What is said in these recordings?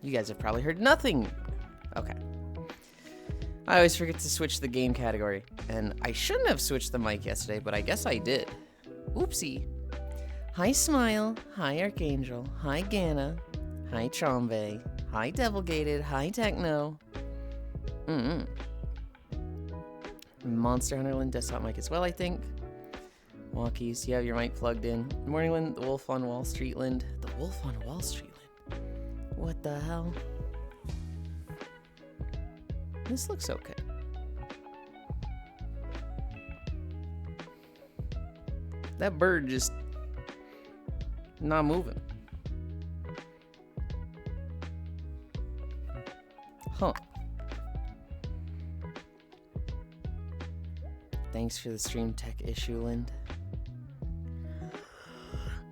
You guys have probably heard nothing. Okay. I always forget to switch the game category. And I shouldn't have switched the mic yesterday, but I guess I did. Oopsie. Hi, Smile. Hi, Archangel. Hi, Gana. Hi, Trombe. Hi, Devilgated. Hi, Techno. Monster Hunterland desktop mic as well, I think. Walkies, you have your mic plugged in. Good morning, Lind. The Wolf on Wall Street, Lind. The Wolf on Wall Street, Lind. What the hell? This looks okay. That bird just not moving. Huh. Thanks for the stream tech issue, Lind.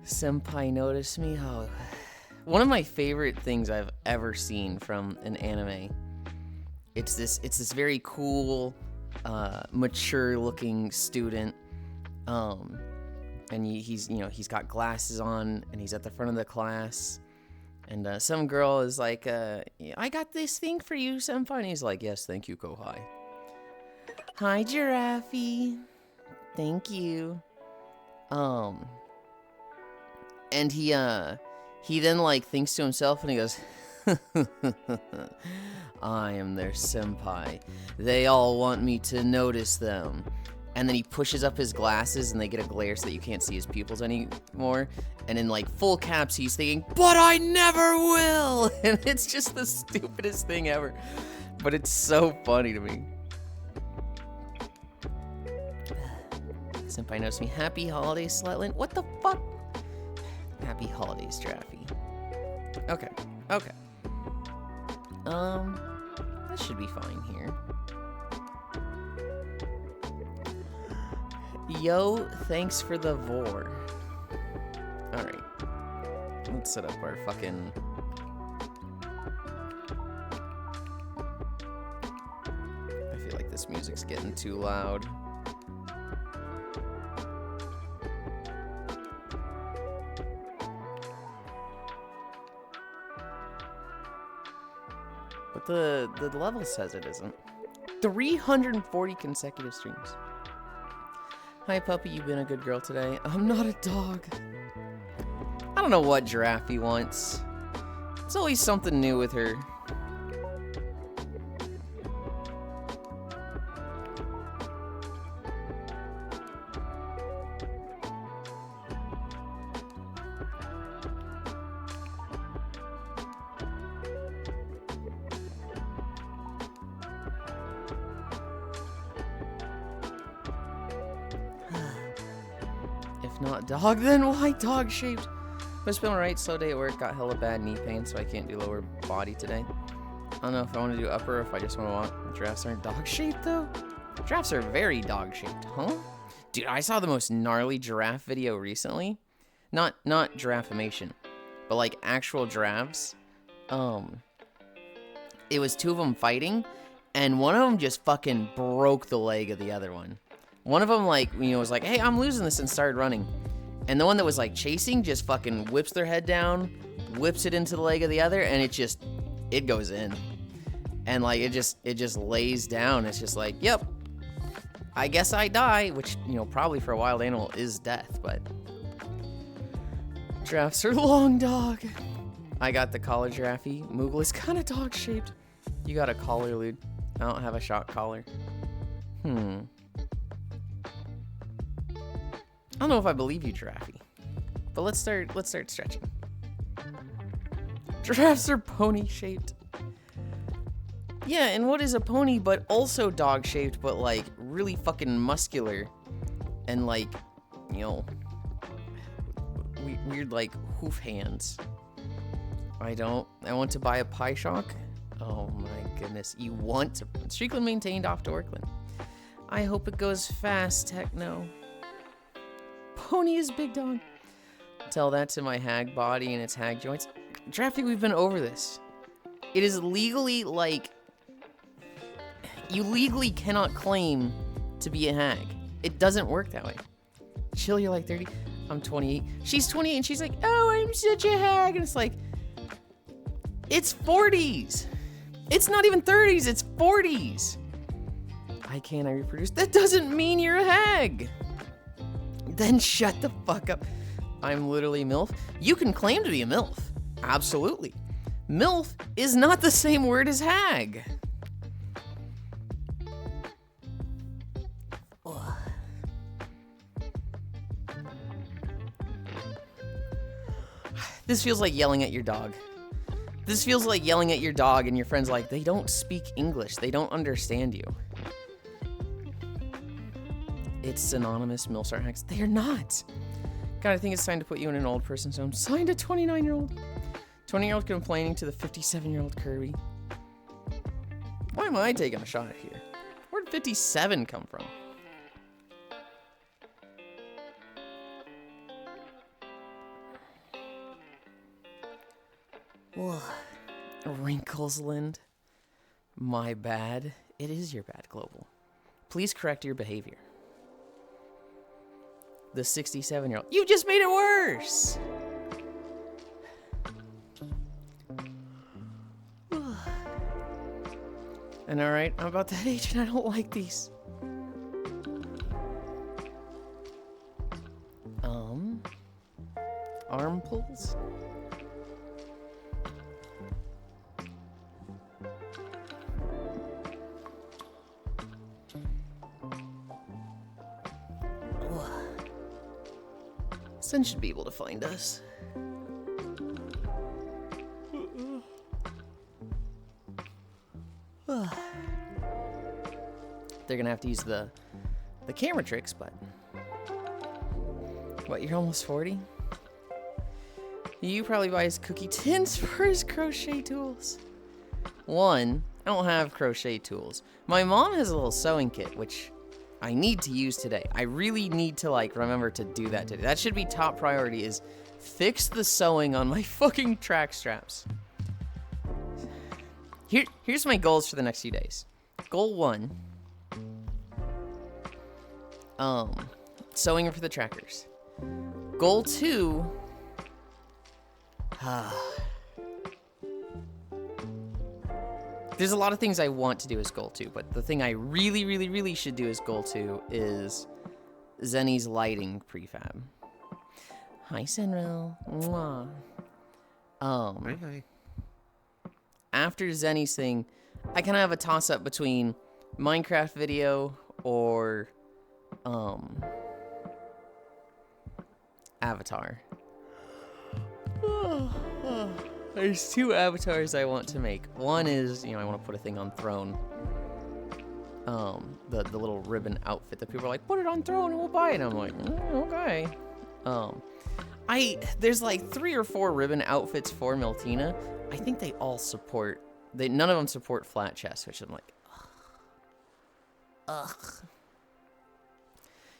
Senpai noticed me. Oh, one of my favorite things I've ever seen from an anime. It's this very cool, mature-looking student, and he's got glasses on, and he's at the front of the class, and some girl is like, I got this thing for you, Senpai, and he's like, yes, thank you, Kohai. Hi, Giraffe. Thank you. And he then like thinks to himself and he goes, I am their senpai. They all want me to notice them. And then he pushes up his glasses and they get a glare so that you can't see his pupils anymore. And in like full caps, he's thinking, but I never will. And it's just the stupidest thing ever. But it's so funny to me. Senpai noticed me. Happy holidays, Sletland. What the fuck? Happy holidays, Draffy. Okay. That should be fine here. Yo, thanks for the vor. Alright. Let's set up our fucking... I feel like this music's getting too loud. But the level says it isn't. 340 consecutive streams. Hi, puppy, you've been a good girl today. I'm not a dog. I don't know what Giraffe wants. It's always something new with her. Not dog, then why dog shaped? But it's been alright, slow day at work, got hella bad knee pain, so I can't do lower body today. I don't know if I want to do upper or if I just want to walk. Giraffes aren't dog shaped though? Giraffes are very dog shaped, huh? Dude, I saw the most gnarly giraffe video recently. Not giraffeimation, but like actual giraffes. It was two of them fighting, and one of them just fucking broke the leg of the other one. One of them, like, was like, hey, I'm losing this, and started running. And the one that was, like, chasing just fucking whips their head down, whips it into the leg of the other, and it goes in. And, like, it just lays down. It's just like, yep, I guess I die, which, probably for a wild animal is death, but... Giraffes are long, dog. I got the collar, Giraffe. Moogle is kind of dog-shaped. You got a collar, Lude. I don't have a shock collar. I don't know if I believe you, Giraffe. But let's start stretching. Giraffes are pony-shaped. Yeah, and what is a pony but also dog-shaped, but like really fucking muscular and like, weird like hoof hands. I want to buy a pie shock. Oh my goodness. You want to Strickland maintained off to Orkland. I hope it goes fast, Techno. Pony is big dog. Tell that to my hag body and its hag joints. Drafty, we've been over this. It is legally like... You legally cannot claim to be a hag. It doesn't work that way. Chill, you're like 30. I'm 28. She's 28 and she's like, oh, I'm such a hag. And it's like... It's 40s. It's not even 30s, it's 40s. I reproduce? That doesn't mean you're a hag. Then shut the fuck up. I'm literally MILF. You can claim to be a MILF. Absolutely. MILF is not the same word as hag. This feels like yelling at your dog. This feels like yelling at your dog and your friend's like, they don't speak English. They don't understand you. It's synonymous, MILFs are hags. They are not. God, I think it's time to put you in an old person's home. Signed a 29-year-old. 20-year-old complaining to the 57-year-old Kirby. Why am I taking a shot here? Where did 57 come from? Whoa. Wrinkles, Lind. My bad. It is your bad, Global. Please correct your behavior. The 67-year-old. You just made it worse! And alright, I'm about that age and I don't like these. Arm pulls? Sen should be able to find us. They're gonna have to use the camera tricks, but what, you're almost 40? You probably buy his cookie tins for his crochet tools. One, I don't have crochet tools. My mom has a little sewing kit, which I need to use today. I really need to like remember to do that today. That should be top priority, is fix the sewing on my fucking track straps. Here's my goals for the next few days. Goal 1. Sewing for the trackers. Goal 2. There's a lot of things I want to do as goal 2, but the thing I really should do as goal 2 is Zenny's lighting prefab. Hi, Senril. Mwah. Hi. After Zenny's thing, I kind of have a toss-up between Minecraft video or Avatar. There's 2 avatars I want to make. One is, I want to put a thing on Throne. The little ribbon outfit that people are like, put it on Throne and we'll buy it. And I'm like, okay. There's like 3 or 4 ribbon outfits for Miltina. I think they all support, none of them support flat chest, which I'm like, ugh.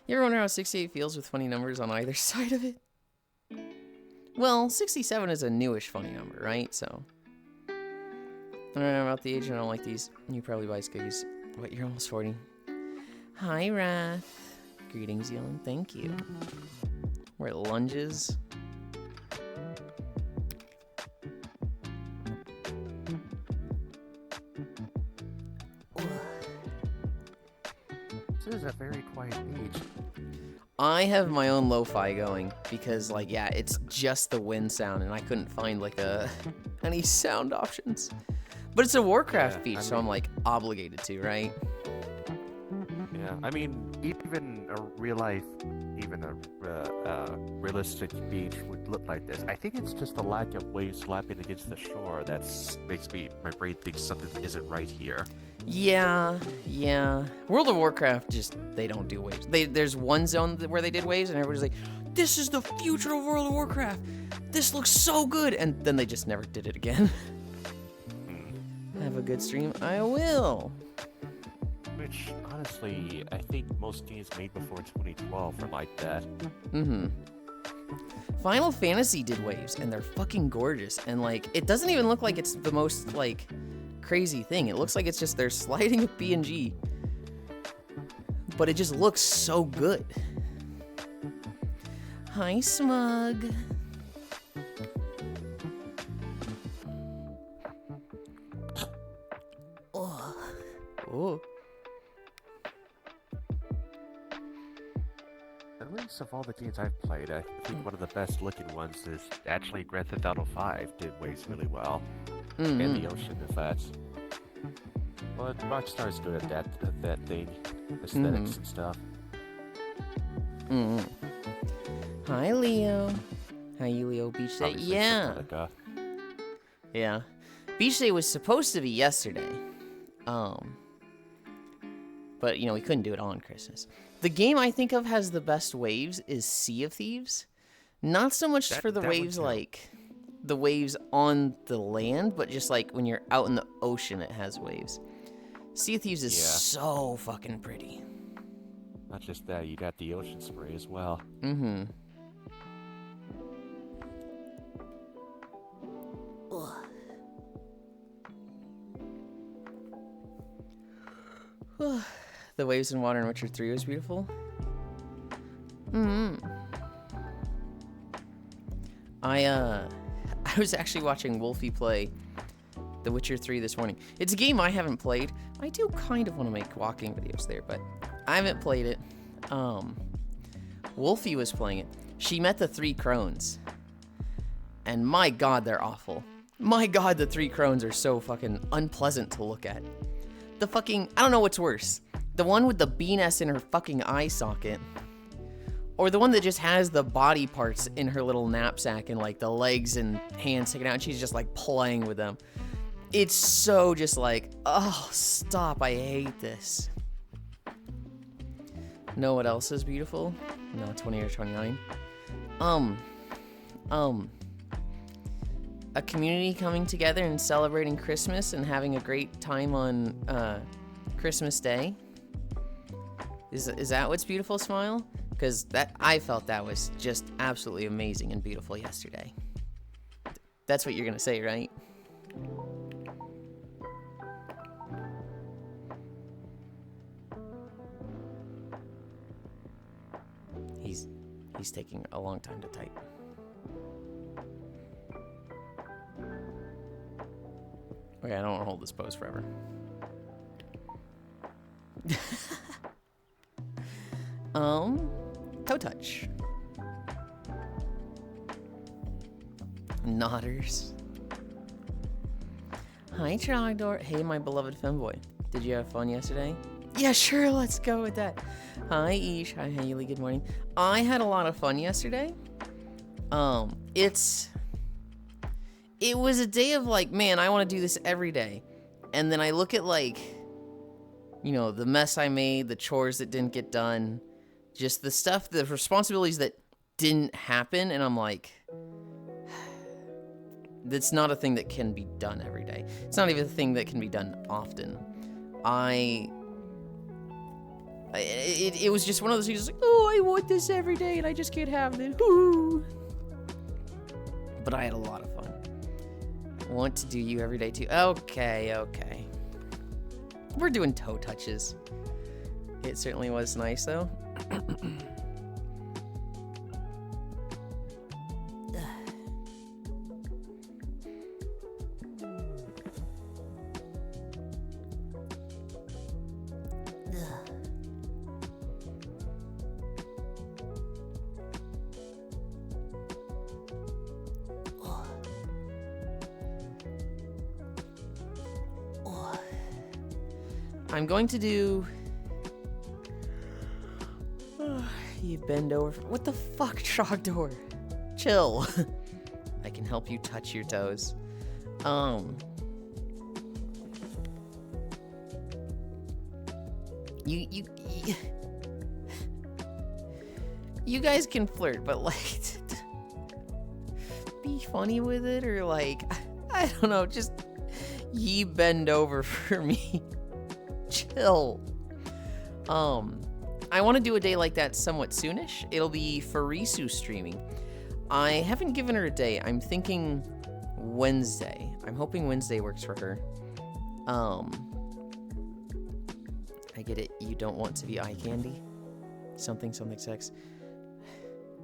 You ever wonder how 68 feels with funny numbers on either side of it? Well, 67 is a newish funny number, right? So, I don't know about the age, and I don't like these. You probably buy cookies. What, you're almost 40. Hi, Wrath. Greetings, Yulind. Thank you. We're at lunges. This is a very quiet page. I have my own lo-fi going because, like, yeah, it's just the wind sound, and I couldn't find like any sound options. But it's a Warcraft beach, so I'm like obligated to, right? Yeah, I mean, even a real life, even a realistic beach would look like this. I think it's just the lack of waves slapping against the shore that makes my brain think something isn't right here. Yeah. World of Warcraft they don't do waves. There's one zone where they did waves, and everybody's like, "This is the future of World of Warcraft. This looks so good," and then they just never did it again. Have a good stream. I will. Which, honestly, I think most games made before 2012 are like that. Final Fantasy did waves, and they're fucking gorgeous. And, like, it doesn't even look like it's the most, like, crazy thing. It looks like it's just they're sliding a PNG. But it just looks so good. Hi, Smug. of all the games I've played, I think one of the best looking ones is actually Grand Theft Auto 5 did waves really well. And the ocean effects. Well, Rockstar's good at that thing. Aesthetics and stuff. Hi, Leo. Hi, Leo. Beach Day. Obviously, Yeah. Subnautica. Yeah. Beach Day was supposed to be yesterday. But, we couldn't do it on Christmas. The game I think of has the best waves is Sea of Thieves. Not so much for the waves like the waves on the land, but just like when you're out in the ocean, it has waves. Sea of Thieves is so fucking pretty. Not just that, you got the ocean spray as well. The waves in water in Witcher 3 was beautiful. I was actually watching Wolfie play The Witcher 3 this morning. It's a game I haven't played. I do kind of want to make walking videos there, but I haven't played it. Wolfie was playing it. She met the 3 crones. And my god, they're awful. My god, the 3 crones are so fucking unpleasant to look at. I don't know what's worse. The one with the bee-nest in her fucking eye socket. Or the one that just has the body parts in her little knapsack and like the legs and hands sticking out and she's just like playing with them. It's so just like, oh, stop, I hate this. Know what else is beautiful? No, 20 or 29. A community coming together and celebrating Christmas and having a great time on Christmas Day. Is that what's beautiful, Smile? Because I felt that was just absolutely amazing and beautiful yesterday. That's what you're gonna say, right? He's taking a long time to type. Okay, I don't want to hold this pose forever. Toe touch. Nodders. Hi, Trogdor. Hey, my beloved femboy. Did you have fun yesterday? Yeah, sure, let's go with that. Hi, Ish. Hi, Haley. Good morning. I had a lot of fun yesterday. It was a day of like, man, I want to do this every day. And then I look at like, the mess I made, the chores that didn't get done, just the stuff, the responsibilities that didn't happen. And I'm like, that's not a thing that can be done every day. It's not even a thing that can be done often. It was just one of those things like, oh, I want this every day and I just can't have this. Woo. But I had a lot of fun. Want to do you every day too. Okay. We're doing toe touches. It certainly was nice though. I'm going to do... you bend over... What the fuck, Trogdor? Chill. I can help you touch your toes. You guys can flirt, but like... be funny with it, or like... I don't know, just... ye bend over for me. Chill. I want to do a day like that somewhat soonish. It'll be Farisu streaming. I haven't given her a day. I'm thinking Wednesday. I'm hoping Wednesday works for her. I get it. You don't want to be eye candy. Something sex.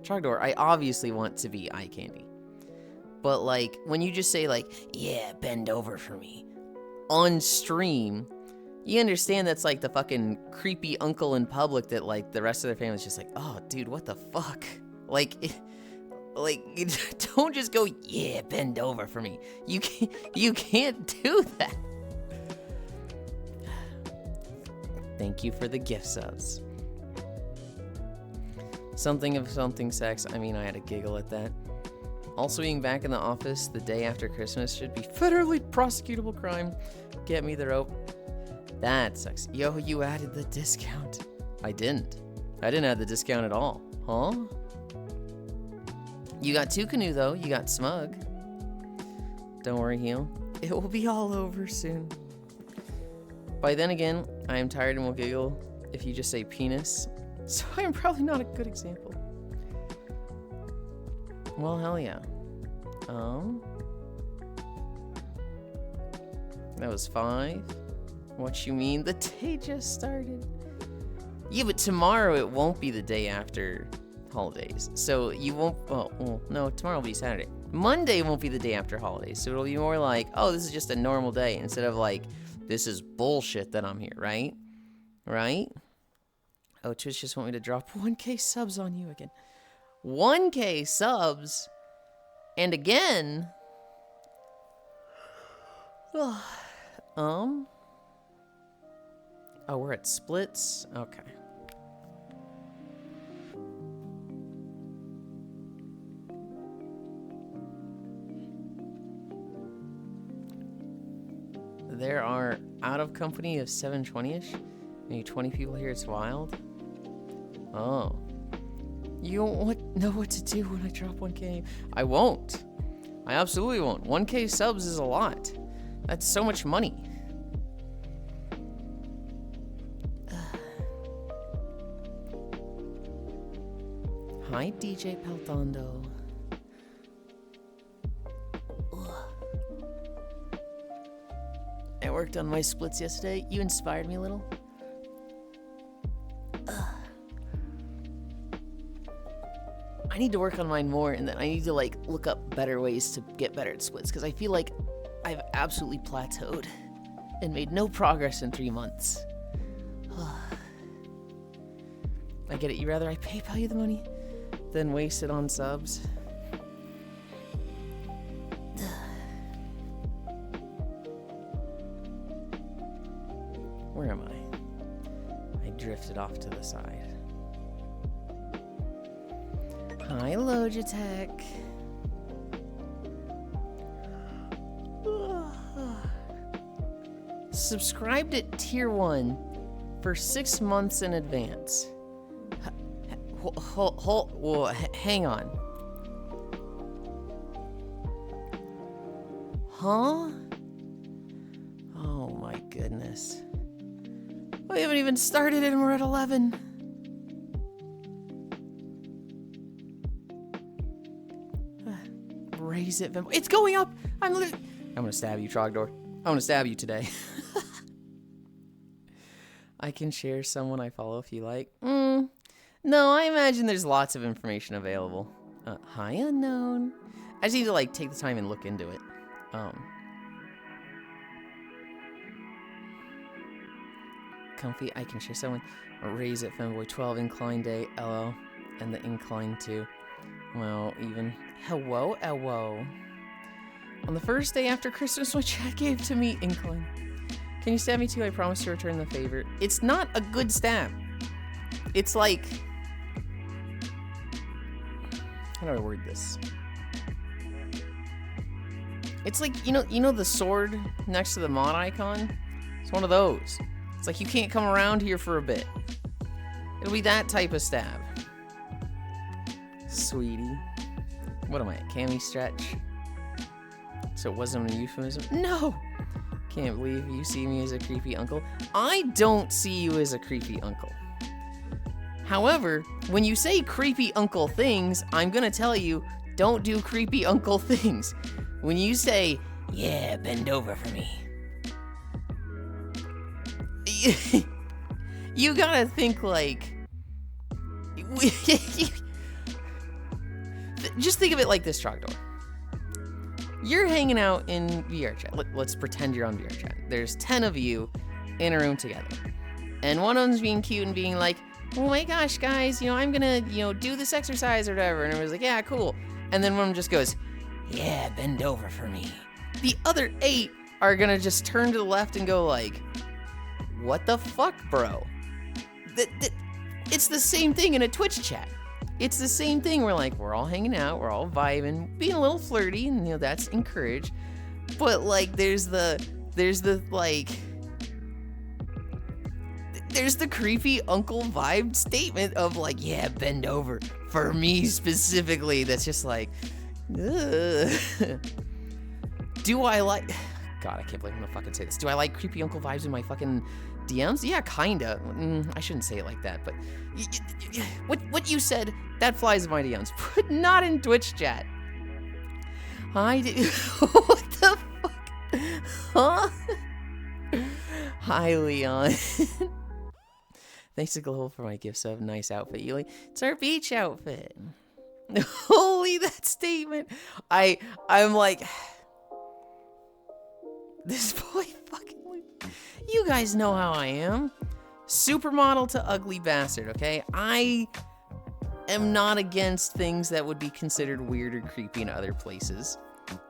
Trogdor, I obviously want to be eye candy. But like, when you just say like, yeah, bend over for me on stream, You understand that's like the fucking creepy uncle in public that like the rest of their family's just like, oh, dude, what the fuck? Like, don't just go, yeah, bend over for me. You can't do that. Thank you for the gift subs. Something of something sex. I mean, I had a giggle at that. Also being back in the office the day after Christmas should be federally prosecutable crime. Get me the rope. That sucks. Yo, you added the discount. I didn't add the discount at all. Huh? You got Tukanu though. You got Smug. Don't worry, Heel. It will be all over soon. By then again, I am tired and will giggle if you just say penis. So I am probably not a good example. Well, hell yeah. That was 5. What you mean? The day just started. Yeah, but tomorrow it won't be the day after holidays. So you won't, well, no, tomorrow will be Saturday. Monday won't be the day after holidays. So it'll be more like, oh, this is just a normal day instead of like, this is bullshit that I'm here, right? Right? Oh, Twitch just want me to drop 1K subs on you again. 1K subs? And again? Oh, we're at splits? Okay. There are out of company of 720-ish. Maybe 20 people here. It's wild. Oh. You don't know what to do when I drop 1K. I won't. I absolutely won't. 1K subs is a lot. That's so much money. Hi, DJ Peltondo. I worked on my splits yesterday. You inspired me a little. I need to work on mine more, and then I need to like look up better ways to get better at splits, because I feel like I've absolutely plateaued and made no progress in 3 months. I get it. You rather I PayPal you the money than waste it on subs? Where am I? I drifted off to the side. Hi, Logitech. Subscribed at tier 1 for 6 months in advance. Hang on. Huh? Oh my goodness. We haven't even started and we're at 11. Raise it. It's going up. I'm gonna stab you, Trogdor. I'm gonna stab you today. I can share someone I follow if you like. No, I imagine there's lots of information available. Hi, unknown. I just need to like take the time and look into it. Comfy, I can share someone. Raise it, Femboy 12, Incline Day, LO, and the Incline 2. Well, even. Hello. On the first day after Christmas, my chat gave to me Incline. Can you stab me too? I promise to return the favor. It's not a good stab. It's like... How do I word this? It's like, you know the sword next to the mod icon? It's one of those. It's like you can't come around here for a bit. It'll be that type of stab. Sweetie. What am I, at Cami Stretch? So it wasn't a euphemism? No! Can't believe you see me as a creepy uncle. I don't see you as a creepy uncle. However, when you say creepy uncle things, I'm gonna tell you, don't do creepy uncle things. When you say, yeah, bend over for me. You gotta think like... Just think of it like this, Trogdor. You're hanging out in VR chat. Let's pretend you're on VR chat. There's 10 of you, in a room together. And one of them's being cute and being like, oh my gosh, guys, I'm gonna, do this exercise or whatever. And everyone's like, yeah, cool. And then one of them just goes, yeah, bend over for me. The other 8 are gonna just turn to the left and go like, what the fuck, bro? It's the same thing in a Twitch chat. It's the same thing. We're all hanging out, we're all vibing, being a little flirty, and that's encouraged. But there's the creepy uncle vibe statement of yeah, bend over for me specifically. That's just ugh. Do I like? God, I can't believe I'm gonna fucking say this. Do I like creepy uncle vibes in my fucking DMs? Yeah, kinda. I shouldn't say it like that, but what you said, that flies in my DMs, but not in Twitch chat. I did. What the fuck? Huh? Hi, Leon. Thanks to Global for my gift sub. Nice outfit, Yulind. It's our beach outfit. Holy, that statement. I'm like, this boy fucking. You guys know how I am. Supermodel to ugly bastard, okay? I am not against things that would be considered weird or creepy in other places.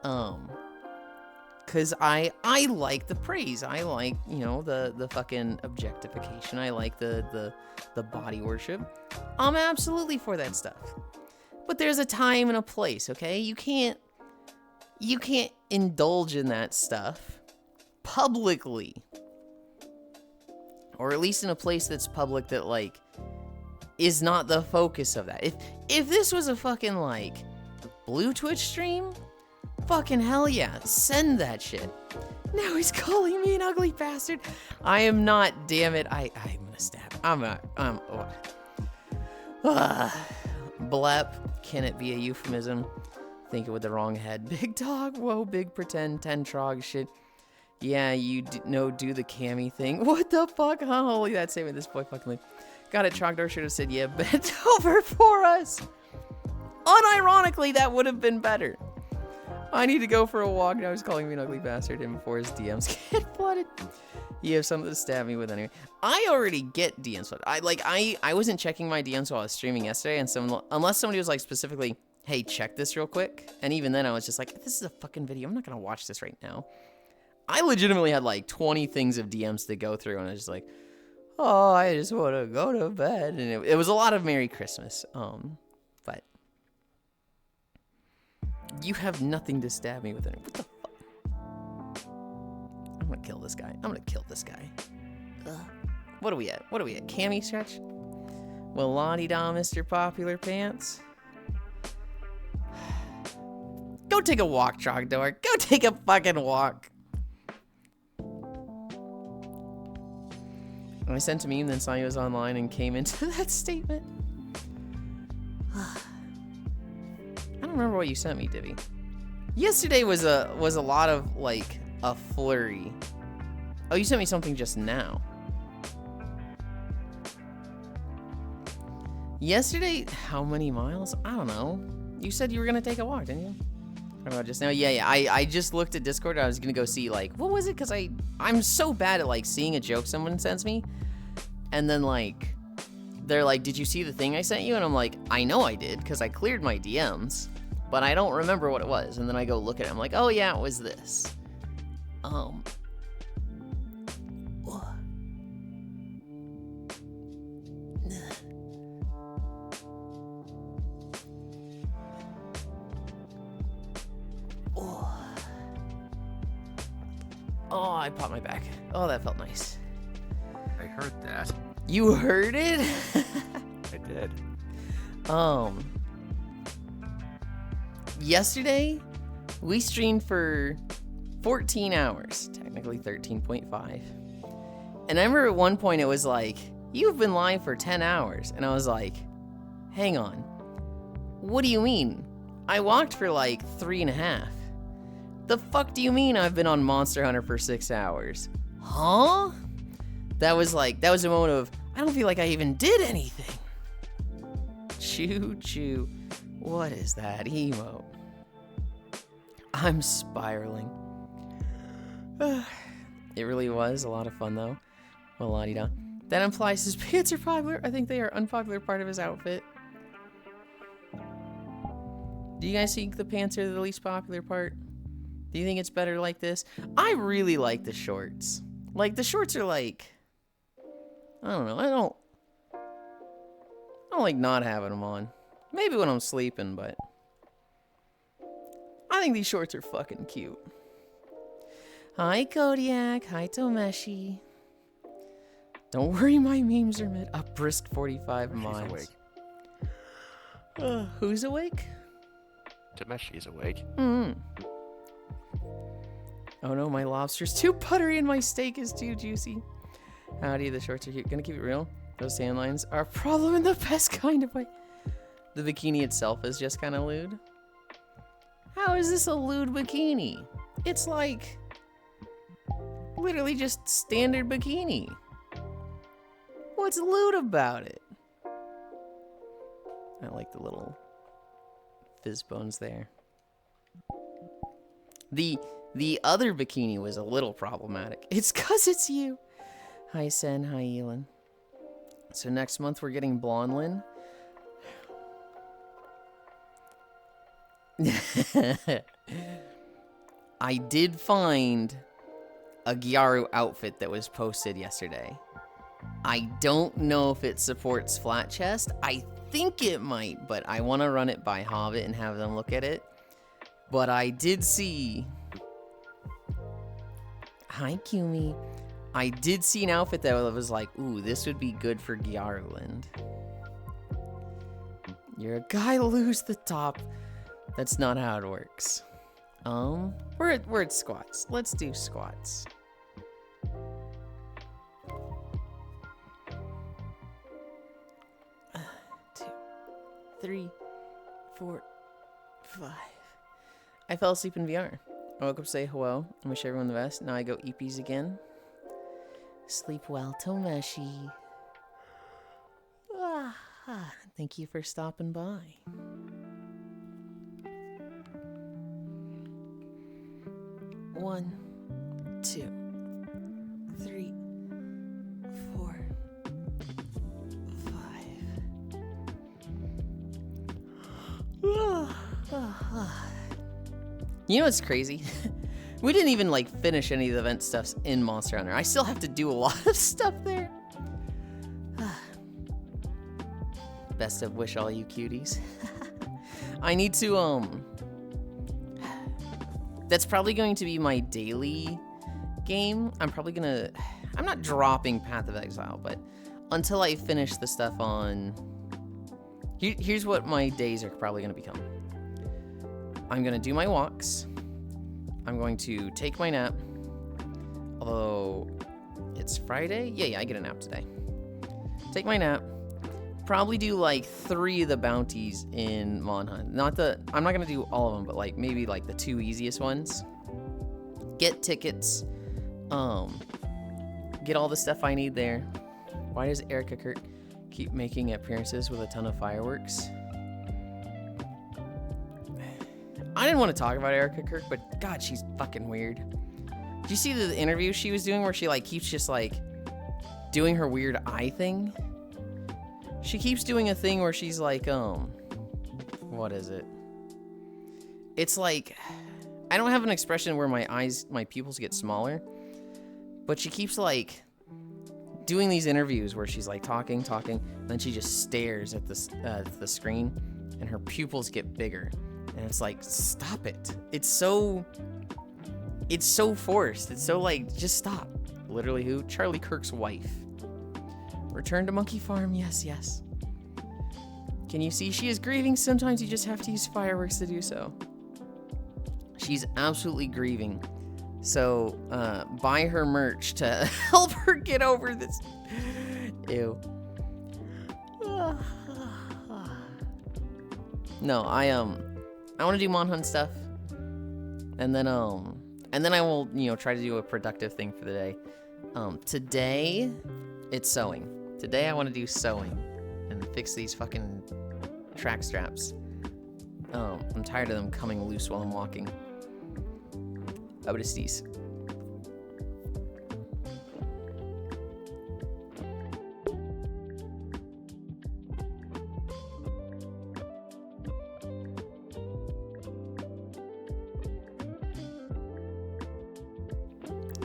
Cause I like the praise. I like, the fucking objectification. I like the body worship. I'm absolutely for that stuff. But there's a time and a place, okay? You can't indulge in that stuff publicly. Or at least in a place that's public that is not the focus of that. If this was a fucking blue Twitch stream, fucking hell yeah, send that shit. Now he's calling me an ugly bastard. I am not, damn it. I'm gonna stab him. Blep, can it be a euphemism? Think it with the wrong head. Big dog, whoa, big pretend, 10 trog shit. Yeah, you do the cami thing. What the fuck? Holy, that statement, this boy fucking got it. Trogdor should have said, yeah, bent over for us. Unironically, that would have been better. I need to go for a walk. Now he's calling me an ugly bastard and before his DMs get flooded. You have something to stab me with anyway. I already get DMs flooded. I wasn't checking my DMs while I was streaming yesterday, and unless somebody was specifically, hey, check this real quick. And even then I was just this is a fucking video. I'm not gonna watch this right now. I legitimately had 20 things of DMs to go through, and I was just oh, I just want to go to bed. And it was a lot of Merry Christmas. But you have nothing to stab me with. What the fuck? I'm gonna kill this guy. What are we at? Cami stretch? Well, la-di-da, Mr. Popular Pants. Go take a walk, Trogdor. Go take a fucking walk. I sent a meme, then saw he was online and came into that statement. I don't remember what you sent me, Divvy. Yesterday was a lot of a flurry. Oh, you sent me something just now. Yesterday, how many miles? I don't know. You said you were gonna take a walk, didn't you? I don't know, just now. Yeah. I just looked at Discord. I was gonna go see what was it? Cause I'm so bad at seeing a joke someone sends me, and then they're did you see the thing I sent you? And I'm I know I did, cause I cleared my DMs, but I don't remember what it was. And then I go look at it. I'm oh yeah, it was this. Oh, I popped my back. Oh, that felt nice. I heard that. You heard it? I did. Yesterday, we streamed for 14 hours. Technically 13.5. And I remember at one point it was you've been live for 10 hours. And I was hang on. What do you mean? I walked for 3.5. The fuck do you mean I've been on Monster Hunter for 6 hours? Huh? That was a moment of, I don't feel like I even did anything. Choo choo. What is that emote? I'm spiraling. It really was a lot of fun though. Well, la-di-da. That implies his pants are popular. I think they are unpopular part of his outfit. Do you guys think the pants are the least popular part? Do you think it's better like this? I really like the shorts. Like, the shorts are like... I don't know. I don't like not having them on. Maybe when I'm sleeping, but... I think these shorts are fucking cute. Hi, Kodiak. Hi, Tomeshi. Don't worry, my memes are mid. A brisk 45 miles. She's awake. Who's awake? Tameshi's awake. Oh no, my lobster's too buttery and my steak is too juicy. Howdy, the shorts are cute. Gonna keep it real. Those tan lines are a problem in the best kind of way. The bikini itself is just kind of lewd. How is this a lewd bikini? It's like literally just standard bikini. What's lewd about it? I like the little fizz bones there. The other bikini was a little problematic. It's 'cause it's you. Hi, Sen. Hi, Elin. So next month we're getting Blondelin. I did find a Gyaru outfit that was posted yesterday. I don't know if it supports flat chest. I think it might, but I want to run it by Hobbit and have them look at it. But I did see... Hi, Kumi. I did see an outfit that was like, ooh, this would be good for Gyaruland. You're a guy, lose the top. That's not how it works. We're at squats. Let's do squats. Two, 3, 4, 5. I fell asleep in VR. I woke up to say hello and wish everyone the best. Now I go EPs again. Sleep well, Tomeshi. Thank you for stopping by. One, 2, 3, 4, 5. You know what's crazy? We didn't even like finish any of the event stuffs in Monster Hunter. I still have to do a lot of stuff there. Best of wish all you cuties. I need to that's probably going to be my daily game. I'm not dropping Path of Exile, but until I finish the stuff on... Here's what my days are probably going to become. I'm going to do my walks. I'm going to take my nap. Although, it's Friday? Yeah, I get a nap today. Take my nap. Probably do like 3 of the bounties in Monhunt. I'm not going to do all of them, but like maybe like the 2 easiest ones. Get tickets. Get all the stuff I need there. Why does Erica Kirk keep making appearances with a ton of fireworks? I didn't want to talk about Erica Kirk, but God, she's fucking weird. Did you see the interview she was doing where she like keeps just like doing her weird eye thing? She keeps doing a thing where she's like, what is it? It's like, I don't have an expression where my pupils get smaller, but she keeps like doing these interviews where she's like talking, and then she just stares at the screen and her pupils get bigger. And it's like, stop it. It's so forced. It's so like, just stop. Literally who? Charlie Kirk's wife. Return to Monkey Farm, yes. Can you see she is grieving? Sometimes you just have to use fireworks to do so. She's absolutely grieving. So, buy her merch to help her get over this. Ew. No, I want to do Monhunt stuff. And then I will, try to do a productive thing for the day. Today, it's sewing. Today I want to do sewing and fix these fucking track straps. I'm tired of them coming loose while I'm walking. Abadistis.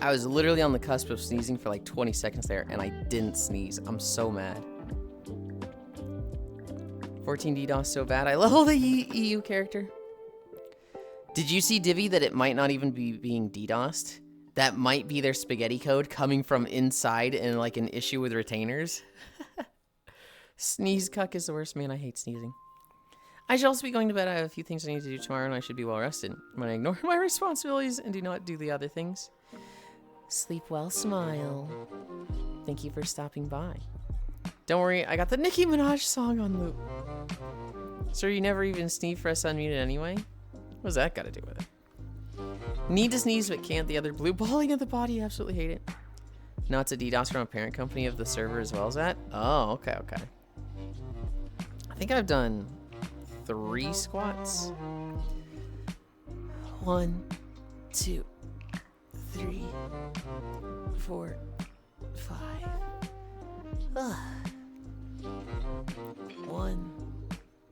I was literally on the cusp of sneezing for like 20 seconds there, and I didn't sneeze. I'm so mad. 14 DDoS so bad. I love the EU character. Did you see, Divi, that it might not even be being DDoSed? That might be their spaghetti code coming from inside in like an issue with retainers. Sneeze cuck is the worst, man. I hate sneezing. I should also be going to bed. I have a few things I need to do tomorrow, and I should be well rested. I'm going to ignore my responsibilities and do not do the other things. Sleep well, smile. Thank you for stopping by. Don't worry, I got the Nicki Minaj song on loop. Sir, you never even sneezed for us unmuted anyway? What's that got to do with it? Need to sneeze but can't. The other blue balling of the body. Absolutely hate it. No, it's a DDoS from a parent company of the server as well as that. Oh, okay, okay. I think I've done 3 squats. 1, 2, 3, 4, 5. 1,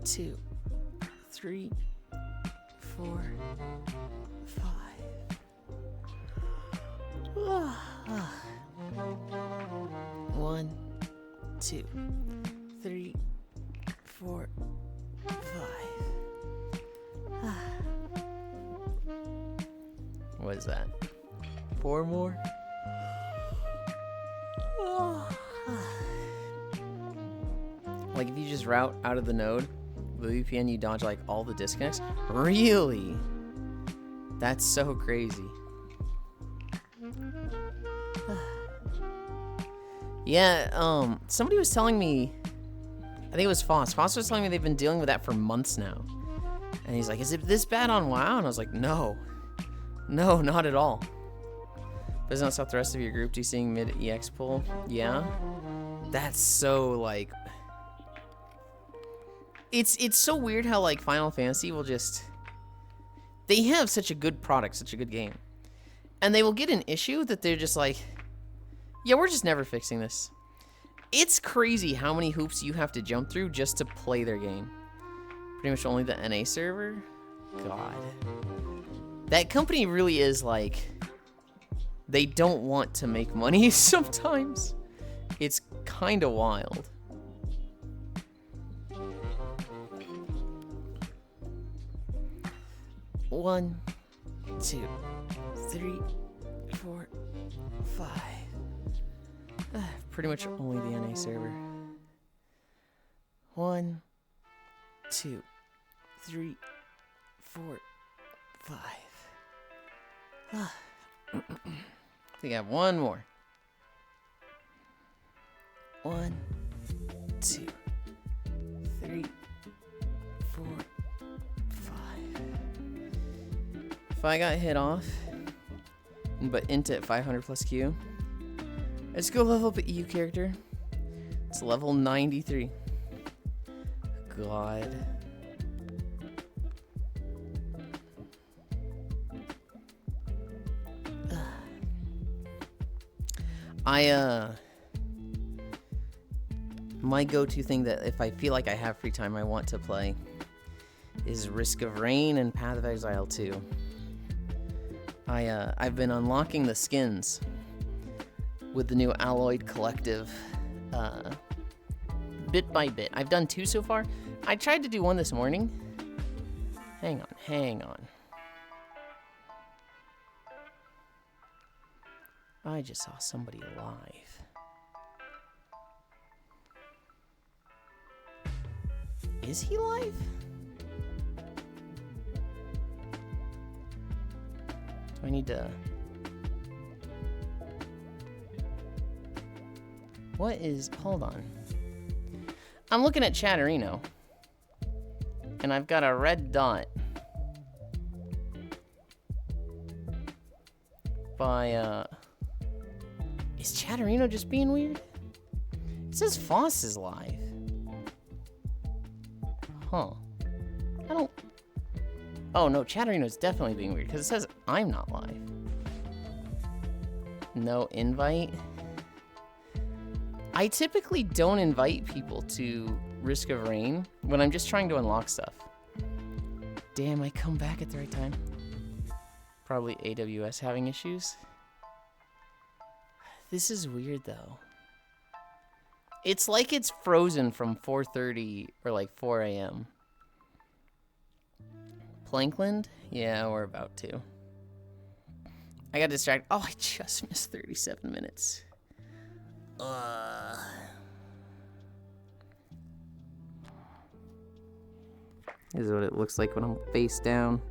2, 3, 4, 5. 1, 2, 3, 4, 5. What is that? 4 more? Like if you just route out of the node with the VPN, you dodge like all the disconnects? Really? That's so crazy. Yeah, somebody was telling me, I think it was Foss. Foss was telling me they've been dealing with that for months now. And he's like, is it this bad on WoW? And I was like, no. No, not at all. Does not stop the rest of your group DCing mid EX pull? Yeah. That's so like... It's so weird how like Final Fantasy will just... They have such a good product, such a good game. And they will get an issue that they're just like... Yeah, we're just never fixing this. It's crazy how many hoops you have to jump through just to play their game. Pretty much only the NA server? God. That company really is like... They don't want to make money sometimes. It's kind of wild. One, 2, 3, 4, 5. Pretty much only the NA server. 1, 2, 3, 4, 5. I think I have one more. 1, 2, 3, 4, 5. If I got hit off, but int at 500 plus Q, let's go level up an EU character. It's level 93. God. My go-to thing that if I feel like I have free time I want to play is Risk of Rain and Path of Exile 2. I've been unlocking the skins with the new Alloyed Collective bit by bit. I've done 2 so far. I tried to do 1 this morning. Hang on. I just saw somebody alive. Is he live? Do I need to... What is... Hold on. I'm looking at Chatterino. And I've got a red dot. By, Is Chatterino just being weird? It says Foss is live. Huh. I don't... Oh, no, Chatterino's definitely being weird, because it says I'm not live. No invite. I typically don't invite people to Risk of Rain when I'm just trying to unlock stuff. Damn, I come back at the right time. Probably AWS having issues. This is weird, though. It's like it's frozen from 4:30 or like 4 a.m. Plankland? Yeah, we're about to. I got distracted. Oh, I just missed 37 minutes. This is what it looks like when I'm face down.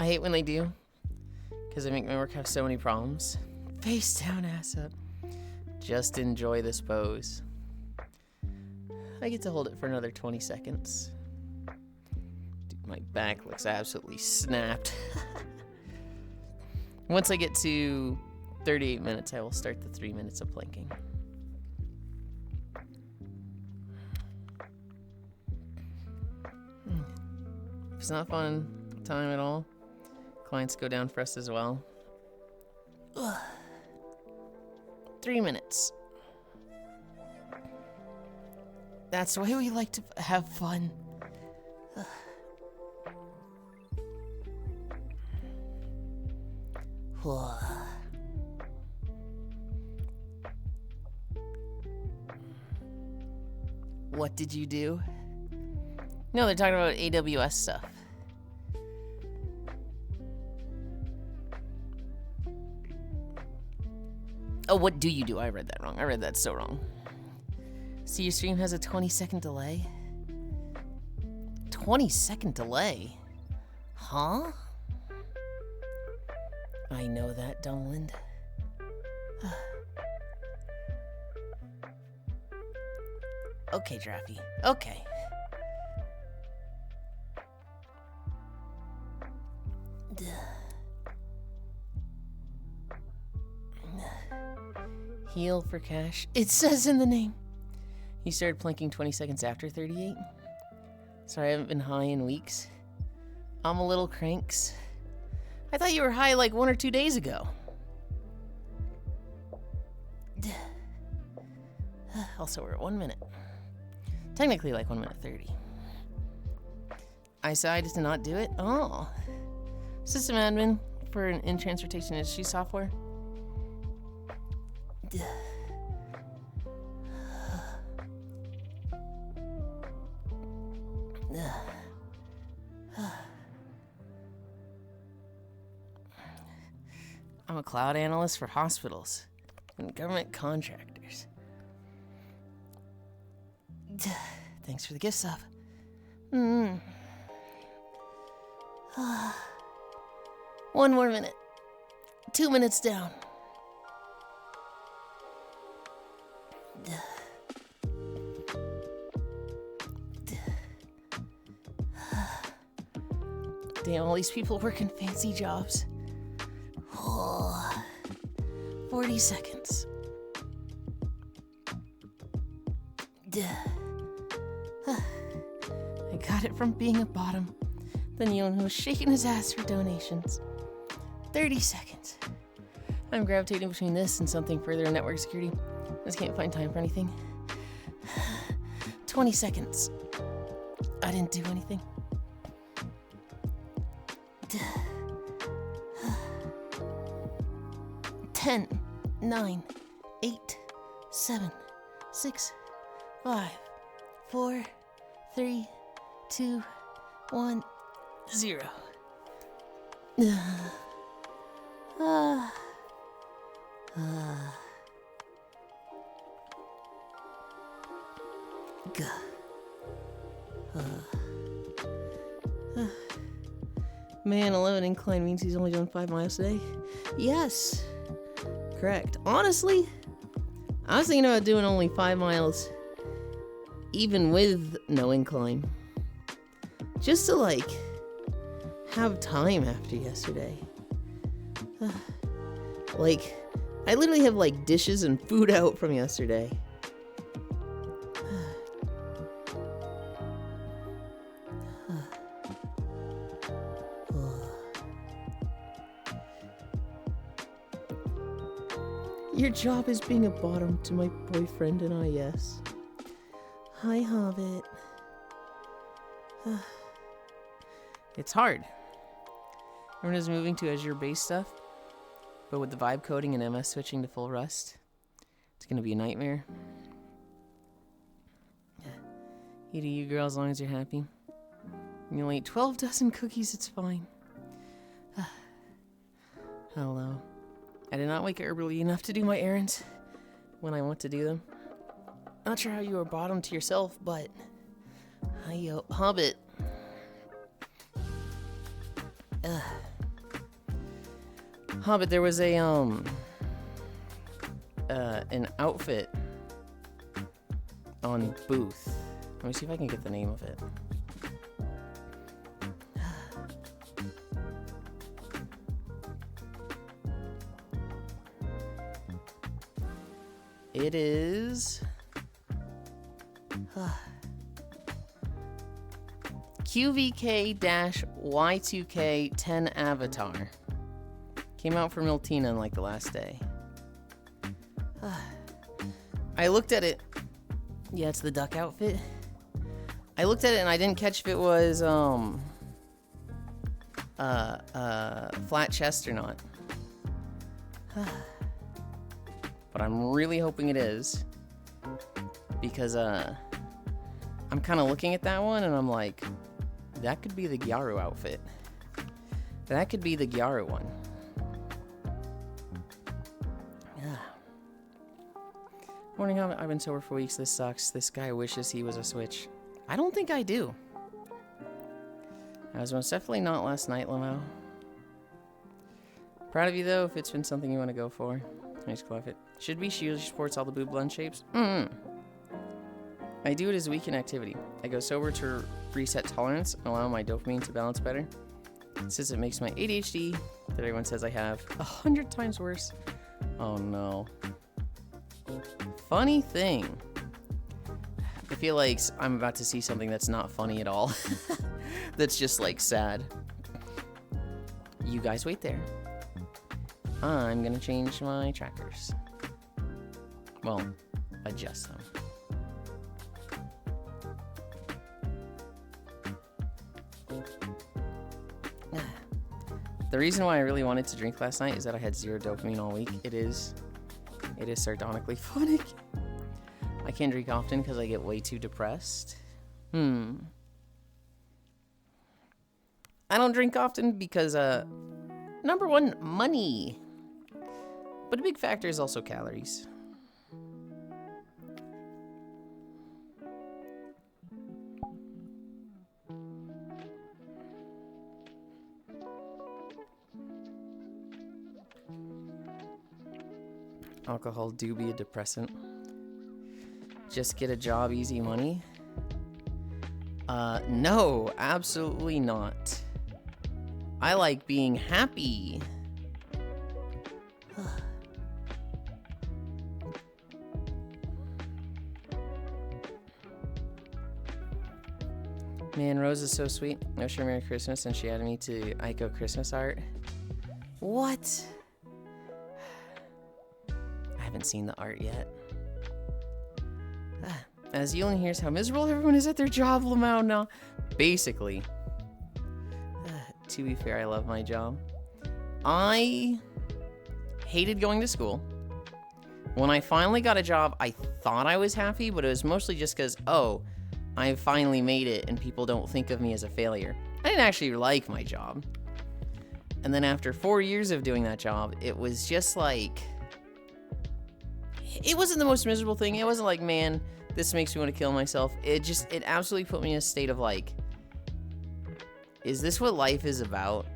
I hate when they do, because they make my work have so many problems. Face down, ass up. Just enjoy this pose. I get to hold it for another 20 seconds. Dude, my back looks absolutely snapped. Once I get to 38 minutes, I will start the 3 minutes of planking. It's not fun time at all. Clients go down for us as well. 3 minutes. That's the way we like to have fun. What did you do? No, they're talking about AWS stuff. Oh, what do you do? I read that wrong. I read that so wrong. See, your stream has a 20-second delay? 20-second delay? Huh? I know that, Yulind. Okay, Draffy. Okay. Heal for cash. It says in the name. You started planking 20 seconds after 38? Sorry, I haven't been high in weeks. I'm a little cranks. I thought you were high like 1 or 2 days ago. Also, we're at 1 minute. Technically like 1 minute 30. I decided to not do it? Oh. System admin for an in-transportation industry software. I'm a cloud analyst for hospitals and government contractors. Thanks for the gift sub. 1 more minute. 2 minutes down. Damn, all these people working fancy jobs. 40 seconds. I got it from being a bottom. Then Yulind was shaking his ass for donations. 30 seconds. I'm gravitating between this and something further in network security. Just can't find time for anything. 20 seconds. I didn't do anything. 10, 9, 8, 7, 6, 5, 4, 3, 2, 1, 0. Man, 11 incline means he's only doing 5 miles today? Yes. Correct. Honestly, I was thinking about doing only 5 miles, even with no incline. Just to, like, have time after yesterday. Like, I literally have, like, dishes and food out from yesterday. Your job is being a bottom to my boyfriend and I, yes. Hi, Hobbit. It's hard. Everyone is moving to Azure base stuff, but with the vibe coding and MS switching to full Rust, it's gonna be a nightmare. You do you, girl, as long as you're happy. You only eat 12 dozen cookies, it's fine. Hello. I did not wake early enough to do my errands when I want to do them. Not sure how you are bottom to yourself, but... Hi, Hobbit. Hobbit, there was a, an outfit on Booth. Let me see if I can get the name of it. It is... QVK-Y2K 10 Avatar. Came out for Miltina in like the last day. I looked at it. Yeah, it's the duck outfit. I looked at it and I didn't catch if it was flat chest or not. But I'm really hoping it is, because I'm kind of looking at that one and I'm like, that could be the Gyaru outfit. That could be the Gyaru one. Morning, I've been sober for weeks. This sucks. This guy wishes he was a Switch. I don't think I do. I was most definitely not last night, Lamau. Proud of you, though, if it's been something you want to go for. Nice outfit. Should be. She usually supports all the boob blend shapes. I do it as a weekend activity. I go sober to reset tolerance and allow my dopamine to balance better. Since it makes my ADHD, that everyone says I have, 100 times worse. Oh no. Funny thing. I feel like I'm about to see something that's not funny at all. That's just like sad. You guys wait there. I'm gonna change my trackers. Well, adjust them. The reason why I really wanted to drink last night is that I had 0 dopamine all week. It is sardonically phonic. I can't drink often because I get way too depressed. I don't drink often because, number one, money. But a big factor is also calories. Alcohol do be a depressant. Just get a job, easy money? No, absolutely not. I like being happy. Man, Rose is so sweet. I wish her Merry Christmas, and she added me to Aiko Christmas art. What? I haven't seen the art yet. As Yulind hears how miserable everyone is at their job, Lamau now. Basically. To be fair, I love my job. I hated going to school. When I finally got a job, I thought I was happy, but it was mostly just because, oh, I finally made it and people don't think of me as a failure. I didn't actually like my job. And then after 4 years of doing that job, it was just like... It wasn't the most miserable thing. It wasn't like, man, this makes me want to kill myself. It absolutely put me in a state of like, is this what life is about?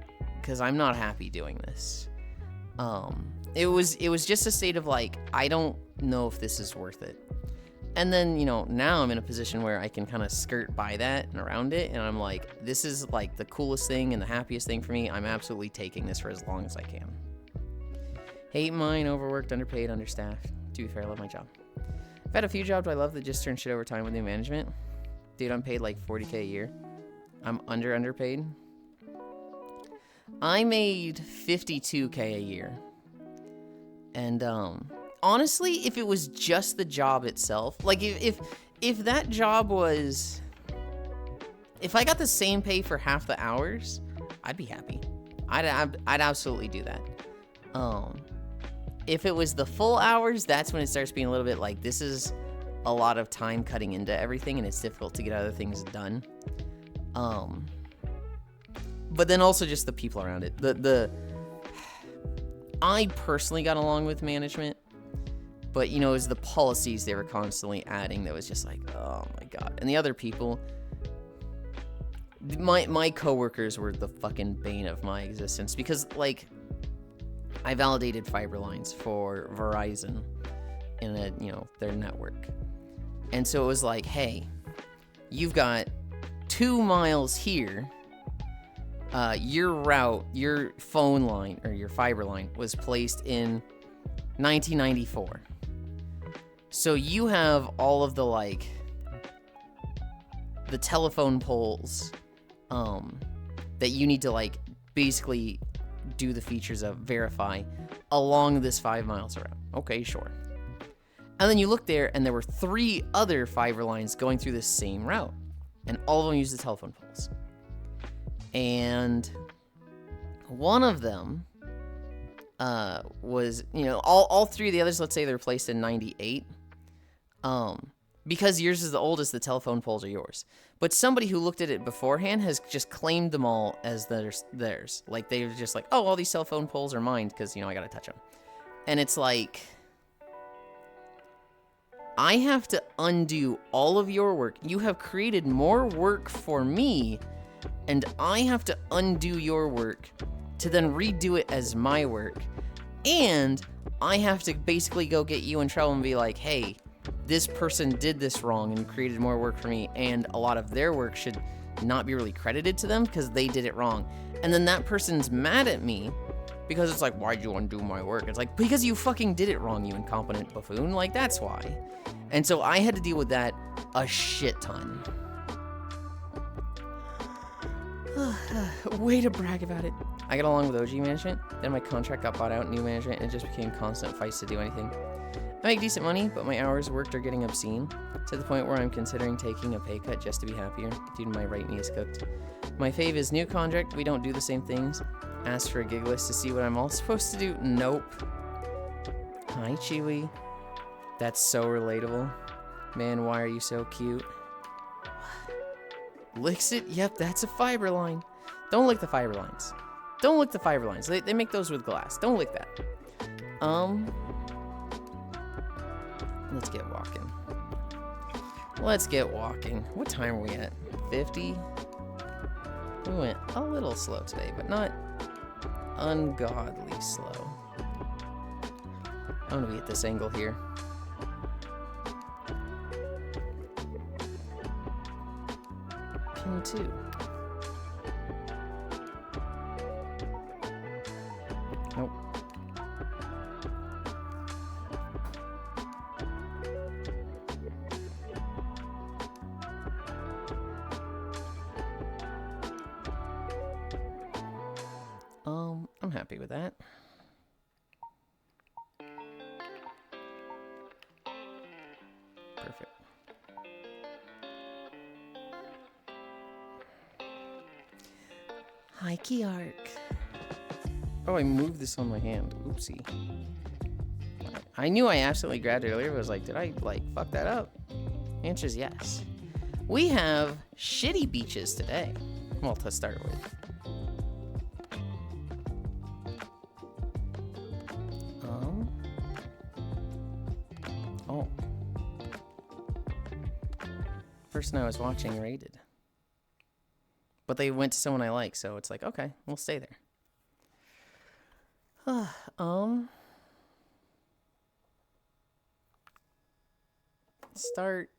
Because I'm not happy doing this. It was just a state of like, I don't know if this is worth it. And then, you know, now I'm in a position where I can kind of skirt by that and around it. And I'm like, this is like the coolest thing and the happiest thing for me. I'm absolutely taking this for as long as I can. Hate mine, overworked, underpaid, understaffed. To be fair, I love my job. I've had a few jobs I love that just turn shit over time with new management. Dude, I'm paid like $40K a year. I'm underpaid. I made $52K a year. And honestly, if it was just the job itself, like if that job was, if I got the same pay for half the hours, I'd be happy. I'd absolutely do that. If it was the full hours, that's when it starts being a little bit like, this is a lot of time cutting into everything, and it's difficult to get other things done. But then also just the people around it. I personally got along with management, but you know, it was the policies they were constantly adding that was just like, oh my god. And the other people, my coworkers were the fucking bane of my existence, because like, I validated fiber lines for Verizon in their network. And so it was like, hey, you've got 2 miles here. Your route, your phone line, or your fiber line was placed in 1994. So you have all of the, like, the telephone poles, that you need to, like, basically do the features of verify along this 5 miles around. Okay, sure. And then you look there, and there were 3 other fiber lines going through this same route, and all of them use the telephone poles. And one of them was, all 3 of the others, let's say they're placed in 98. Because yours is the oldest, the telephone poles are yours. But somebody who looked at it beforehand has just claimed them all as theirs. Like, they were just like, oh, all these cell phone poles are mine because, I got to touch them. And it's like, I have to undo all of your work. You have created more work for me, and I have to undo your work to then redo it as my work. And I have to basically go get you in trouble and be like, hey, this person did this wrong and created more work for me, and a lot of their work should not be really credited to them because they did it wrong. And then that person's mad at me because it's like, why'd you undo my work? It's like, because you fucking did it wrong, you incompetent buffoon. Like, that's why. And so I had to deal with that a shit ton. Way to brag about it. I got along with OG management, then my contract got bought out, new management, and it just became constant fights to do anything. I make decent money, but my hours worked are getting obscene, to the point where I'm considering taking a pay cut just to be happier, due to my right knee is cooked. My fave is new contract, we don't do the same things. Ask for a gig list to see what I'm all supposed to do. Nope. Hi, Chewy. That's so relatable. Man, why are you so cute? Licks it? Yep, that's a fiber line. Don't lick the fiber lines. Don't lick the fiber lines. They make those with glass. Don't lick that. Let's get walking. Let's get walking. What time are we at? 50? We went a little slow today, but not ungodly slow. I'm gonna be at this angle here. Pin 2. Nope. I'm happy with that. Perfect. Hi, Kiark. Oh, I moved this on my hand. Oopsie. I knew I absolutely grabbed it earlier, but I was like, did I, fuck that up? Answer is yes. We have shitty beaches today. Well, to start with. Oh. Person I was watching raided. But they went to someone I like, so it's like, okay, we'll stay there. Start.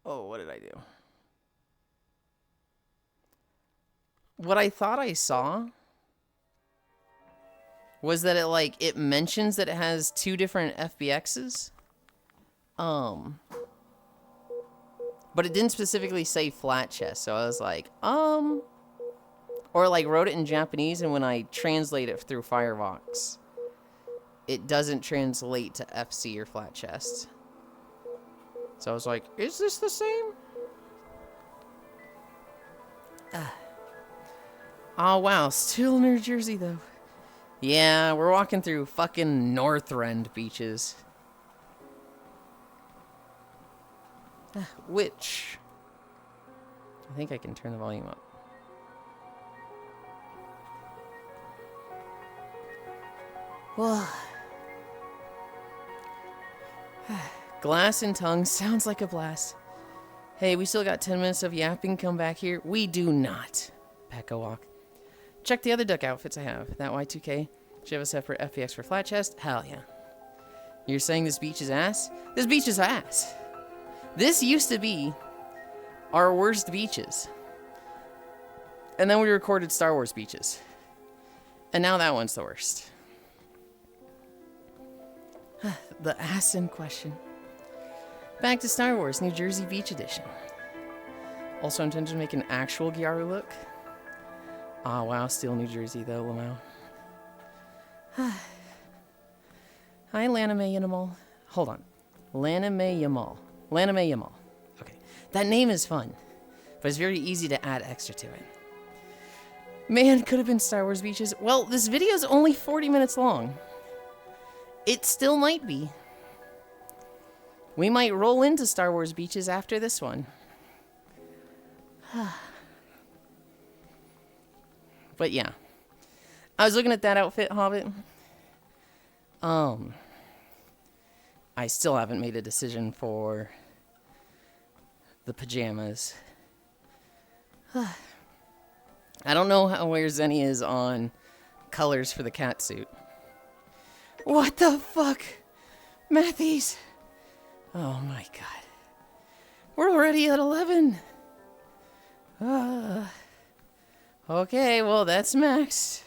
Oh, what did I do? What I thought I saw was that it mentions that it has 2 different FBXs. But it didn't specifically say flat chest, so I was like, or Or like wrote it in Japanese, and when I translate it through Firefox, it doesn't translate to FC or flat chest. So I was like, is this the same? Oh wow, still New Jersey though. Yeah, we're walking through fucking Northrend beaches. Which, I think I can turn the volume up. Well, glass and tongue sounds like a blast. Hey, we still got 10 minutes of yapping. Come back here. We do not. Pecco walk. Check the other duck outfits I have. That Y2K. Should have a separate FPX for flat chest? Hell yeah. You're saying this beach is ass? This beach is ass. This used to be our worst beaches. And then we recorded Star Wars beaches. And now that one's the worst. The ass in question. Back to Star Wars, New Jersey Beach Edition. Also intended to make an actual Gyaru look. Ah, wow, still New Jersey though, Lamau. Hi, Laname Yamal. Hold on. Laname Yamal. Laname Yamal. Okay. That name is fun, but it's very easy to add extra to it. Man, could have been Star Wars beaches. Well, this video is only 40 minutes long. It still might be. We might roll into Star Wars beaches after this one. But yeah. I was looking at that outfit, Hobbit. I still haven't made a decision for the pajamas. I don't know where Zenny is on colors for the cat suit. What the fuck? Matthews. Oh my god. We're already at 11. Okay, well that's max.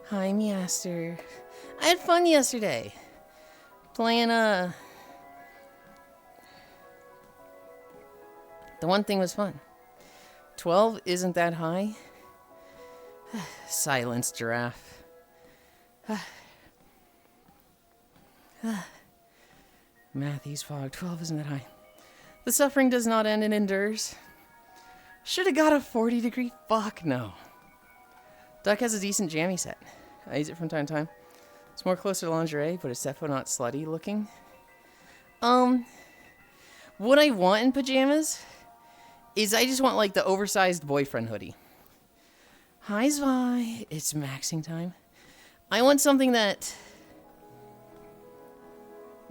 Hi, Measter. I had fun yesterday. Playing, The one thing was fun. 12 isn't that high. Silence, giraffe. Matthews fog. 12 isn't that high. The suffering does not end and endures. Should have got a 40-degree. Fuck no. Duck has a decent jammy set. I use it from time to time. It's more closer to lingerie, but it's definitely not slutty looking. What I want in pajamas is I just want like the oversized boyfriend hoodie. Hi, Zvi. It's maxing time. I want something that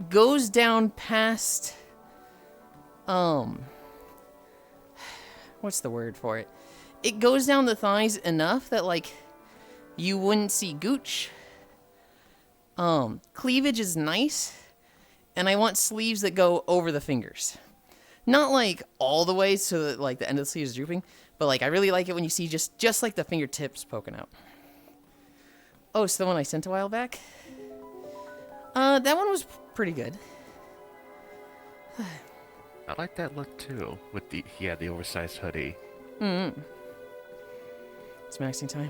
goes down past, what's the word for it? It goes down the thighs enough that, like, you wouldn't see gooch. Cleavage is nice, and I want sleeves that go over the fingers. Not, like, all the way so that, like, the end of the sleeve is drooping, but, like, I really like it when you see just like, the fingertips poking out. Oh, so the one I sent a while back? That one was pretty good. I like that look, too, with the oversized hoodie. Mm-hmm. It's maxing time.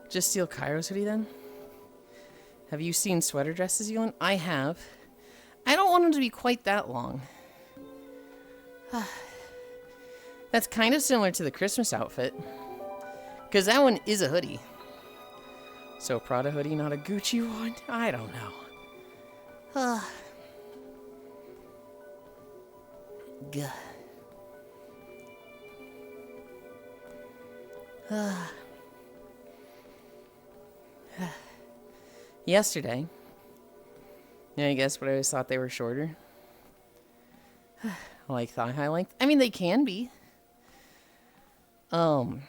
Just steal Kairo's hoodie, then? Have you seen sweater dresses, Yulind? I have. I don't want them to be quite that long. That's kind of similar to the Christmas outfit. Because that one is a hoodie. So Prada hoodie, not a Gucci one? I don't know. Yesterday, yeah, I guess, but I always thought they were shorter. Like thigh high length. I mean, they can be. The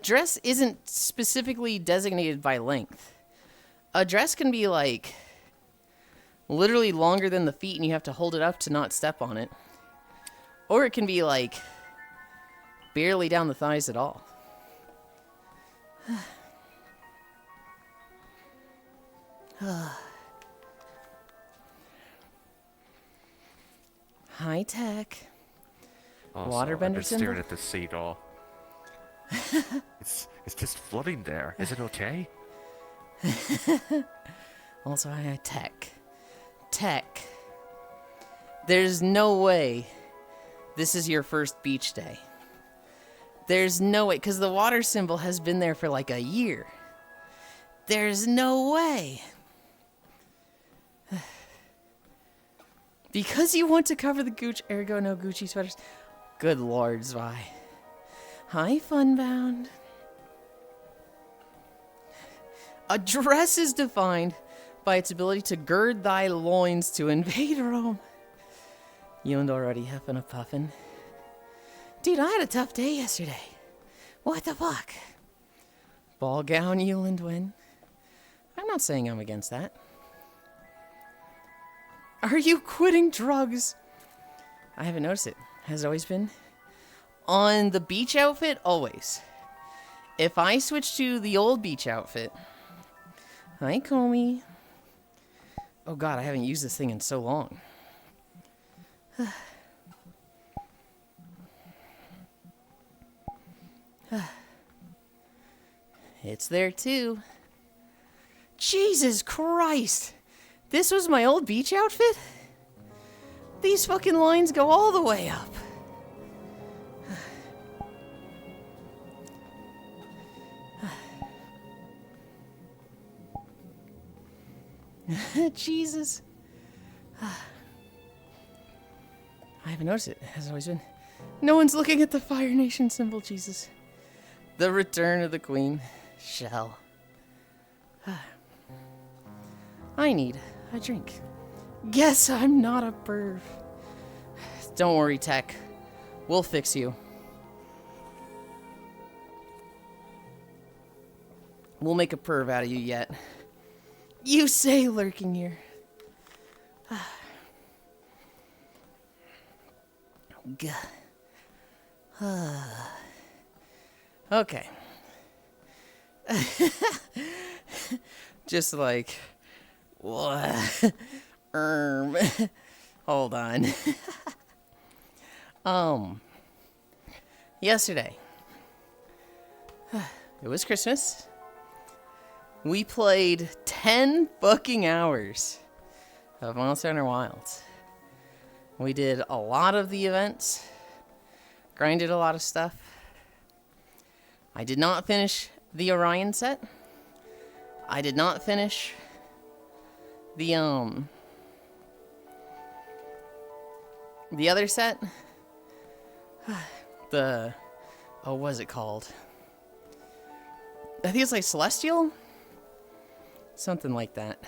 dress isn't specifically designated by length. A dress can be like literally longer than the feet and you have to hold it up to not step on it. Or it can be like barely down the thighs at all. High tech. Also, Waterbender I've been symbol? staring at the sea doll. it's just floating there. Is it okay? Also, high tech. Tech. There's no way this is your first beach day. There's no way, because the water symbol has been there for like a year. There's no way. Because you want to cover the gooch, ergo no Gucci sweaters. Good lord, Zvi. Hi, Funbound. A dress is defined by its ability to gird thy loins to invade Rome. Yulind already huffing and puffing. Dude, I had a tough day yesterday. What the fuck? Ball gown, Yulind win. I'm not saying I'm against that. Are you quitting drugs? I haven't noticed it. Has it always been? On the beach outfit, always. If I switch to the old beach outfit... Hi, Comey. Oh god, I haven't used this thing in so long. It's there too. Jesus Christ! This was my old beach outfit? These fucking lines go all the way up. Jesus. I haven't noticed it. It has always been. No one's looking at the Fire Nation symbol, Jesus. The return of the Queen. Shell. I need a drink. Guess I'm not a perv. Don't worry, Tech. We'll fix you. We'll make a perv out of you yet. You say, lurking here. Okay. Just like, what? Hold on. Yesterday, it was Christmas. We played 10 fucking hours of Monster Hunter Wilds. We did a lot of the events, grinded a lot of stuff. I did not finish the Orion set. I did not finish the other set. The, oh, what is it called? I think it's like Celestial? Something like that.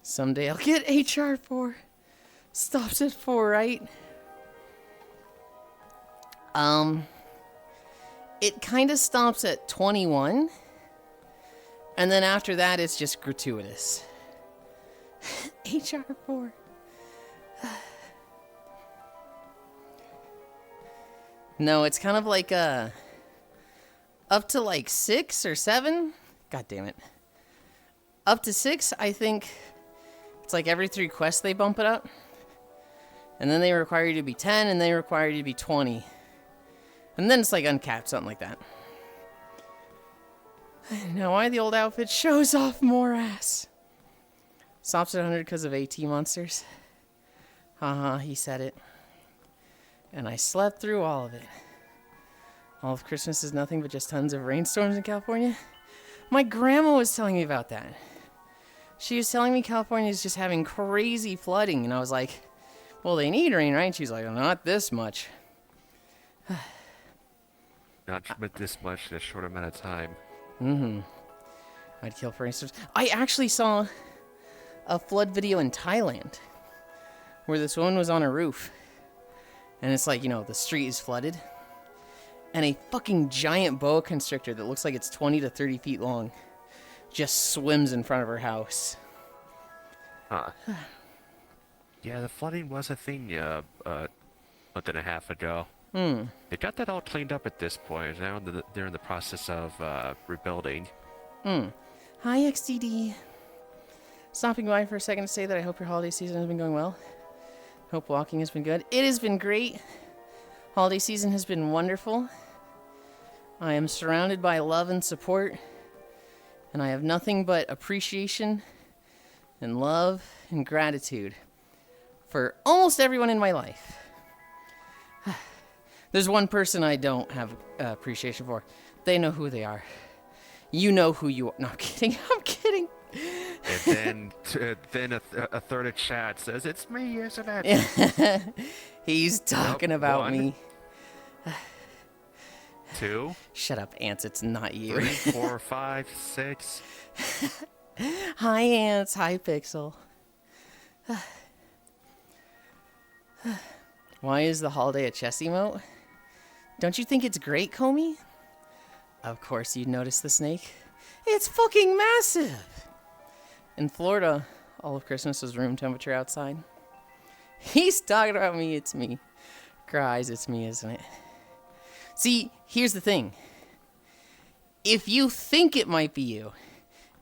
Someday I'll get HR4. Stops at 4, right? It kind of stops at 21. And then after that, it's just gratuitous. HR4. No, it's kind of like up to like 6 or 7. God damn it. Up to 6, I think it's like every 3 quests they bump it up. And then they require you to be 10, and they require you to be 20. And then it's like uncapped, something like that. I don't know why the old outfit shows off more ass. Stops at 100 because of AT monsters. Haha, he said it. And I slept through all of it. All of Christmas is nothing but just tons of rainstorms in California. My grandma was telling me about that. She was telling me California is just having crazy flooding. And I was like, well, they need rain, right? And she's like, well, not this much. Not but this much in a short amount of time. Mm-hmm. I'd kill for rainstorms. I actually saw a flood video in Thailand where this woman was on a roof. And it's like, you know, the street is flooded. And a fucking giant boa constrictor that looks like it's 20 to 30 feet long just swims in front of her house. Huh. Yeah, the flooding was a thing a month and a half ago. They got that all cleaned up at this point. Now they're in the process of rebuilding. Hi, XDD. Stopping by for a second to say that I hope your holiday season has been going well. Hope walking has been good. It has been great. Holiday season has been wonderful. I am surrounded by love and support, and I have nothing but appreciation and love and gratitude for almost everyone in my life. There's one person I don't have appreciation for. They know who they are. You know who you are. No, I'm kidding. I'm kidding. And then a third of chat says, "It's me, isn't it?" He's talking about one. me. 2, Shut up, Ants. It's not you. 3, 4, 5, 6. Hi, Ants. Hi, Pixel. Why is the holiday a chess emote? Don't you think it's great, Comey? Of course you'd notice the snake. It's fucking massive! In Florida, all of Christmas was room temperature outside. He's talking about me, it's me. Cries, it's me, isn't it? See, here's the thing. If you think it might be you,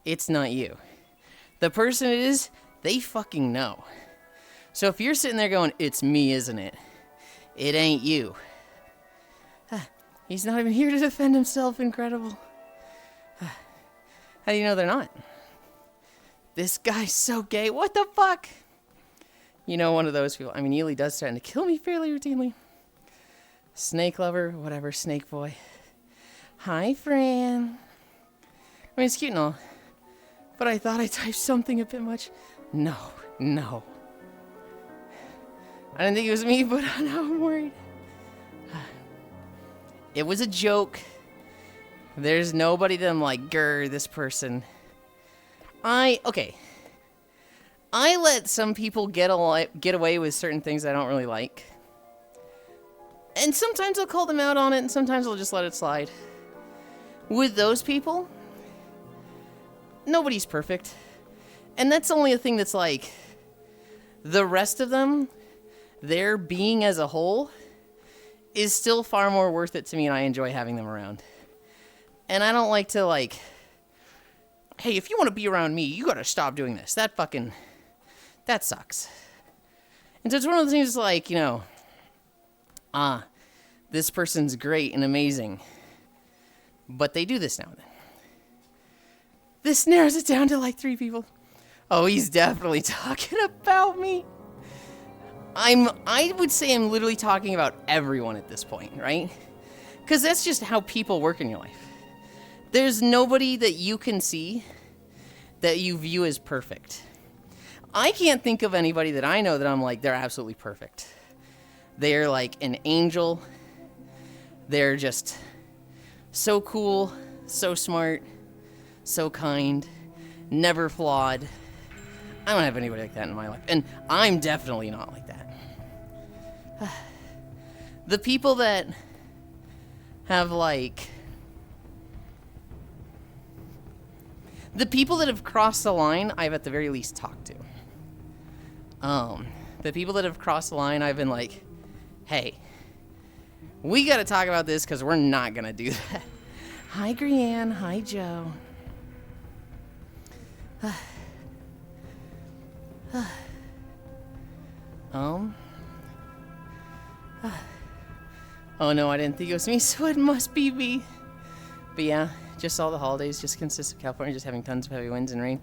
it's not you. The person it is, they fucking know. So if you're sitting there going, it's me, isn't it? It ain't you. He's not even here to defend himself. Incredible. How do you know they're not? This guy's so gay. What the fuck? You know, one of those people. I mean, Yulind does threaten to kill me fairly routinely. Snake lover, whatever, snake boy. Hi, Fran. I mean, it's cute and all. But I thought I typed something a bit much. No. I didn't think it was me, but now I'm worried. It was a joke. There's nobody that I'm like, grr, this person. Okay. I let some people get away with certain things I don't really like. And sometimes I'll call them out on it, and sometimes I'll just let it slide. With those people, nobody's perfect. And that's only a thing that's like, the rest of them, their being as a whole, is still far more worth it to me, and I enjoy having them around. And I don't like to, like, hey, if you want to be around me, you gotta stop doing this. That sucks. And so it's one of those things like, you know, this person's great and amazing, but they do this now and then. This narrows it down to like 3 people. Oh, he's definitely talking about me. I would say I'm literally talking about everyone at this point, right? Because that's just how people work in your life. There's nobody that you can see that you view as perfect. I can't think of anybody that I know that I'm like, they're absolutely perfect. They're like an angel. They're just so cool, so smart, so kind, never flawed. I don't have anybody like that in my life. And I'm definitely not like that. The people that have like... The people that have crossed the line, I've at the very least talked to. The people that have crossed the line, I've been like, hey, we gotta talk about this because we're not gonna do that. Hi, Grianne. Hi, Joe. Oh no, I didn't think it was me, so it must be me. But yeah, just all the holidays just consist of California just having tons of heavy winds and rain.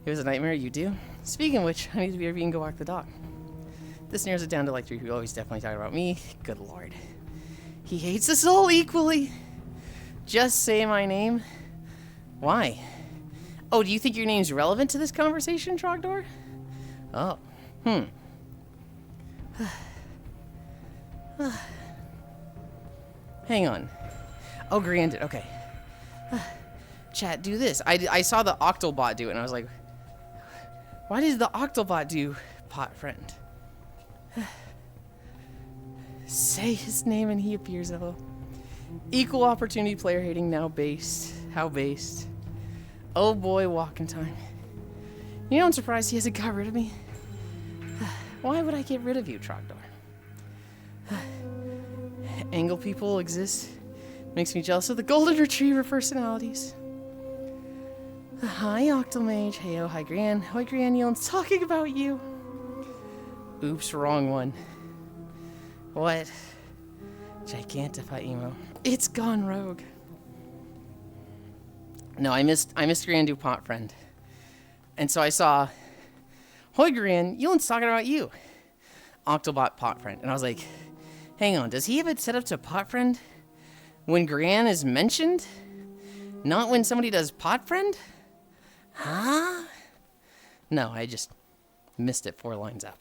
It was a nightmare, you do. Speaking of which, I need to be Airbnb and go walk the dog. This narrows it down to like 3 people. Oh, he's definitely talking about me. Good lord. He hates us all equally. Just say my name. Why? Oh, do you think your name's relevant to this conversation, Trogdor? Oh. Hang on. Oh, granted. Okay. Chat, do this. I saw the Octobot do it, and I was like, why does the Octobot do pot friend? Say his name and he appears. Hello. Equal opportunity player hating now based. How based? Oh boy, walking time. You know, I'm surprised he hasn't got rid of me. Why would I get rid of you, Trogdor? Angle people exist. Makes me jealous of the golden retriever personalities. Hi, Octomage. Heyo, hi, Gran. Hi, Gran. Yulind's talking about you. Oops, wrong one. What? Gigantify emo. It's gone rogue. No, I missed Gran do pot friend. And so I saw, Hoi Gran, Yulind's talking about you. Octobot pot friend. And I was like, hang on, does he have it set up to pot friend when Gran is mentioned? Not when somebody does pot friend? Huh? No, I just missed it 4 lines up.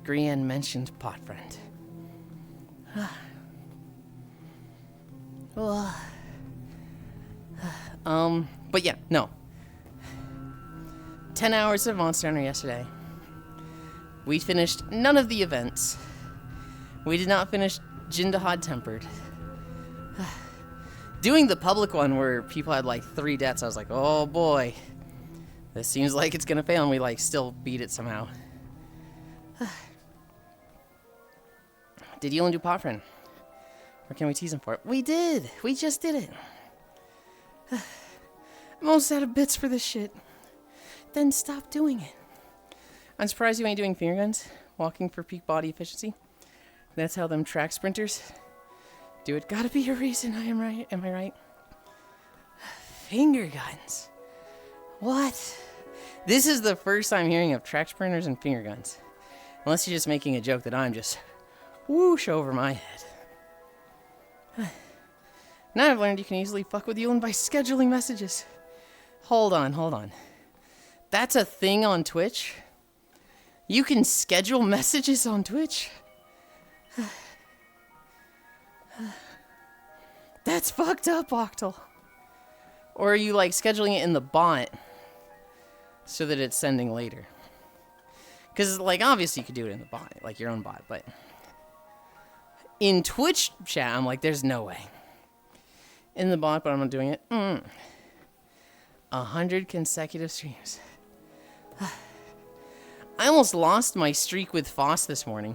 Gran mentioned pot friend. But yeah, no. 10 hours of Monster Hunter yesterday. We finished none of the events. We did not finish Jindahad Tempered. Doing the public one where people had like 3 deaths, I was like, oh boy. This seems like it's gonna fail, and we like still beat it somehow. Did Yulind do pot friend? Or can we tease him for it? We did! We just did it! I'm almost out of bits for this shit. Then stop doing it. I'm surprised you ain't doing finger guns. Walking for peak body efficiency. That's how them track sprinters do it. Gotta be a reason, I am right. Am I right? Finger guns. What? This is the first I'm hearing of track sprinters and finger guns. Unless you're just making a joke that I'm just whoosh over my head. Now I've learned you can easily fuck with Yulind by scheduling messages. Hold on. That's a thing on Twitch? You can schedule messages on Twitch? That's fucked up, Octal. Or are you like scheduling it in the bot so that it's sending later? Because like obviously you could do it in the bot, like your own bot, but in Twitch chat I'm like there's no way. In the bot, but I'm not doing it. 100 consecutive streams. I almost lost my streak with Foss this morning.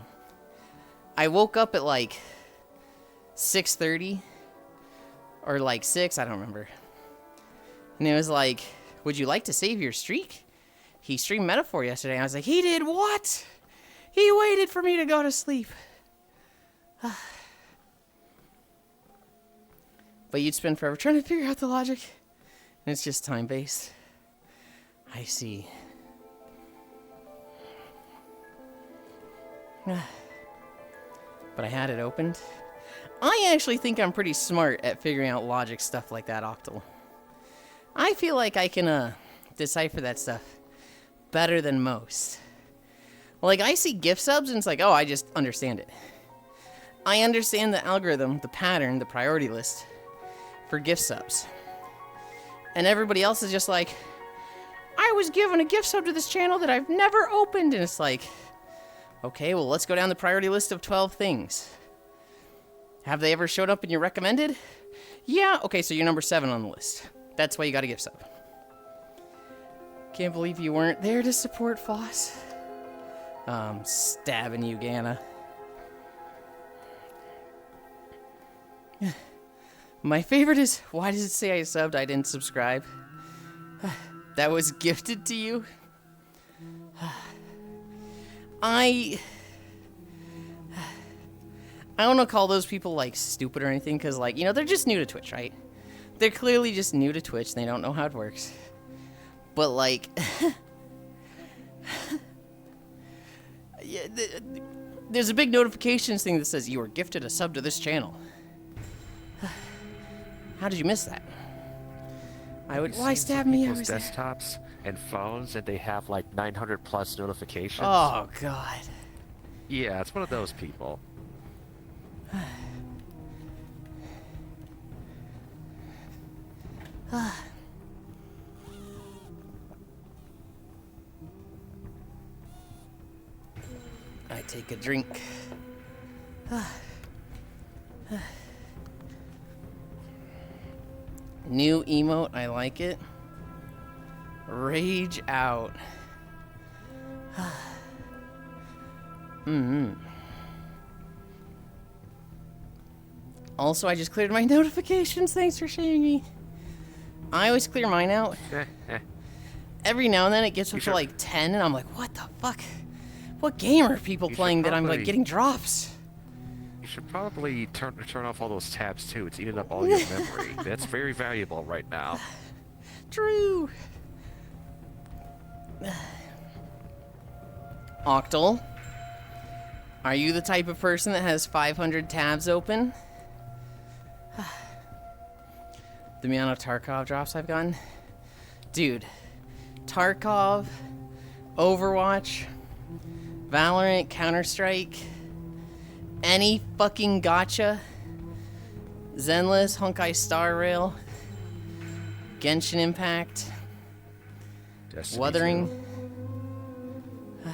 I woke up at like 6:30 or like 6, I don't remember. And it was like, would you like to save your streak? He streamed Metaphor yesterday. I was like, he did what? He waited for me to go to sleep. But you'd spend forever trying to figure out the logic. And it's just time-based. I see. But I had it opened. I actually think I'm pretty smart at figuring out logic stuff like that, Octal. I feel like I can decipher that stuff better than most. Like, I see gift subs and it's like, oh, I just understand it. I understand the algorithm, the pattern, the priority list for gift subs. And everybody else is just like, I was given a gift sub to this channel that I've never opened. And it's like, okay, well, let's go down the priority list of 12 things. Have they ever showed up in your recommended? Yeah, okay, so you're number 7 on the list. That's why you got a gift sub. Can't believe you weren't there to support Foss. Stabbing you, Ganna. My favorite is, why does it say I subbed? I didn't subscribe. That was gifted to you? I don't want to call those people, like, stupid or anything, because, like, you know, they're just new to Twitch, right? They're clearly just new to Twitch. They don't know how it works. But, like, yeah, there's a big notifications thing that says, you were gifted a sub to this channel. How did you miss that? Why stab me? People's desktops and phones, and they have, like, 900 plus notifications. Oh, God. Yeah, it's one of those people. I take a drink. New emote, I like it. Rage out. Also, I just cleared my notifications. Thanks for shaming me. I always clear mine out. Every now and then it gets up to like 10, and I'm like, what the fuck? What game are people playing that I'm like getting drops? You should probably turn off all those tabs too. It's eating up all your memory. That's very valuable right now. True. Octal, are you the type of person that has 500 tabs open? The amount of Tarkov drops I've gotten? Dude, Tarkov, Overwatch, Valorant, Counter-Strike, any fucking gacha, Zenless, Honkai Star Rail, Genshin Impact, Destiny Wuthering. 2.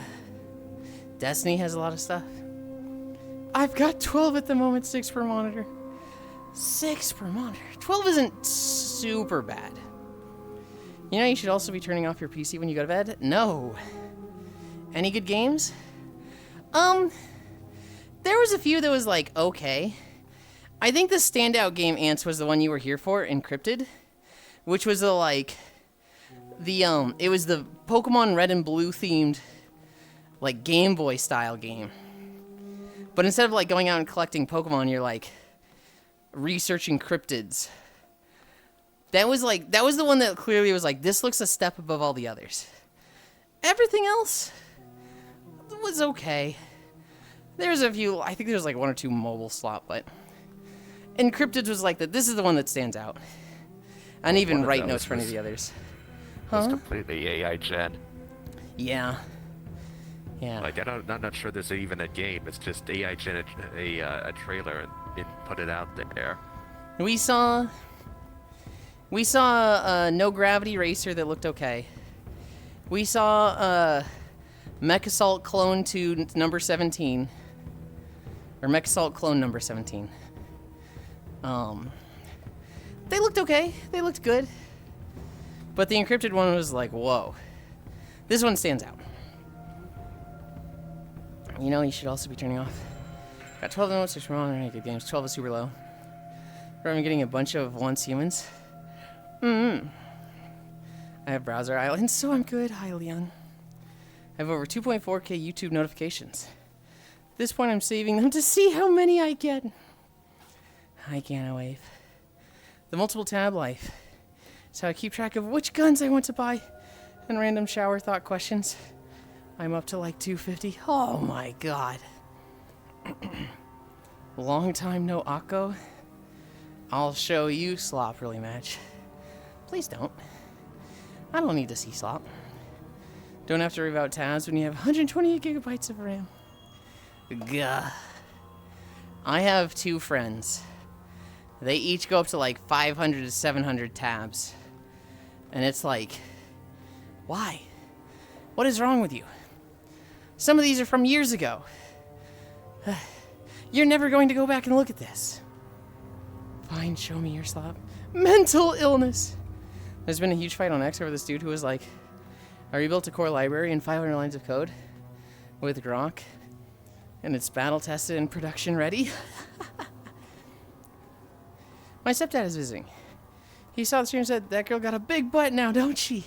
Destiny has a lot of stuff. I've got 12 at the moment, 6 per monitor. 6 per monitor. 12 isn't super bad. You know, you should also be turning off your PC when you go to bed. No. Any good games? There was a few that was like, okay. I think the standout game, Ants, was the one you were here for, Encrypted. Which was the, like, it was the Pokemon Red and Blue themed, like, Game Boy style game. But instead of, like, going out and collecting Pokemon, you're, like, researching cryptids. That was the one that clearly was like, this looks a step above all the others. Everything else was okay. There's a few, I think there's like 1 or 2 mobile slot, but Encrypted was like that. This is the one that stands out. And even write notes for any of the others. It's completely AI gen. Yeah. Yeah. Like, I'm not sure there's even a game. It's just AI gen a trailer and put it out there. We saw a No Gravity Racer that looked okay. We saw Mech Assault Clone 2 number 17. Or Mech Assault Clone number 17. They looked okay. They looked good. But the Encrypted one was like, whoa. This one stands out. You know, you should also be turning off. Got 12 notes, 6 wrong, any good games. 12 is super low. I'm getting a bunch of once humans. I have browser islands, so I'm good. Hi, Leon. I have over 2.4k YouTube notifications. At this point, I'm saving them to see how many I get. Hi, Gano Wave. The multiple tab life. It's how I keep track of which guns I want to buy and random shower thought questions. I'm up to like 250. Oh my god. Long time no Akko. I'll show you slop really match. Please don't. I don't need to see slop. Don't have to worry about tabs when you have 128 gigabytes of RAM. Gah. I have 2 friends. They each go up to like 500 to 700 tabs. And it's like, why? What is wrong with you? Some of these are from years ago. You're never going to go back and look at this. Fine, show me your slop. Mental illness. There's been a huge fight on X over this dude who was like, I rebuilt a core library in 500 lines of code with Grok, and it's battle tested and production ready. My stepdad is visiting. He saw the stream and said, that girl got a big butt now, don't she?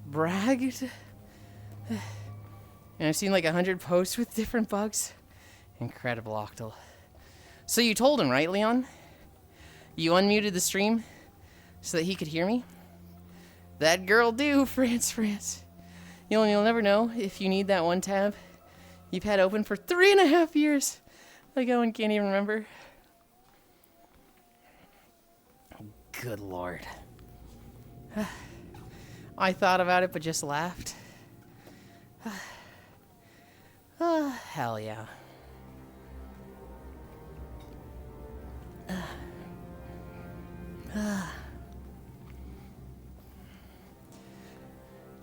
Bragged. And I've seen like 100 posts with different bugs. Incredible, Octal. So you told him, right, Leon? You unmuted the stream so that he could hear me? That girl do, France. You'll never know if you need that one tab you've had open for 3.5 years. Like, Owen can't even remember. Good lord. I thought about it, but just laughed. Hell yeah.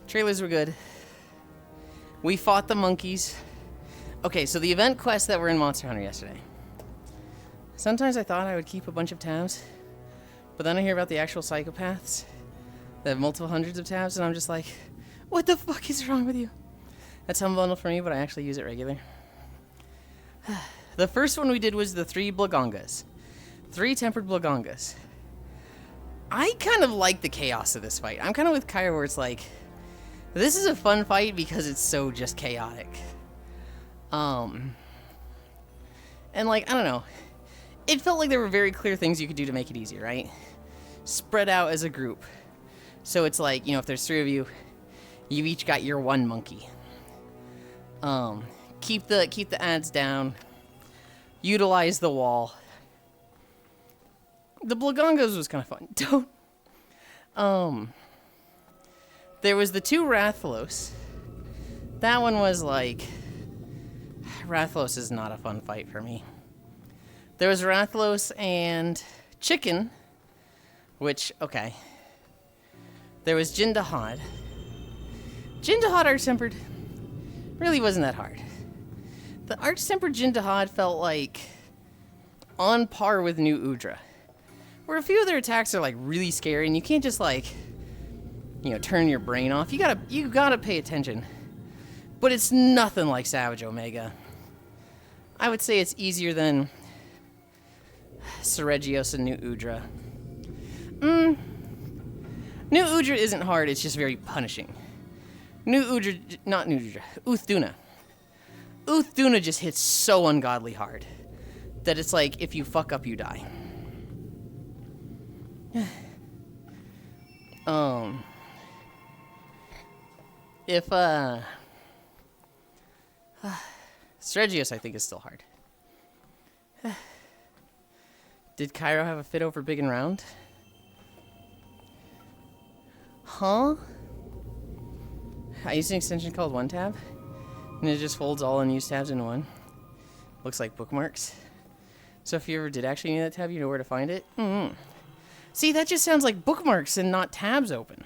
Trailers were good. We fought the monkeys. Okay, so the event quests that were in Monster Hunter yesterday. Sometimes I thought I would keep a bunch of tabs, but then I hear about the actual psychopaths that have multiple hundreds of tabs, and I'm just like, what the fuck is wrong with you? That's unbundled for me, but I actually use it regular. The first one we did was the 3 Blagongas. 3 tempered Blagongas. I kind of like the chaos of this fight. I'm kind of with Kyra where it's like, this is a fun fight because it's so just chaotic. And like, I don't know. It felt like there were very clear things you could do to make it easier, right? Spread out as a group. So it's like, if there's 3 of you, you've each got your 1 monkey. Keep the ads down. Utilize the wall. The Blagongas was kind of fun. There was the 2 Rathalos. That one was like, Rathalos is not a fun fight for me. There was Rathalos and Chicken, which, okay. There was Jindahad. Jindahad Arch-Tempered really wasn't that hard. The Arch-Tempered Jindahad felt like on par with New Udra, where a few of their attacks are like really scary and you can't just like, turn your brain off. You gotta pay attention. But it's nothing like Savage Omega. I would say it's easier than Seregios and New Udra. New Udra isn't hard, it's just very punishing. Uthduna. Uthduna just hits so ungodly hard that it's like, if you fuck up, you die. Seregios, I think, is still hard. Did Cairo have a fit over big and round? Huh? I used an extension called OneTab, and it just folds all unused tabs into one. Looks like bookmarks. So if you ever did actually need that tab, you know where to find it? See, that just sounds like bookmarks and not tabs open.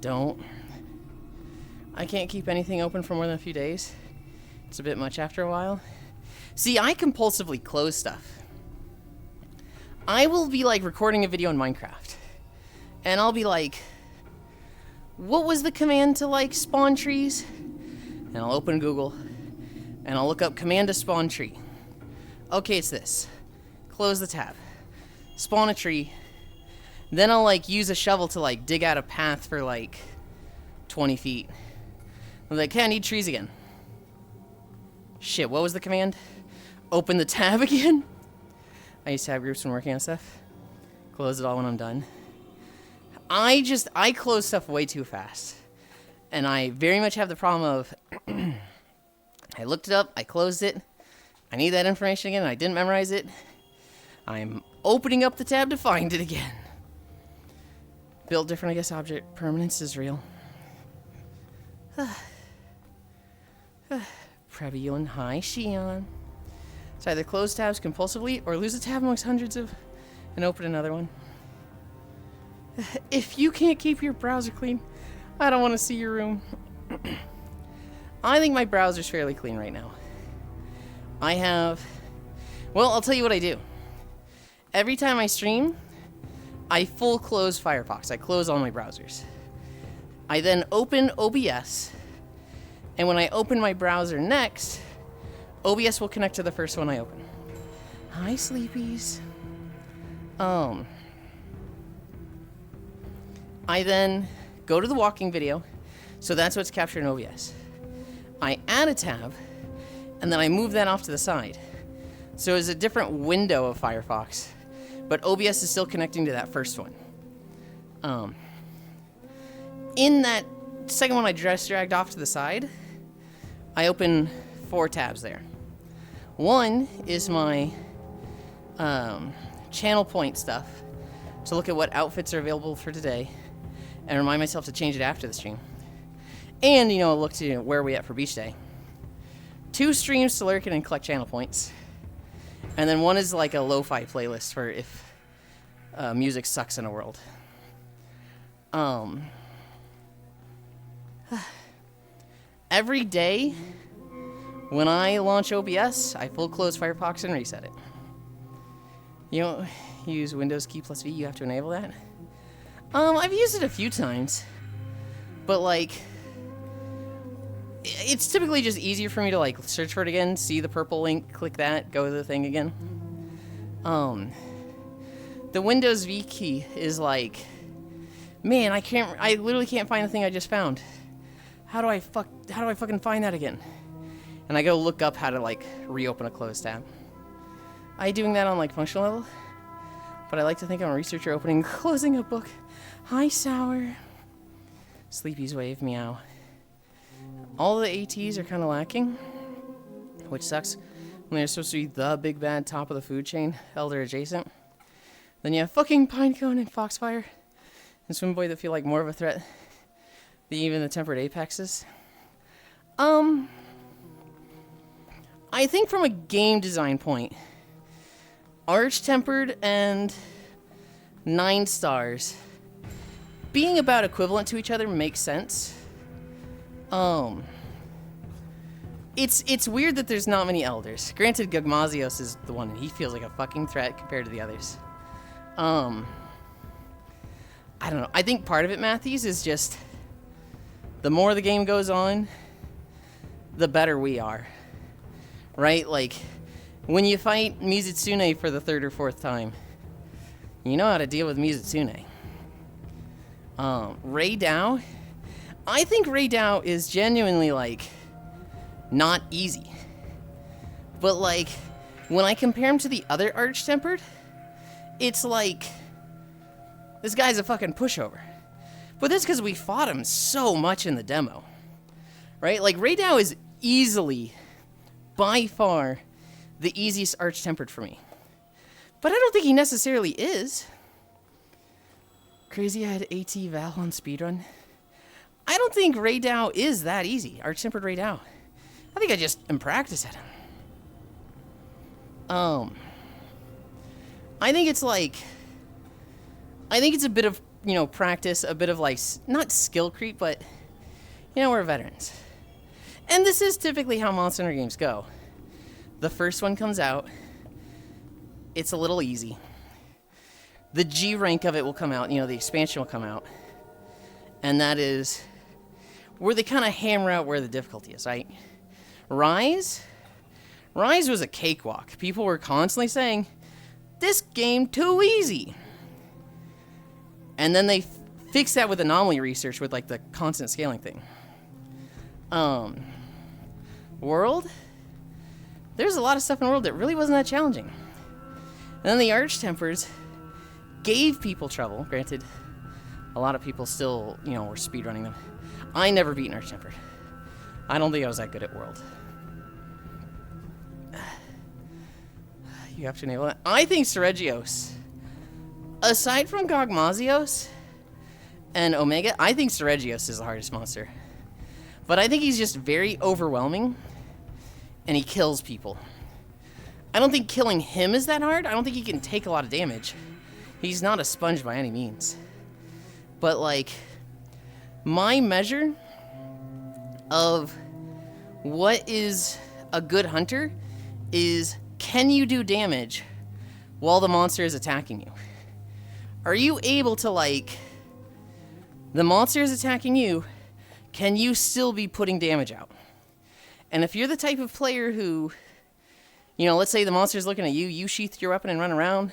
Don't. I can't keep anything open for more than a few days. It's a bit much after a while. See, I compulsively close stuff. I will be like recording a video in Minecraft, and I'll be like, what was the command to like spawn trees? And I'll open Google, and I'll look up command to spawn tree. Okay, it's this. Close the tab. Spawn a tree. Then I'll like use a shovel to like dig out a path for like 20 feet. I'm like, okay, I need trees again. Shit, what was the command? Open the tab again? I use tab groups when working on stuff. Close it all when I'm done. I close stuff way too fast. And I very much have the problem of, I looked it up, I closed it, I need that information again, and I didn't memorize it. I'm opening up the tab to find it again. Built different, I guess, object permanence is real. Previewin, hi, Shion. So either close tabs compulsively or lose a tab amongst hundreds of and open another one. If you can't keep your browser clean, I don't want to see your room. I think my browser's fairly clean right now. Well, I'll tell you what I do. Every time I stream, I full close Firefox. I close all my browsers. I then open OBS, and when I open my browser next, OBS will connect to the first one I open. Hi, sleepies. I then go to the walking video, so that's what's captured in OBS. I add a tab, and then I move that off to the side. So it's a different window of Firefox, but OBS is still connecting to that first one. In that second one I just dragged off to the side, I open 4 tabs there. One is my channel point stuff, to look at what outfits are available for today, and remind myself to change it after the stream. And, look to where are we at for beach day. 2 streams to lurk in and collect channel points. And then one is like a lo-fi playlist for if music sucks in a world. Every day, when I launch OBS, I full close Firefox and reset it. You don't use Windows key plus V, you have to enable that? I've used it a few times, but like, it's typically just easier for me to like search for it again, see the purple link, click that, go to the thing again. The Windows V key is like, man, I literally can't find the thing I just found. How do I fucking find that again? And I go look up how to like reopen a closed tab. I doing that on like functional level, but I like to think I'm a researcher opening, closing a book. Hi, Sour. Sleepy's wave, meow. All the ATs are kind of lacking, which sucks. When they're supposed to be the big bad top of the food chain, Elder adjacent. Then you have fucking Pinecone and Foxfire and Swimboy that feel like more of a threat than even the tempered apexes. I think from a game design point, Arch-Tempered and 9 stars being about equivalent to each other makes sense. It's weird that there's not many elders. Granted, Gugmazios is the one, and he feels like a fucking threat compared to the others. I don't know. I think part of it, Matthews, is just the more the game goes on, the better we are. Right? Like, when you fight Mizitsune for the 3rd or 4th time, you know how to deal with Mizitsune. Ray Dao, I think Ray Dao is genuinely, like, not easy. But, like, when I compare him to the other Arch-Tempered, it's like, this guy's a fucking pushover. But that's because we fought him so much in the demo. Right? Like, Ray Dao is easily, by far, the easiest Arch-Tempered for me. But I don't think he necessarily is. Crazy I had AT Val on speedrun. I don't think Ray Dao is that easy. Arch-Tempered Ray Dao. I think I just am practice at him. I think it's like, I think it's a bit of, you know, practice, a bit of like, not skill creep, but, you know, we're veterans. And this is typically how Monster Hunter games go. The first one comes out, it's a little easy. The G rank of it will come out, you know, the expansion will come out. And that is where they kind of hammer out where the difficulty is, right? Rise was a cakewalk. People were constantly saying, this game too easy. And then they fixed that with anomaly research with like the constant scaling thing. World, there's a lot of stuff in World that really wasn't that challenging. And then the Arch-Tempers gave people trouble. Granted, a lot of people still, you know, were speedrunning them. I never beat an Arch-Tempered. I don't think I was that good at World. You have to enable that. I think Seregios, aside from Gogmazios and Omega, I think Seregios is the hardest monster. But I think he's just very overwhelming, and he kills people. I don't think killing him is that hard. I don't think he can take a lot of damage. He's not a sponge by any means. But, like, my measure of what is a good hunter is, can you do damage while the monster is attacking you? Are you able to, like, the monster is attacking you, can you still be putting damage out? And if you're the type of player who, you know, let's say the monster's looking at you, you sheath your weapon and run around,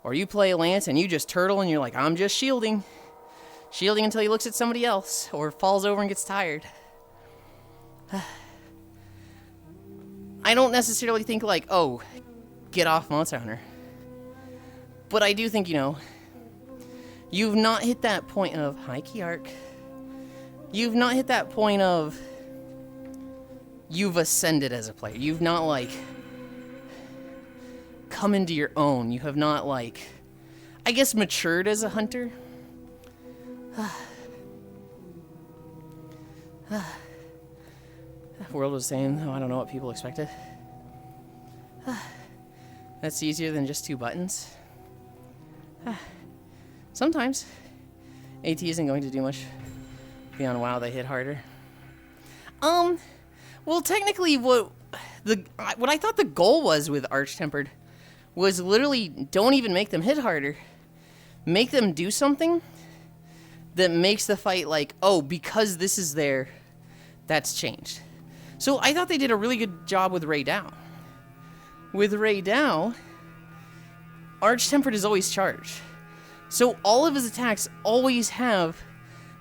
or you play a lance and you just turtle and you're like, I'm just shielding until he looks at somebody else, or falls over and gets tired. I don't necessarily think like, oh, get off Monster Hunter. But I do think, you know, you've not hit that point of, hi Kiark. You've not hit that point of, you've ascended as a player. You've not, like, come into your own. You have not, like, I guess, matured as a hunter. World was saying, oh, I don't know what people expected. That's easier than just 2 buttons. Sometimes. AT isn't going to do much beyond WoW, they hit harder. Well, technically, what I thought the goal was with Arch-Tempered was literally don't even make them hit harder. Make them do something that makes the fight like, oh, because this is there, that's changed. So I thought they did a really good job with Ray Dow. With Ray Dow, Arch-Tempered is always charged. So all of his attacks always have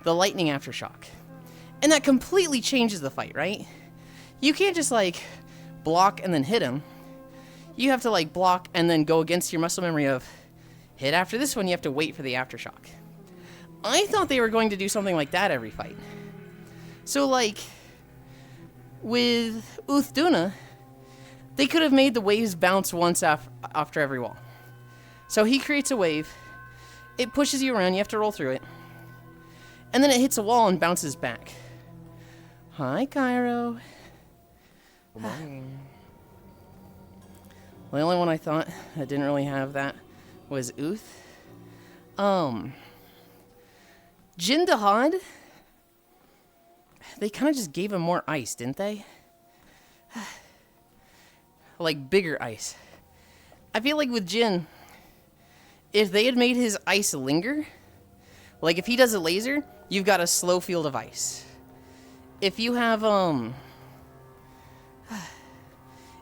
the lightning aftershock. And that completely changes the fight, right? You can't just, like, block and then hit him. You have to, like, block and then go against your muscle memory of hit after this one, you have to wait for the aftershock. I thought they were going to do something like that every fight. So, like, with Uthduna, they could have made the waves bounce once after every wall. So he creates a wave, it pushes you around, you have to roll through it, and then it hits a wall and bounces back. Hi, Cairo. Good morning. The only one I thought that didn't really have that was Uth. Jindahad, they kind of just gave him more ice, didn't they? Like bigger ice. I feel like with Jin, if they had made his ice linger, like if he does a laser, you've got a slow field of ice. If you have,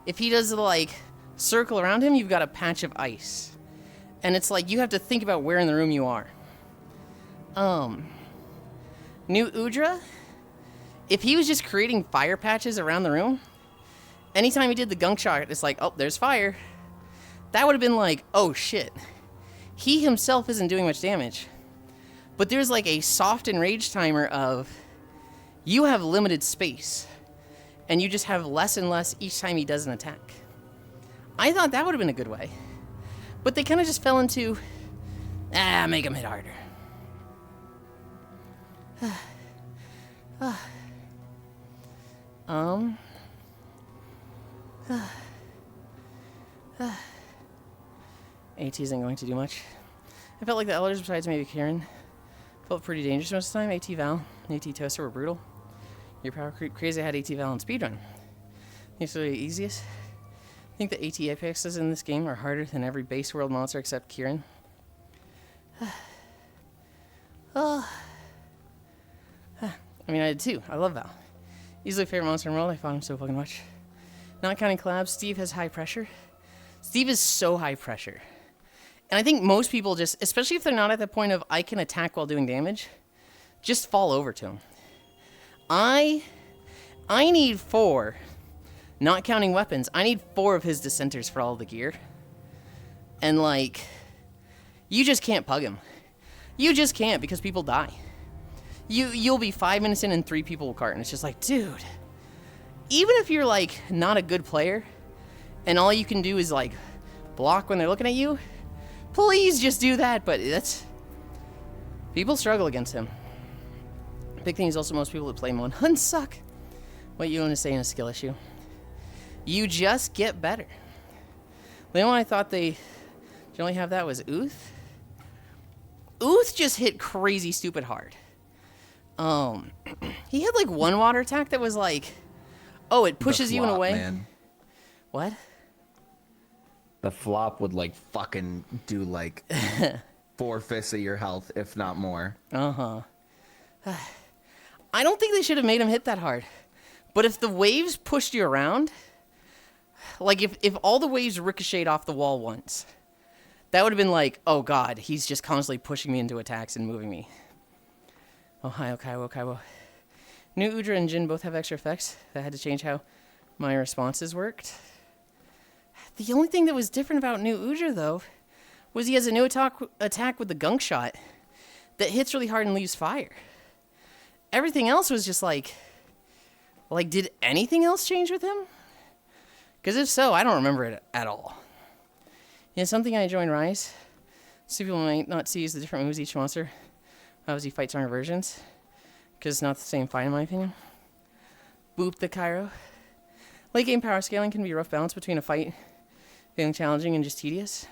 if he does like circle around him, you've got a patch of ice. And it's like you have to think about where in the room you are. New Udra, if he was just creating fire patches around the room, anytime he did the gunk shot, it's like, oh, there's fire. That would have been like, oh shit. He himself isn't doing much damage. But there's like a soft enrage timer of you have limited space. And you just have less and less each time he does an attack. I thought that would have been a good way. But they kind of just fell into, make him hit harder. AT isn't going to do much. I felt like the elders, besides maybe Kieran, felt pretty dangerous most of the time. AT Val and AT Toaster were brutal. Your power creep crazy had AT Val and speedrun. It's the easiest. I think the AT Apexes in this game are harder than every base world monster except Kieran. I mean, I did too. I love Val. Easily favorite monster in the world. I fought him so fucking much. Not counting collabs, Steve has high pressure. Steve is so high pressure. And I think most people just, especially if they're not at the point of I can attack while doing damage, just fall over to him. I need 4, not counting weapons, I need 4 of his dissenters for all the gear. And like, you just can't pug him. You just can't because people die. You'll be 5 minutes in and 3 people will cart, and it's just like, dude. Even if you're like not a good player, and all you can do is like block when they're looking at you, please just do that. But that's people struggle against him. Big thing is also most people that play him on Hunt suck. What you want to say in a skill issue? You just get better. The only one I thought they generally have that was Uth. Uth just hit crazy stupid hard. He had like one water attack that was like, oh, it pushes you in a way. Man. What? The flop would like fucking do like 4/5 of your health, if not more. I don't think they should have made him hit that hard. But if the waves pushed you around, like if all the waves ricocheted off the wall once, that would have been like, oh god, he's just constantly pushing me into attacks and moving me. Ohio, Kaiwo. New Udra and Jin both have extra effects. That had to change how my responses worked. The only thing that was different about New Udra, though, was he has a new attack with the gunk shot that hits really hard and leaves fire. Everything else was just like, did anything else change with him? Because if so, I don't remember it at all. Yeah, something I enjoy in Rise. Some people might not see is the different moves each monster. Obviously, fight stronger versions. Because it's not the same fight, in my opinion. Boop the Cairo. Late game power scaling can be a rough balance between a fight feeling challenging and just tedious.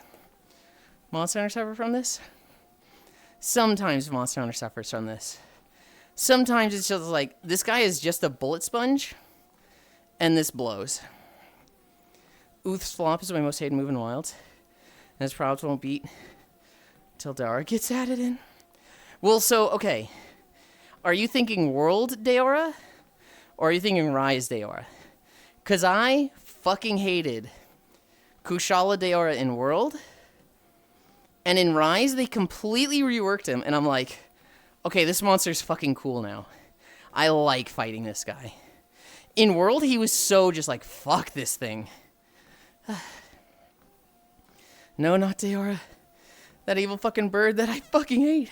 Monster Hunter suffer from this? Sometimes Monster Hunter suffers from this. Sometimes it's just like, this guy is just a bullet sponge, and this blows. Uth's flop is my most hated move in Wild, and his probs won't beat until Daora gets added in. Well, so, okay. Are you thinking World Daora? Or are you thinking Rise Deora? Because I fucking hated Kushala Deora in World. And in Rise, they completely reworked him. And I'm like, okay, this monster's fucking cool now. I like fighting this guy. In World, he was so just like, fuck this thing. No, not Deora. That evil fucking bird that I fucking hate.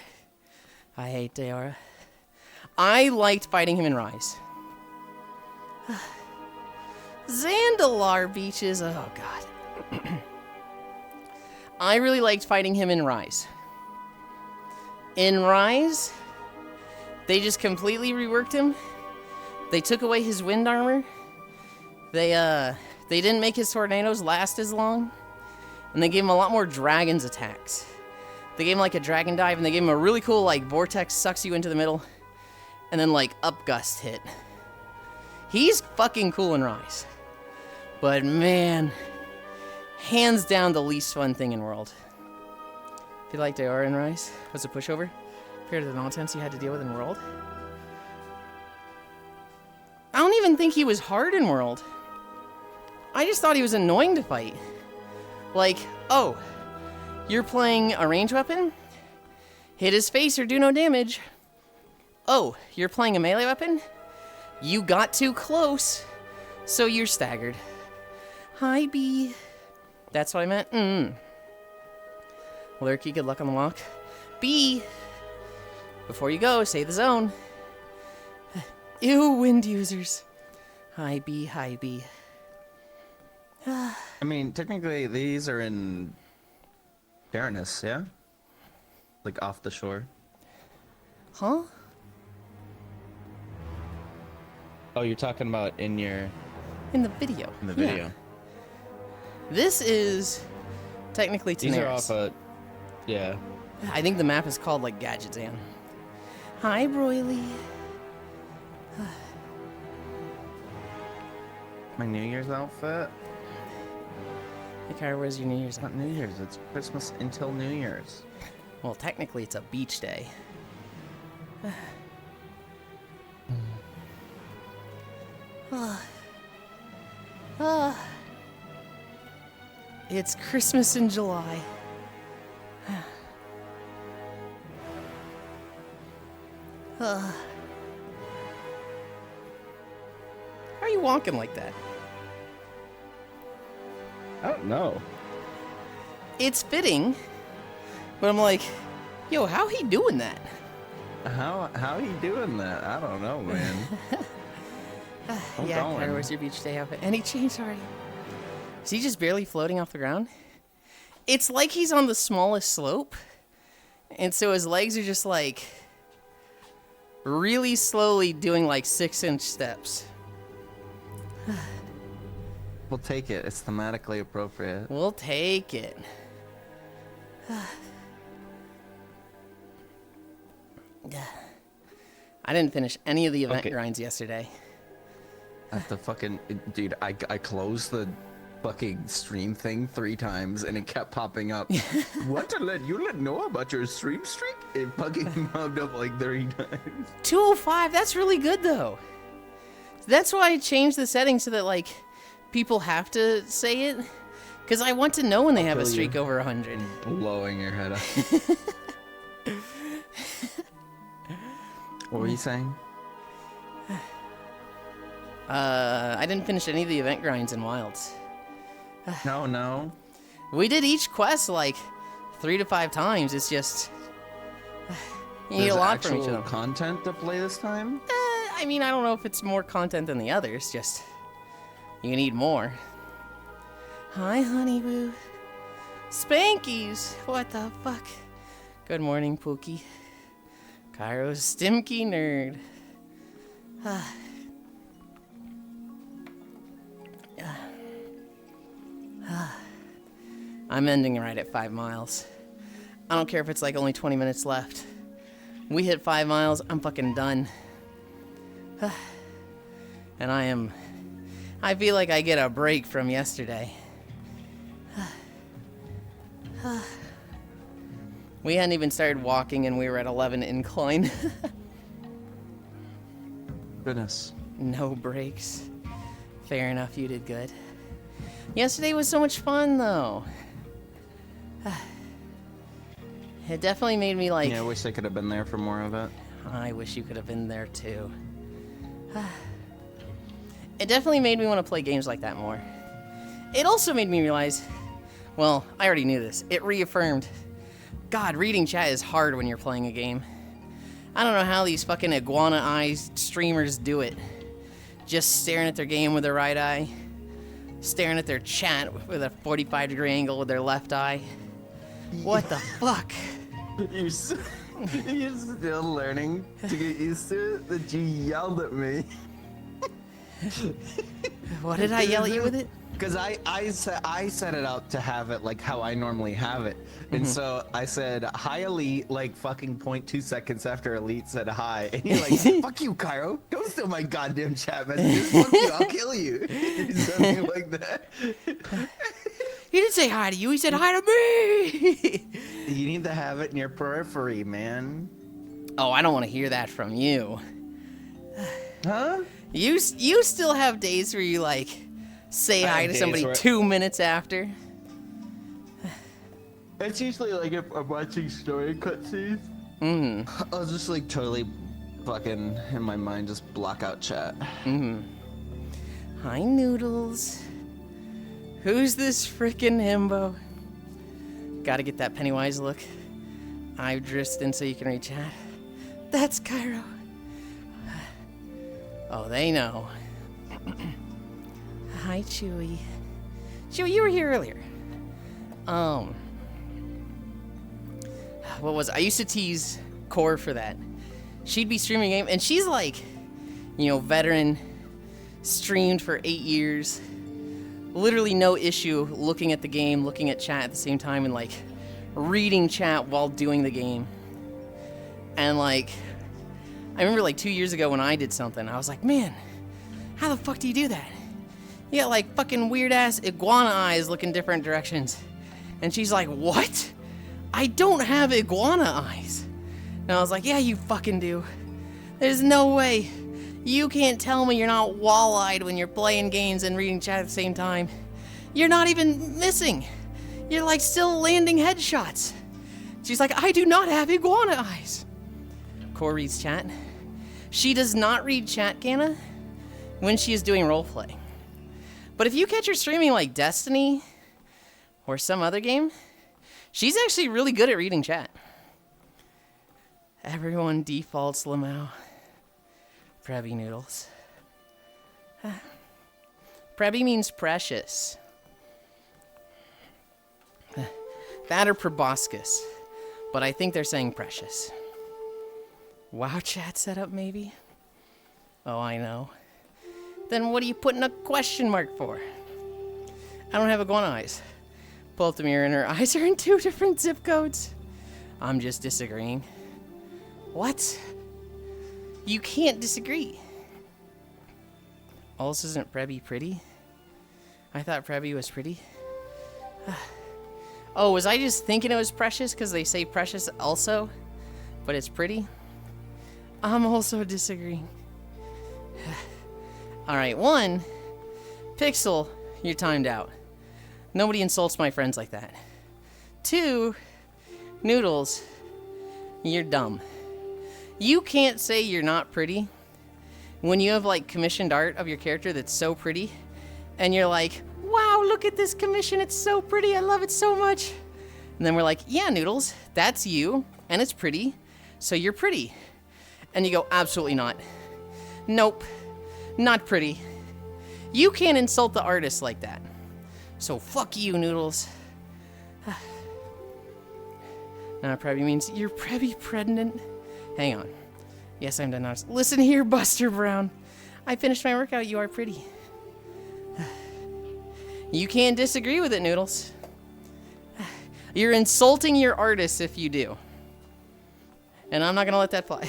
I hate Deora. I liked fighting him in Rise. Zandalar Beaches. Oh, God. I really liked fighting him in Rise. In Rise, they just completely reworked him. They took away his wind armor. They didn't make his tornadoes last as long. And they gave him a lot more dragon's attacks. They gave him like a dragon dive, and they gave him a really cool like vortex sucks you into the middle. And then like up gust hit. He's fucking cool in Rise. But man, hands down the least fun thing in World. If you like Deora in Rise, was a pushover compared to the nonsense you had to deal with in World. I don't even think he was hard in World. I just thought he was annoying to fight. Like, oh, you're playing a range weapon? Hit his face or do no damage. Oh, you're playing a melee weapon? You got too close, so you're staggered. Hi, B. That's what I meant. Lurky, good luck on the walk. B. Before you go, save the zone. Ew, wind users. Hi, B. Hi, B. I mean, technically, these are in Fairness, yeah? Like off the shore. Huh? Oh, you're talking about in your... In the video. In the video. Yeah. This is technically Tanaris. These are off a... Yeah. I think the map is called like Gadgetzan. Hi, Broily. My New Year's outfit? Hey, Kyra, where's your New Year's? It's not New Year's, it's Christmas until New Year's. Well, technically it's a beach day. It's Christmas in July. How are you walking like that? I don't know. It's fitting, but I'm like, yo, how he doing that? How he doing that? I don't know, man. I'm Yeah, going. Kyra, where's your beach day outfit? And he changed already. Is he just barely floating off the ground? It's like he's on the smallest slope, and so his legs are just like really slowly doing like 6-inch steps. We'll take it. It's thematically appropriate. We'll take it. I didn't finish any of the event Okay. grinds yesterday. I have to fucking... Dude, I closed the fucking stream thing 3 times and it kept popping up. Want to let Yulind know about your stream streak? It fucking popped up like 3 times. 205, that's really good though. That's why I changed the settings so that like people have to say it. Because I want to know when they have a kill you. streak over 100. Blowing your head up. What were you saying? I didn't finish any of the event grinds in Wilds. No. We did each quest like 3 to 5 times. It's just you need There's a lot from each of actual them. content to play this time? I mean, I don't know if it's more content than the others. Just you need more. Hi, Honeyboo. Spankies. What the fuck? Good morning, Pookie. Kairo's Stimky nerd. I'm ending right at 5 miles. I don't care if it's like only 20 minutes left. We hit 5 miles, I'm fucking done. And I feel like I get a break from yesterday. We hadn't even started walking and we were at 11 incline. Goodness. No breaks. Fair enough, you did good. Yesterday was so much fun, though. It definitely made me like... Yeah, I wish I could have been there for more of it. I wish you could have been there, too. It definitely made me want to play games like that more. It also made me realize... Well, I already knew this. It reaffirmed... God, reading chat is hard when you're playing a game. I don't know how these fucking iguana-eyes streamers do it. Just staring at their game with their right eye. Staring at their chat with a 45-degree angle with their left eye. What the fuck? You're still learning to get used to it, that you yelled at me. What did I yell at you with it? Because I set it up to have it like how I normally have it. And so I said, hi, Elite, like fucking 0.2 seconds after Elite said hi. And you're like, fuck you, Cairo. Don't steal my goddamn chat messages. Fuck you, I'll kill you. Something like that. He didn't say hi to you, he said hi to me! You need to have it in your periphery, man. Oh, I don't want to hear that from you. Huh? You still have days where you, like, say I hi have to days somebody where- 2 minutes after. It's usually like if I'm watching story cutscenes. I'll just like totally fucking in my mind just block out chat. Hi, Noodles. Who's this frickin' himbo? Gotta get that Pennywise look. I've drifted in so you can read chat. That's Cairo. Oh, they know. Hi, Chewy. Chewy, you were here earlier. What was it? I used to tease Core for that. She'd be streaming a game, and she's like, you know, veteran, streamed for 8 years. Literally no issue looking at the game, looking at chat at the same time, and like reading chat while doing the game. And like, I remember like 2 years ago when I did something, I was like, man, how the fuck do you do that? You got like fucking weird ass iguana eyes looking different directions. And she's like, what? I don't have iguana eyes. And I was like, yeah, you fucking do. There's no way. You can't tell me you're not wall-eyed when you're playing games and reading chat at the same time. You're not even missing. You're like still landing headshots. She's like, I do not have iguana eyes. Core reads chat. She does not read chat, Ganna, when she is doing roleplay. But if you catch her streaming like Destiny or some other game, she's actually really good at reading chat. Everyone defaults Lamau. Prebby Noodles. Prebby means precious. That or proboscis. But I think they're saying precious. Wow, chat setup maybe? Oh, I know. Then what are you putting a question mark for? I don't have iguana eyes. Pull up the mirror and her eyes are in 2 different zip codes. I'm just disagreeing. What? You can't disagree. Also, isn't Prebby pretty? I thought Prebby was pretty. Oh, was I just thinking it was precious because they say precious also? But it's pretty? I'm also disagreeing. Alright, 1. Pixel, you're timed out. Nobody insults my friends like that. 2. Noodles, you're dumb. You can't say you're not pretty when you have like commissioned art of your character that's so pretty and you're like, wow, look at this commission, it's so pretty, I love it so much. And then we're like, yeah, Noodles, that's you and it's pretty, so you're pretty. And you go, absolutely not. Nope, not pretty. You can't insult the artist like that. So fuck you, Noodles. Now Prebby means you're Prebby pregnant. Hang on. Yes, I'm done now. Listen here, Buster Brown. I finished my workout. You are pretty. You can't disagree with it, Noodles. You're insulting your artist if you do. And I'm not going to let that fly.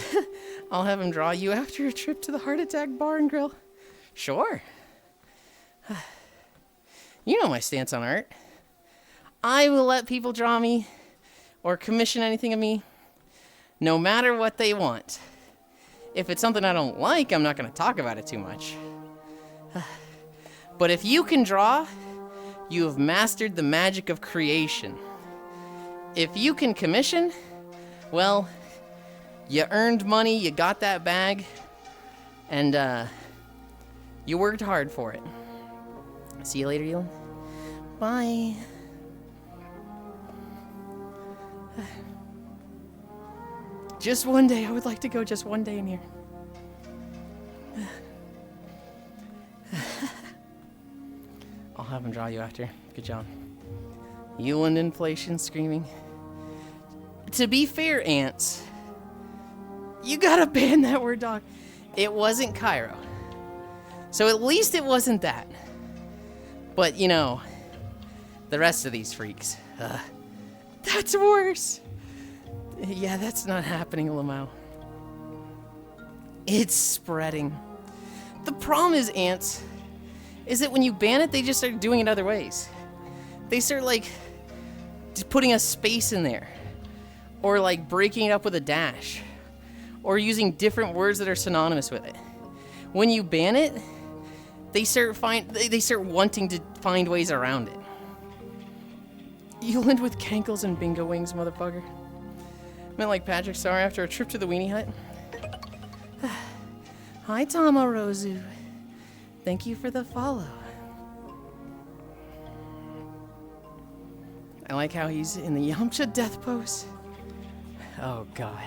I'll have him draw you after a trip to the Heart Attack Bar and Grill. Sure. You know my stance on art. I will let people draw me or commission anything of me, no matter what they want. If it's something I don't like, I'm not going to talk about it too much. But if you can draw, you have mastered the magic of creation. If you can commission, well, you earned money, you got that bag, and you worked hard for it. See you later, Yulind. Bye. Just one day. I would like to go just one day in here. I'll have him draw you after. Good job. Yulind inflation screaming. To be fair, ants, you gotta ban that word dog. It wasn't Cairo. So at least it wasn't that. But, you know, the rest of these freaks. That's worse. Yeah, that's not happening, Lamau. It's spreading. The problem is, ants, is that when you ban it, they just start doing it other ways. They start, like, just putting a space in there. Or, like, breaking it up with a dash. Or using different words that are synonymous with it. When you ban it, they start wanting to find ways around it. Yulind with cankles and bingo wings, motherfucker. Meant like Patrick Star after a trip to the Weenie Hut. Hi, Tamarozu. Thank you for the follow. I like how he's in the Yamcha death pose. Oh, God.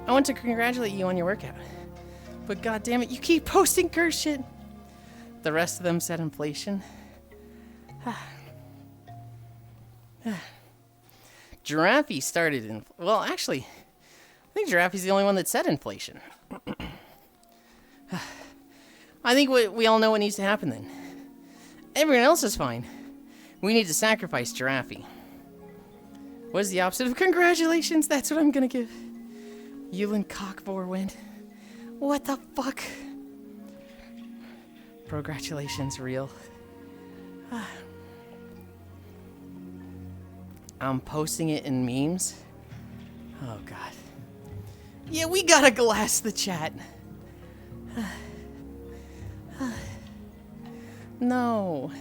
I want to congratulate you on your workout. But God damn it, you keep posting curse shit. The rest of them said inflation. Giraffe started in... Well, actually, I think Giraffe's the only one that said inflation. I think we all know what needs to happen then. Everyone else is fine. We need to sacrifice Giraffe. What is the opposite of congratulations? That's what I'm gonna give. Yulind Cockvor win. What the fuck? Congratulations, real. I'm posting it in memes. Oh, God. Yeah, we gotta glass the chat. No.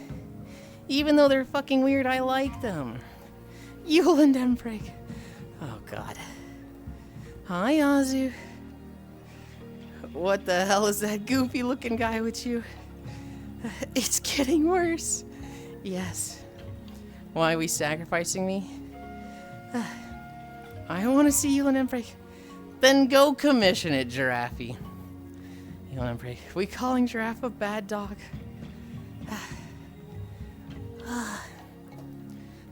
Even though they're fucking weird, I like them. Yulind Empreg. Oh, God. Hi, Azu. What the hell is that goofy looking guy with you? It's getting worse. Yes. Why are we sacrificing me? I want to see Yulind Empreg. Then go commission it, Giraffe. Yulind Empreg. We calling Giraffe a bad dog?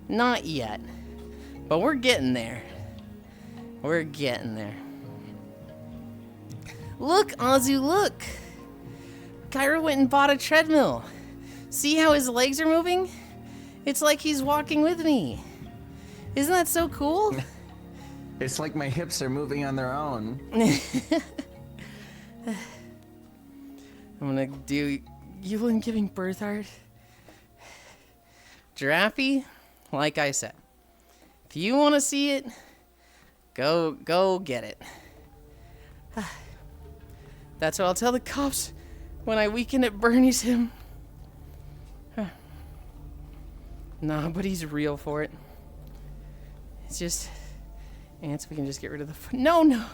Not yet. But we're getting there. We're getting there. Look, Azu, look! Cairo went and bought a treadmill. See how his legs are moving? It's like he's walking with me. Isn't that so cool? It's like my hips are moving on their own. I'm gonna do Yulind giving birth art. Giraffe, like I said, if you want to see it, go get it. That's what I'll tell the cops when I weekend at Bernie's him. Nah, but he's real for it. It's just... Ants, we can just get rid of the... No.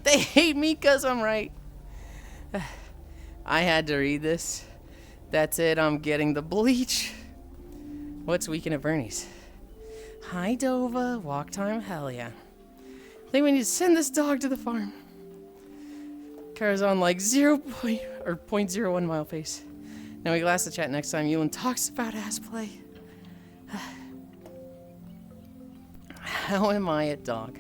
They hate me because I'm right. I had to read this. That's it, I'm getting the bleach. What's weekend at Bernie's? Hi, Dova. Walk time? Hell yeah. I think we need to send this dog to the farm. Car's on like 0.01 mile pace. Now we glass the chat next time Yulind talks about ass play. How am I a dog?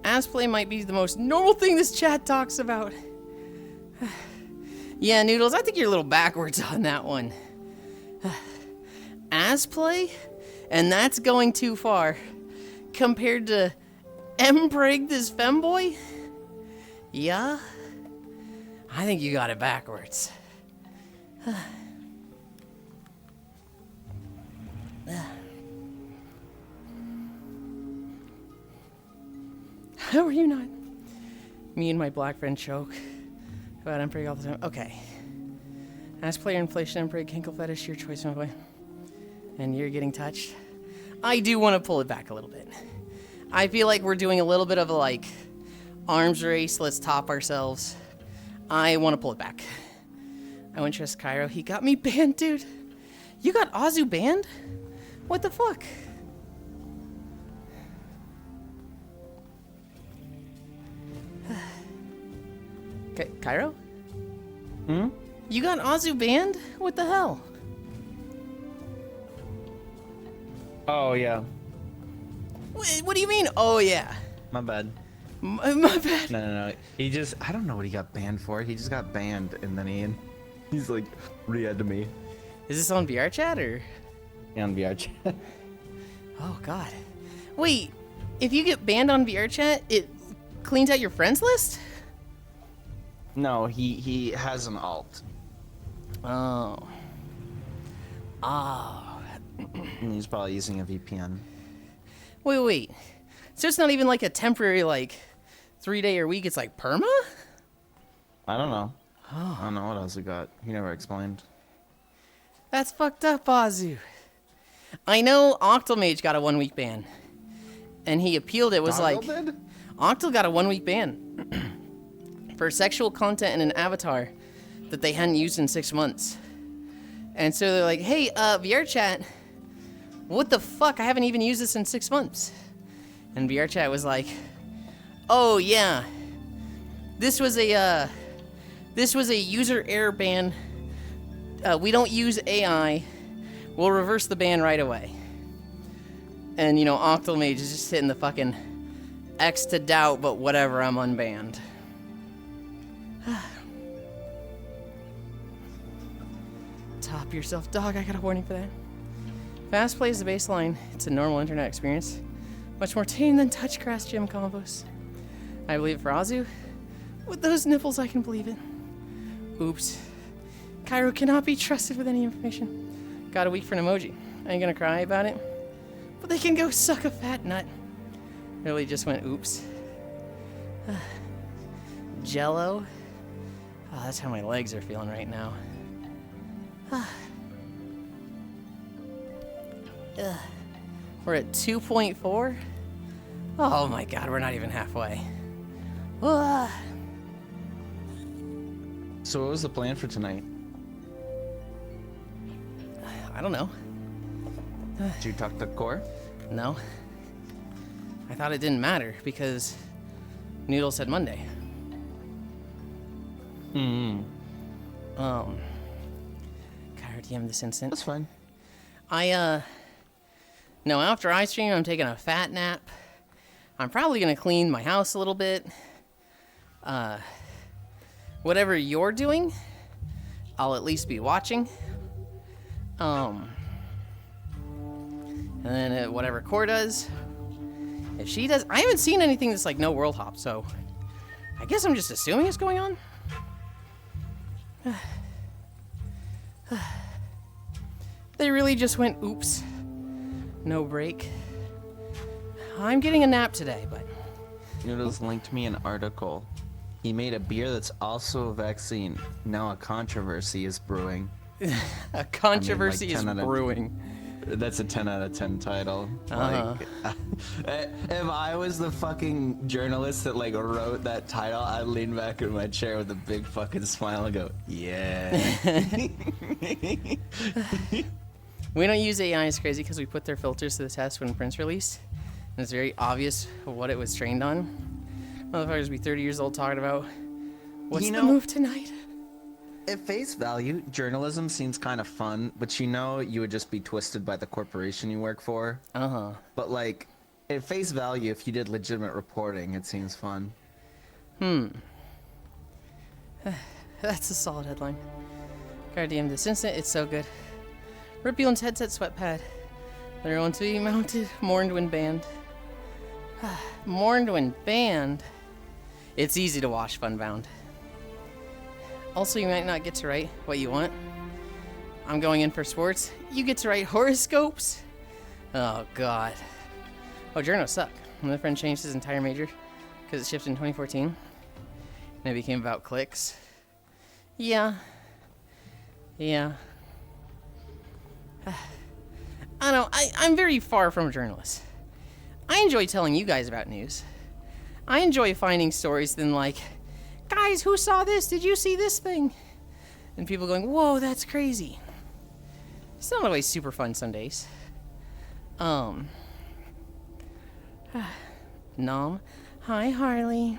Ass play might be the most normal thing this chat talks about. Yeah, Noodles, I think you're a little backwards on that one. Ass play? And that's going too far. Compared to Empreg this femboy? Yeah? I think you got it backwards. How are you not? Me and my black friend choke about Emperor all the time. Okay. Ask player inflation, Emperor, kinkle fetish, your choice, my boy. And you're getting touched. I do want to pull it back a little bit. I feel like we're doing a little bit of a, like, arms race. Let's top ourselves. I want to pull it back. I wouldn't trust Cairo. He got me banned, dude. You got Azu banned? What the fuck? Cairo? Hmm? You got Azu banned? What the hell? Oh, yeah. What do you mean, oh yeah? My bad. My bad. No. He just, I don't know what he got banned for. He just got banned, and then he's like, re-add to me. Is this on VR chat or? Yeah, on VR chat. Oh god. Wait, if you get banned on VR chat, it cleans out your friends list? No, he has an alt. Oh. Oh. And he's probably using a VPN. Wait. So it's not even like a temporary, like, 3-day or week, it's like perma? I don't know. I don't know what else we got. He never explained. That's fucked up, Azu. I know Octomage got a 1-week ban. And he appealed it, was like... Did? Octal got a 1-week ban. For sexual content in an avatar that they hadn't used in 6 months. And so they're like, hey, VR chat, what the fuck? I haven't even used this in 6 months. And VR chat was like, oh yeah, this was a user error ban. We don't use AI. We'll reverse the ban right away. And you know, Octomage is just hitting the fucking X to doubt, but whatever, I'm unbanned. Top yourself, dog. I got a warning for that. Fast play is the baseline. It's a normal internet experience. Much more tame than touchgrass gym combos. I believe it for Azu. With those nipples, I can believe it. Oops. Cairo cannot be trusted with any information. Got a week for an emoji. I ain't gonna cry about it. But they can go suck a fat nut. Really just went oops. Jello. Oh, that's how my legs are feeling right now. We're at 2.4. Oh my god, we're not even halfway. So what was the plan for tonight? I don't know. Did you talk to Core? No. I thought it didn't matter because Noodle said Monday. Kyra DM this instant. That's fine. No, after I stream, I'm taking a fat nap. I'm probably gonna clean my house a little bit. Whatever you're doing, I'll at least be watching. And then whatever Core does, if she does, I haven't seen anything that's like no world hop, so I guess I'm just assuming it's going on. They really just went oops. No break. I'm getting a nap today, but... Noodles linked me an article. He made a beer that's also a vaccine. Now a controversy is brewing. A controversy I mean, like is brewing. That's a 10 out of 10 title. Uh-huh. Like, if I was the fucking journalist that like wrote that title, I'd lean back in my chair with a big fucking smile and go, yeah. We don't use AI as crazy because we put their filters to the test when Prince released. And it's very obvious what it was trained on. Motherfuckers be 30 years old talking about, what's the move tonight? At face value, journalism seems kind of fun, but you know you would just be twisted by the corporation you work for. Uh-huh. But like, at face value, if you did legitimate reporting, it seems fun. That's a solid headline. Goddamn, this instant, it's so good. Rip Yulin's headset sweatpad. They're going to be mounted. Mourned when banned. Mourned when banned. It's easy to wash, Funbound. Also, you might not get to write what you want. I'm going in for sports. You get to write horoscopes. Oh, God. Oh, journos suck. My friend changed his entire major Because it shifted in 2014. And it became about clicks. Yeah. Yeah. I don't know. I'm very far from a journalist. I enjoy telling you guys about news. I enjoy finding stories then like, guys, who saw this? Did you see this thing? And people going, whoa, that's crazy. It's not always super fun some days. Nom. Hi, Harley.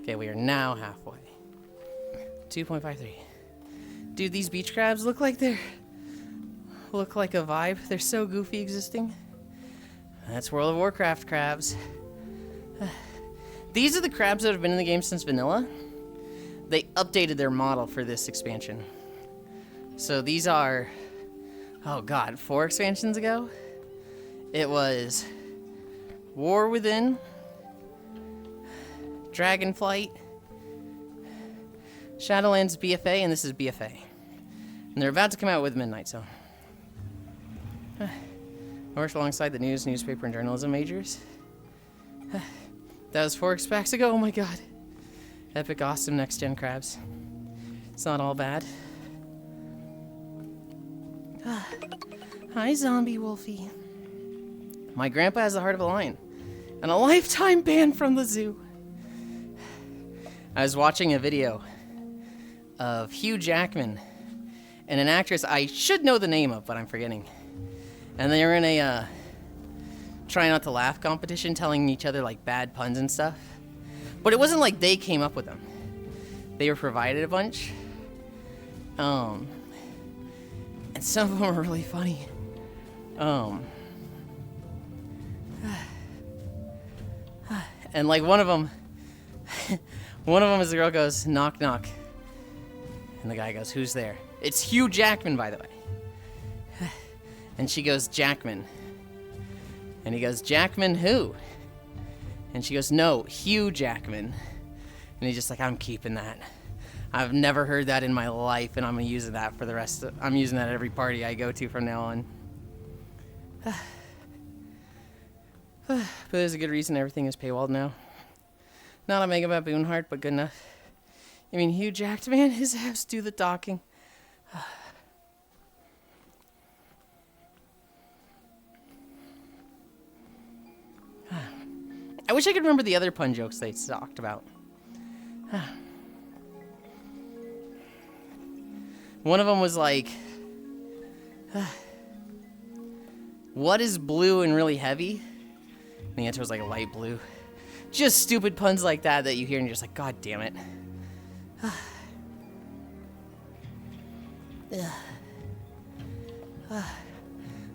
Okay, we are now halfway. 2.53. Dude, these beach crabs look like a vibe. They're so goofy existing. That's World of Warcraft crabs. These are the crabs that have been in the game since vanilla. They updated their model for this expansion. So these are, oh god, 4 expansions ago? It was War Within, Dragonflight, Shadowlands BFA, and this is BFA. And they're about to come out with Midnight Zone. I worked alongside the news, newspaper, and journalism majors. That was 4 packs ago, oh my god. Epic, awesome, next-gen crabs. It's not all bad. Hi, Zombie Wolfie. My grandpa has the heart of a lion, and a lifetime ban from the zoo. I was watching a video of Hugh Jackman and an actress I should know the name of, but I'm forgetting. And they were in a try not to laugh competition, telling each other like bad puns and stuff. But it wasn't like they came up with them. They were provided a bunch. And some of them were really funny. And like one of them is the girl goes, knock, knock. And the guy goes, who's there? It's Hugh Jackman, by the way. And she goes, Jackman. And he goes, Jackman who? And she goes, no, Hugh Jackman. And he's just like, I'm keeping that. I've never heard that in my life, and I'm using that for the rest of, I'm using that at every party I go to from now on. But there's a good reason everything is paywalled now. Not a mega baboon heart, but good enough. I mean, Hugh Jackman, his abs do the talking. I wish I could remember the other pun jokes they talked about. One of them was like, what is blue and really heavy? And the answer was like light blue. Just stupid puns like that that you hear and you're just like, God damn it.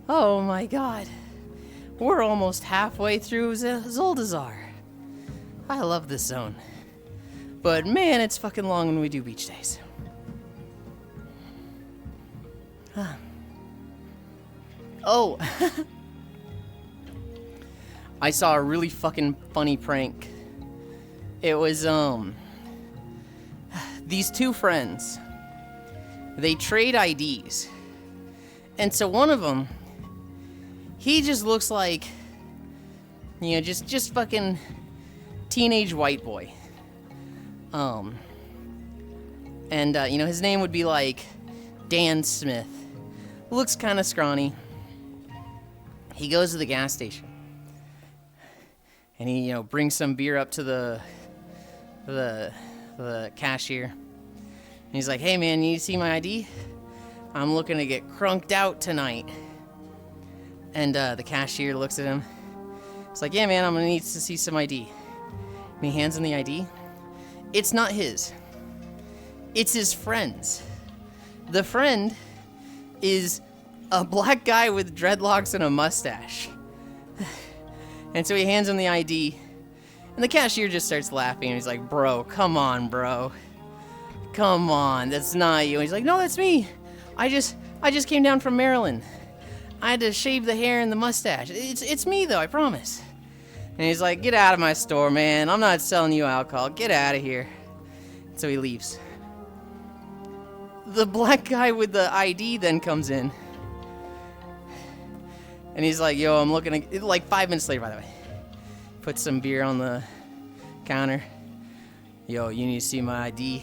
Oh my god. We're almost halfway through Zoldazar. I love this zone. But man, it's fucking long when we do beach days. Oh. I saw a really fucking funny prank. It was, these two friends. They trade IDs. And so one of them, he just looks like, you know, just fucking teenage white boy. And, you know, his name would be like Dan Smith. Looks kind of scrawny. He goes to the gas station. And he, you know, brings some beer up to the cashier. And he's like, hey man, you see my ID? I'm looking to get crunked out tonight. And the cashier looks at him. It's like, yeah man, I'm gonna need to see some ID. And he hands him the ID. It's not his. It's his friend's. The friend is a black guy with dreadlocks and a mustache. And so he hands him the ID. And the cashier just starts laughing. And he's like, bro, come on, bro. Come on, that's not you. And he's like, no, that's me. I just came down from Maryland. I had to shave the hair and the mustache. It's me, though, I promise. And he's like, get out of my store, man. I'm not selling you alcohol. Get out of here. So he leaves. the black guy with the ID then comes in. And he's like, yo, I'm looking at, like 5 minutes later, by the way. Puts some beer on the counter. Yo, you need to see my ID.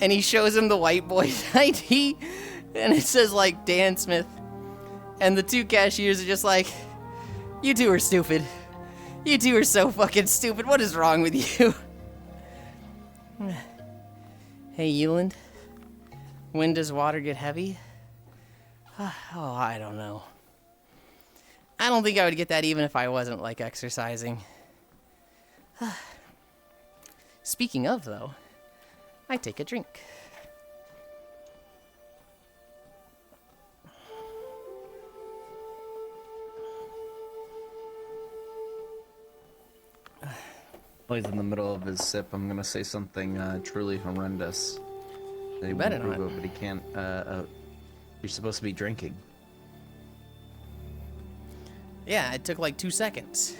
And he shows him the white boy's ID. And it says, like, Dan Smith. And the two cashiers are just like, you two are stupid. You two are so fucking stupid. What is wrong with you? Hey, Yulind. When does water get heavy? Oh, I don't know. I don't think I would get that even if I wasn't, like, exercising. Speaking of, though, I take a drink. While he's in the middle of his sip, I'm gonna say something truly horrendous. That he better won't approve not. of, but he can't. You're supposed to be drinking. Yeah, it took like 2 seconds.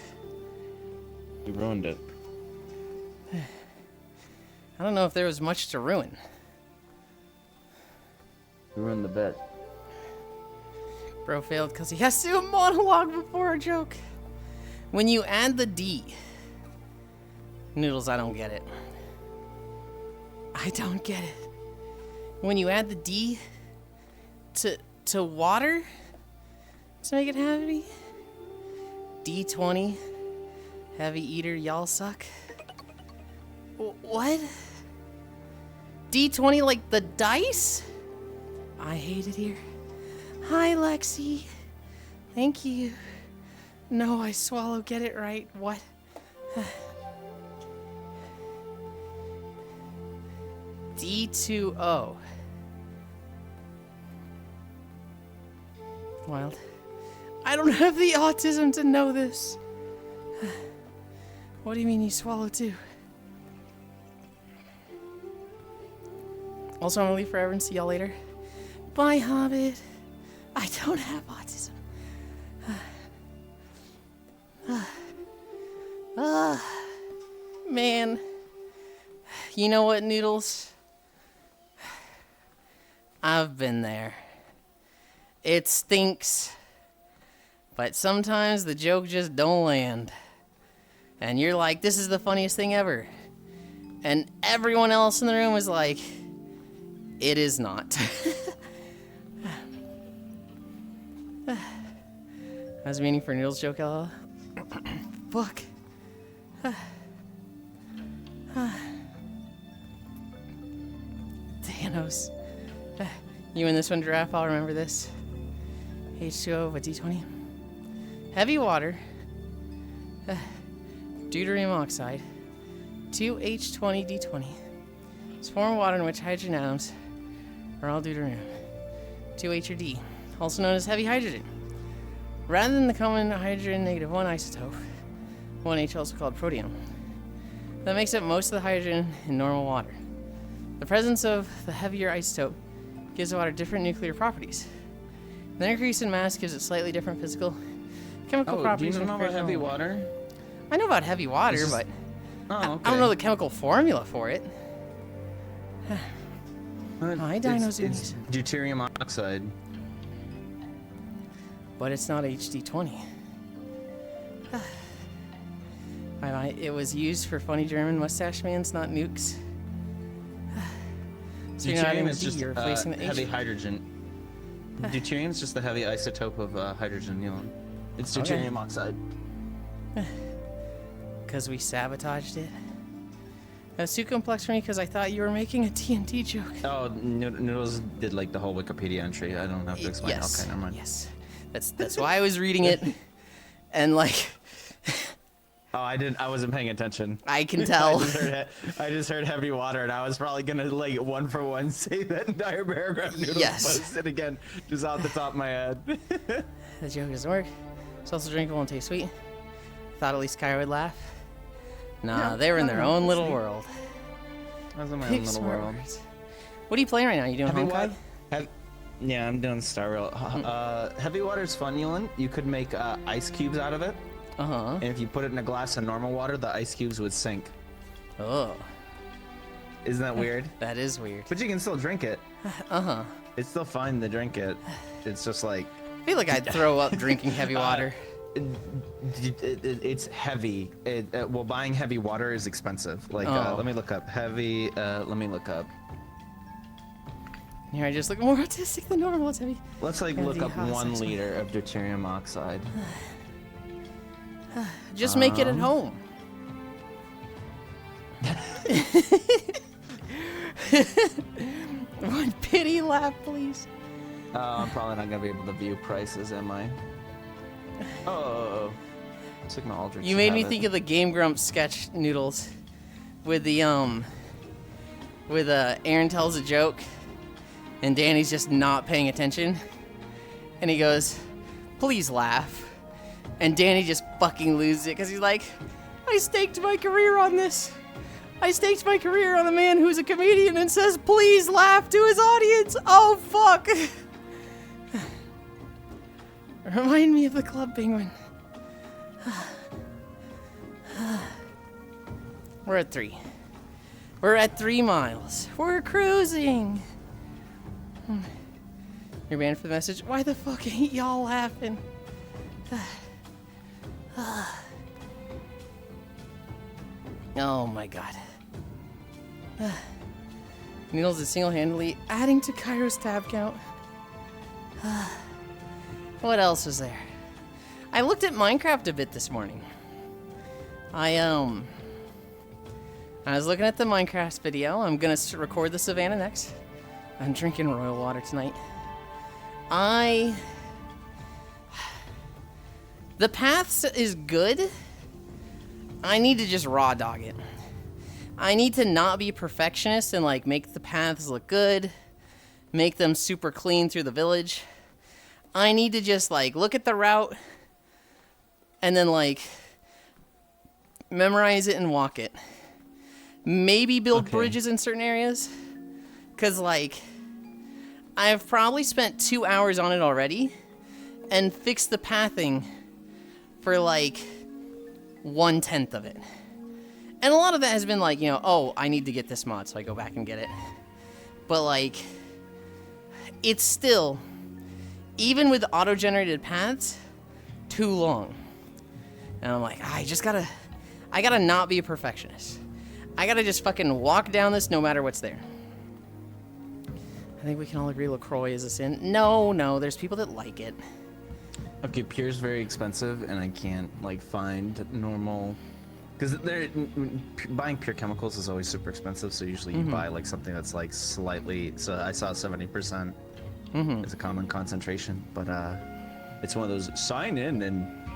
You ruined it. I don't know if there was much to ruin. You ruined the bet. Bro failed because he has to do a monologue before a joke. When you add the D. Noodles, I don't get it. I don't get it. When you add the D to water to make it heavy. D20. Heavy eater, y'all suck. What? D20 like the dice? I hate it here. Hi, Lexi. Thank you. No, I swallow. Get it right. What? D2O. Wild. I don't have the autism to know this. What do you mean you swallow too? Also, I'm gonna leave forever and see y'all later. Bye, Hobbit. I don't have autism. Man. You know what, Noodles? I've been there. It stinks. But sometimes the joke just don't land. And you're like, this is the funniest thing ever. And everyone else in the room is like, it is not. I was meaning for Noodles joke, LOL. Fuck. Thanos. You win this one, Giraffe. I'll remember this. H2O of a D20. Heavy water. Deuterium oxide. 2H20 D20. It's a form of water in which hydrogen atoms are all deuterium. 2H or D. Also known as heavy hydrogen. Rather than the common hydrogen -1 isotope, 1H, also called protium, that makes up most of the hydrogen in normal water. The presence of the heavier isotope gives the water different nuclear properties. The increase in mass gives it slightly different physical, chemical properties. Do you know about compared to heavy normal water? I know about heavy water, This is- but Oh, okay. I don't know the chemical formula for it. Hi, It's Dinozoomies. deuterium oxide. But it's not HD20. It was used for funny German mustache mans, not nukes. So you're not adding Deuterium the is D, just you're replacing the H. heavy hydrogen. Deuterium is just the heavy isotope of hydrogen. You know, it's Okay. deuterium oxide. Because we sabotaged it. That's too complex for me because I thought you were making a TNT joke. Oh, Noodles did like the whole Wikipedia entry. I don't have to explain. Yes. Okay, never mind. Yes. That's why I was reading it. And like, Oh, I wasn't paying attention. I can tell. I just heard heavy water, and I was probably gonna like one for one say that entire paragraph. Noodles Yes. posted again, just off the top of my head. The joke doesn't work. It's also drinkable and tastes sweet. Thought at least Kyle would laugh. Nah, Yeah, they were in I their don't know. own little world. I was in my own Big little smart world. words. What are you playing right now? You doing Heavy Honkai? water. Yeah, I'm doing Star Rail. Heavy water's fun, Yulind. You could make ice cubes out of it, Uh-huh. and if you put it in a glass of normal water, the ice cubes would sink. Oh. Isn't that weird? That is weird. But you can still drink it. Uh-huh. It's still fine to drink it. It's just like... I feel like I'd throw up drinking heavy water. It's heavy. Well, buying heavy water is expensive. Like, let me look up heavy. Let me look up. Here, I just look more autistic than normal. It's heavy. Let's like Heavy look up hot 1 sex. liter of deuterium oxide. Just make it at home. One pity laugh, please. I'm probably not gonna be able to view prices, am I? Oh, Sigma Aldrich. You made me think of the Game Grumps sketch noodles with the Aaron tells a joke and Danny's just not paying attention and he goes, "Please laugh." And Danny just fucking loses it because he's like, "I staked my career on this. I staked my career on a man who's a comedian and says please laugh to his audience. Oh fuck." Remind me of the Club Penguin. We're at 3. We're at 3 miles. We're cruising. You're banned for the message. Why the fuck ain't y'all laughing? Oh my god. Needles is single-handedly adding to Cairo's tab count. What else was there? I looked at Minecraft a bit this morning. I was looking at the Minecraft video. I'm gonna record the Savannah next. I'm drinking royal water tonight. The paths is good. I need to just raw dog it. I need to not be a perfectionist and like make the paths look good, make them super clean through the village. I need to just like look at the route and then like memorize it and walk it. Maybe build bridges in certain areas. Cause like I've probably spent 2 hours on it already and fixed the pathing for like 1/10 of it. And a lot of that has been like, you know, oh, I need to get this mod, so I go back and get it. But like, it's still, even with auto-generated paths, too long. And I'm like, I gotta not be a perfectionist. I gotta just fucking walk down this no matter what's there. I think we can all agree LaCroix is a sin. No, there's people that like it. Okay, pure's very expensive, and I can't like find normal. Because buying pure chemicals is always super expensive, so usually you buy like something that's like slightly. So I saw 70%. It's a common concentration, but it's one of those sign in and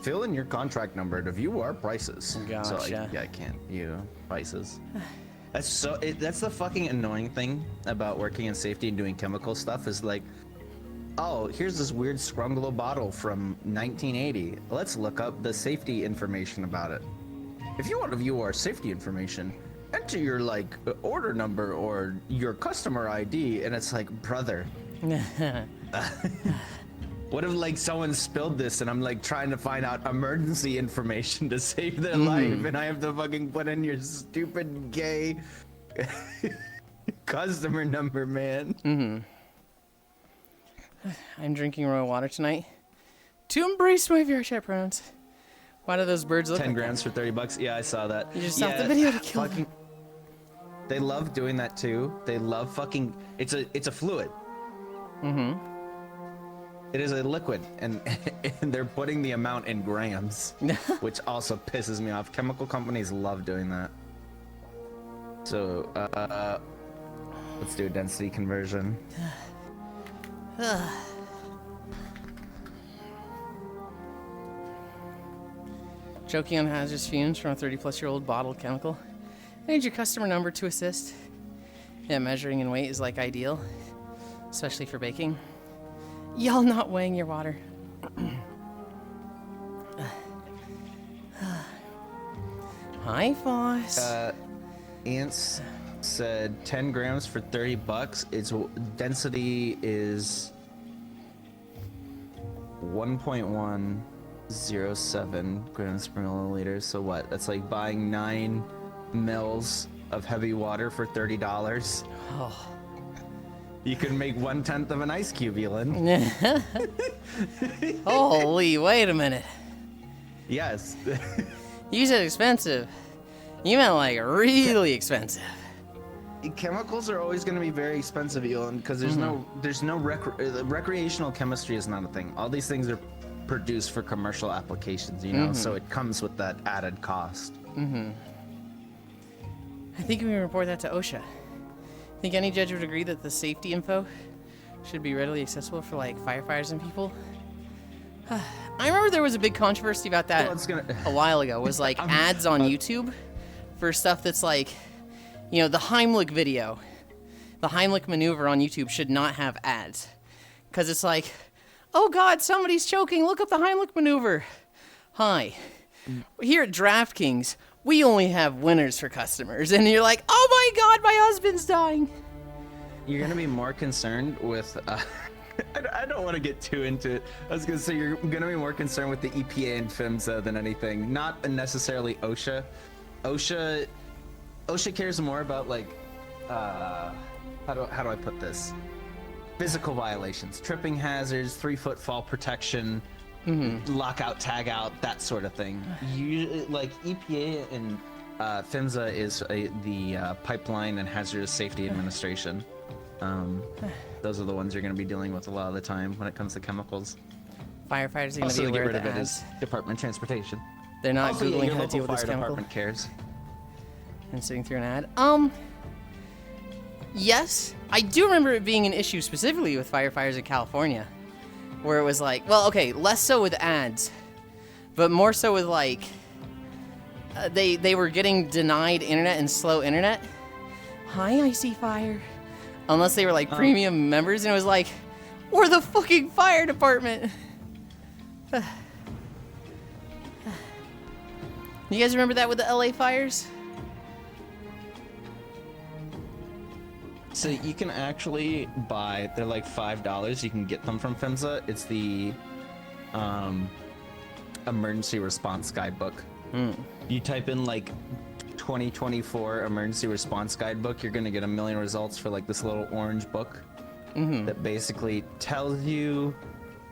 fill in your contract number to view our prices. Gotcha. So I can't view prices. That's the fucking annoying thing about working in safety and doing chemical stuff is like, oh, here's this weird Scrunglo bottle from 1980. Let's look up the safety information about it. If you want to view our safety information, enter your like order number or your customer ID, and it's like, brother. What if like someone spilled this and I'm like trying to find out emergency information to save their life, and I have to fucking put in your stupid gay customer number, man. I'm drinking royal water tonight to embrace my VRChat pronouns. Why do those birds look 10 like grams for 30 bucks. Yeah, I saw that. You just stopped the video to kill them. They love doing that too. They love fucking. It's a fluid. It is a liquid, and they're putting the amount in grams, which also pisses me off. Chemical companies love doing that. So, let's do a density conversion. Joking on hazardous fumes from a 30-plus-year-old bottled chemical. I need your customer number to assist. Yeah, measuring in weight is like ideal, especially for baking. Y'all not weighing your water. Hi, Foss. Ants said 10 grams for 30 bucks. Its density is 1.107 grams per milliliter. So what? That's like buying 9 mils of heavy water for $30. Oh. You can make 1/10 of an ice cube, Yulind. Holy, wait a minute. Yes. You said expensive. You meant like really expensive. Chemicals are always going to be very expensive, Yulind, because there's no recreational chemistry is not a thing. All these things are produced for commercial applications, you know, so it comes with that added cost. I think we can report that to OSHA. Think any judge would agree that the safety info should be readily accessible for like firefighters and people? I remember there was a big controversy about that a while ago. Was like ads on YouTube for stuff that's like, you know, the Heimlich video, the Heimlich maneuver on YouTube should not have ads, because it's like, oh God, somebody's choking. Look up the Heimlich maneuver. Hi, here at DraftKings, we only have winners for customers, and you're like, oh my God, my husband's dying. You're gonna be more concerned with. I don't want to get too into it. I was gonna say you're gonna be more concerned with the EPA and PHMSA than anything, not necessarily OSHA. OSHA cares more about like, how do I put this? Physical violations, tripping hazards, 3-foot fall protection, lockout, tag out, that sort of thing. Like EPA and PHMSA is the Pipeline and Hazardous Safety Administration. Those are the ones you're going to be dealing with a lot of the time when it comes to chemicals. Firefighters are going to Also, be to get aware rid of of the it is ads. Department of Transportation. They're not Also, Googling your how to deal local with this fire chemical department cares. and sitting through an ad. Yes, I do remember it being an issue specifically with firefighters in California, where it was like, well, okay, less so with ads, but more so with like, they were getting denied internet and slow internet. Hi, I see fire. Unless they were like premium members, and it was like, we're the fucking fire department. You guys remember that with the LA fires? So you can actually buy, they're like $5. You can get them from PHMSA. It's the emergency response guidebook. You type in like 2024 emergency response guidebook, you're gonna get a million results for like this little orange book that basically tells you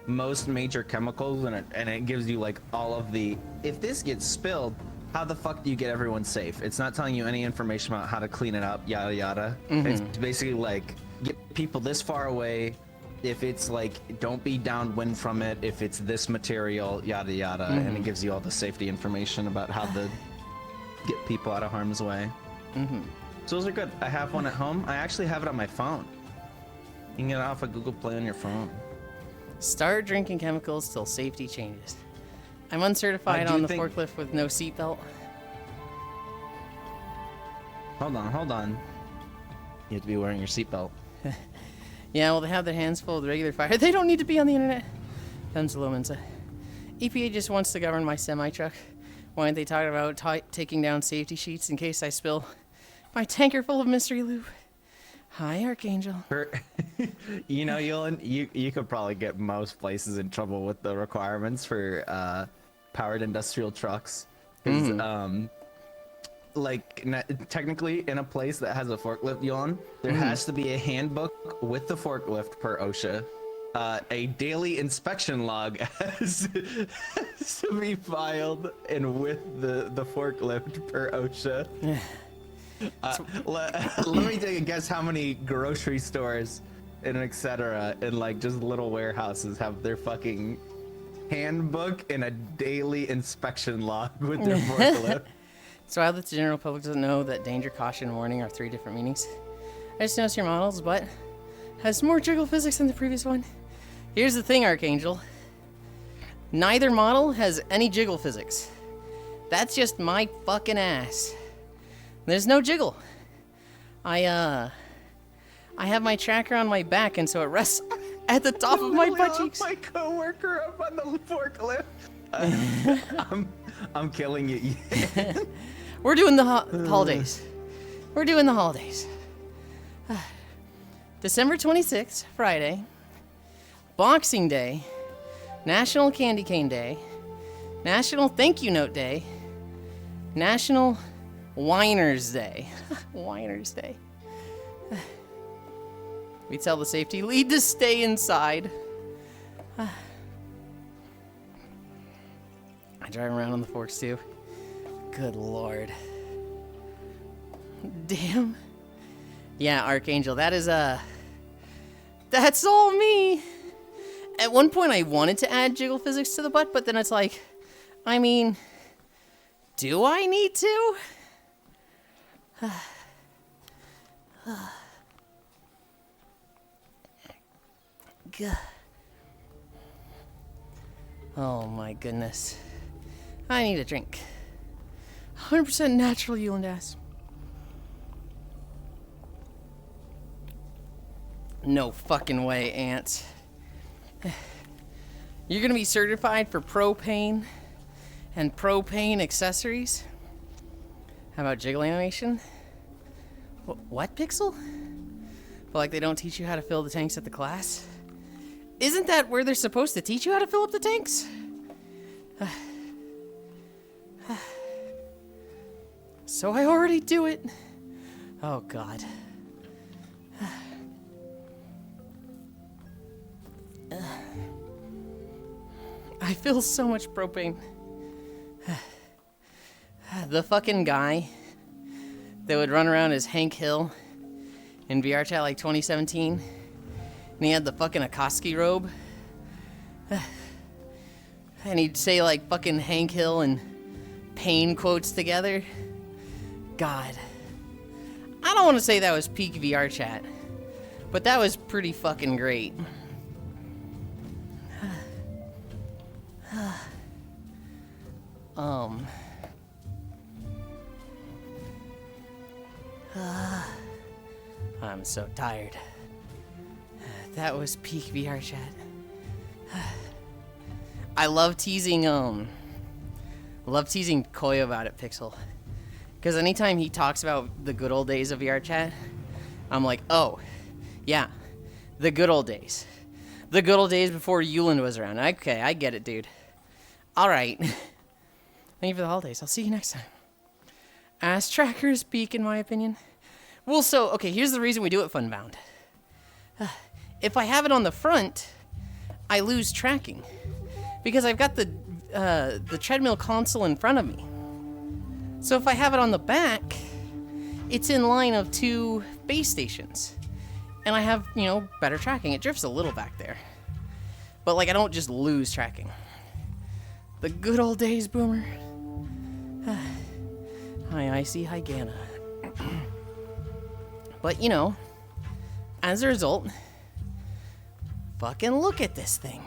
most major chemicals, and it gives you like all of the, if this gets spilled, how the fuck do you get everyone safe? It's not telling you any information about how to clean it up, yada yada. It's basically like, get people this far away. If it's like, don't be downwind from it. If it's this material, yada yada. And it gives you all the safety information about how to get people out of harm's way. So those are good. I have one at home. I actually have it on my phone. You can get it off of Google Play on your phone. Start drinking chemicals till safety changes. I'm uncertified on the forklift with no seatbelt. Hold on. You have to be wearing your seatbelt. Yeah, well, they have their hands full with regular fire. They don't need to be on the internet. Pennsylvania. EPA just wants to govern my semi-truck. Why aren't they talking about taking down safety sheets in case I spill my tanker full of mystery lube? Hi, Archangel. You know, Yulind, you could probably get most places in trouble with the requirements for powered industrial trucks. Like, technically, in a place that has a forklift, Yulind, there has to be a handbook with the forklift per OSHA. A daily inspection log has to be filed and with the forklift per OSHA. Let me take a guess how many grocery stores and etc. and like just little warehouses have their fucking handbook and a daily inspection log with their forklift. So how that the general public doesn't know that danger, caution, and warning are 3 different meanings. I just noticed your model's butt has more jiggle physics than the previous one. Here's the thing, Archangel. Neither model has any jiggle physics. That's just my fucking ass. There's no jiggle. I have my tracker on my back, and so it rests at the top of my butt cheeks. My coworker up on the forklift. I'm killing you. We're doing the holidays. We're doing the holidays. December 26th, Friday. Boxing Day. National Candy Cane Day. National Thank You Note Day. National Whiner's Day. Whiner's Day. We tell the safety lead to stay inside. I drive around on the forks too. Good lord. Damn. Yeah, Archangel, that is that's all me. At one point I wanted to add jiggle physics to the butt, but then it's like, I mean, do I need to? Oh my goodness. I need a drink. 100% natural Yulind ass. No fucking way, ants. You're gonna be certified for propane and propane accessories? How about jiggle animation? What, Pixel? But like they don't teach you how to fill the tanks at the class? Isn't that where they're supposed to teach you how to fill up the tanks? So I already do it. Oh god. I feel so much propane. The fucking guy that would run around as Hank Hill in VR chat like 2017, and he had the fucking Akatsuki robe, and he'd say like fucking Hank Hill and Pain quotes together. God, I don't want to say that was peak VR chat, but that was pretty fucking great. I'm so tired. That was peak VR chat. I love teasing Koi about it, Pixel. Because anytime he talks about the good old days of VR chat, I'm like, oh, yeah, the good old days. The good old days before Yulind was around. Okay, I get it, dude. All right. Thank you for the holidays. I'll see you next time. Ass trackers peak, in my opinion. Well, so, okay, here's the reason we do it Funbound. If I have it on the front, I lose tracking. Because I've got the treadmill console in front of me. So if I have it on the back, it's in line of two base stations. And I have, you know, better tracking. It drifts a little back there. But, like, I don't just lose tracking. The good old days, Boomer. Hi, Icy. Hi, Gana. But, you know, as a result, fucking look at this thing.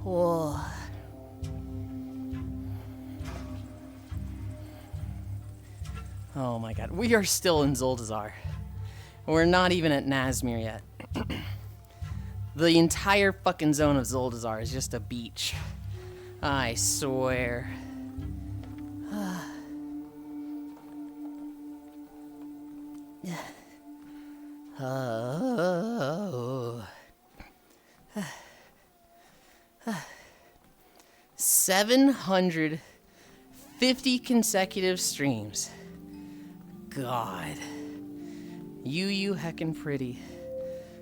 Whoa. Oh my god. We are still in Zoldazar. We're not even at Nazmir yet. The entire fucking zone of Zoldazar is just a beach. I swear. Oh. 750 consecutive streams. God. You heckin' pretty.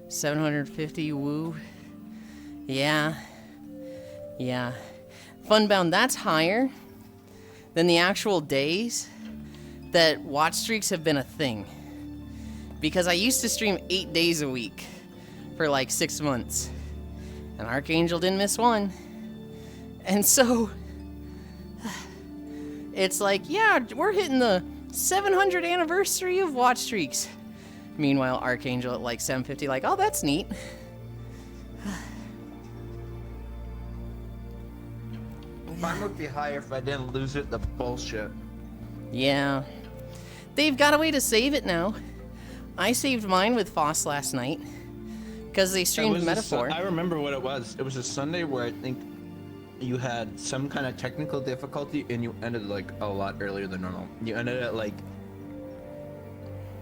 750 woo. Yeah. Yeah. Funbound, that's higher than the actual days that watch streaks have been a thing. Because I used to stream 8 days a week for like 6 months. And Archangel didn't miss one. And so, it's like, yeah, we're hitting the 700th anniversary of watch streaks. Meanwhile, Archangel at like 750, like, oh, that's neat. Mine would be higher if I didn't lose it. The bullshit. Yeah. They've got a way to save it now. I saved mine with Foss last night. Because they streamed Metaphor. I remember what it was. It was a Sunday where I think you had some kind of technical difficulty and you ended like a lot earlier than normal. You ended at like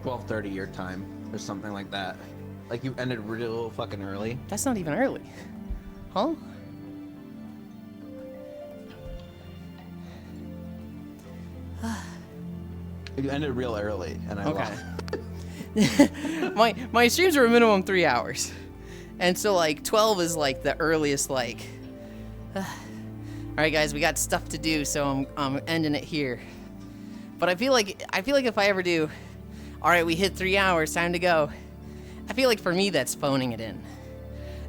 12:30 your time or something like that. Like you ended real fucking early. That's not even early. Huh? It ended real early, and I Okay. lost. my streams are a minimum 3 hours, and so like 12 is like the earliest. Like, all right, guys, we got stuff to do, so I'm ending it here. But I feel like if I ever do, all right, we hit 3 hours, time to go. I feel like for me that's phoning it in.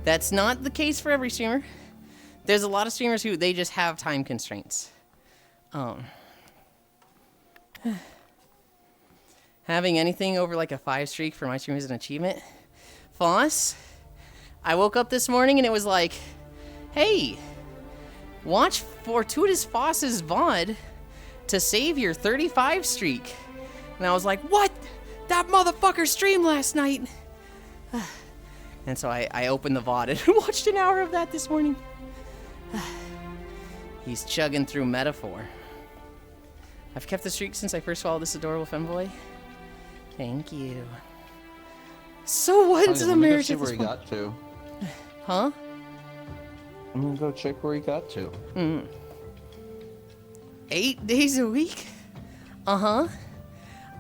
That's not the case for every streamer. There's a lot of streamers who they just have time constraints. Having anything over like a 5 streak for my stream is an achievement. Foss, I woke up this morning and it was like, hey, watch Fortuitous Foss's VOD to save your 35 streak. And I was like, what? That motherfucker streamed last night. And so I opened the VOD and watched an hour of that this morning. He's chugging through Metaphor. I've kept the streak since I first followed this adorable femboy. Thank you. So when's the marriage at Where this he point? got to. Huh? I'm gonna go check where he got to. 8 days a week? Uh-huh.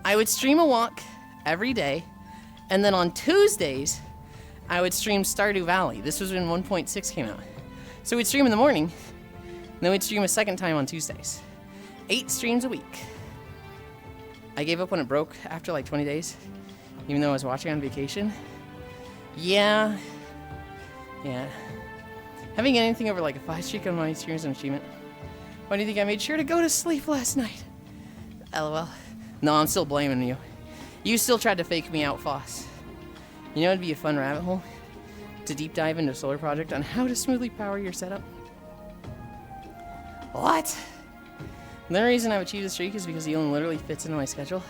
I would stream a walk every day, and then on Tuesdays, I would stream Stardew Valley. This was when 1.6 came out. So we'd stream in the morning, and then we'd stream a second time on Tuesdays. 8 streams a week. I gave up when it broke after like 20 days, even though I was watching on vacation. Yeah. Having anything over like a 5 streak on my stream is an achievement. Why do you think I made sure to go to sleep last night? LOL. No, I'm still blaming you. You still tried to fake me out, Foss. You know it'd be a fun rabbit hole? To deep dive into Solar Project on how to smoothly power your setup? What? The only reason I've achieved the streak is because Yulind literally fits into my schedule.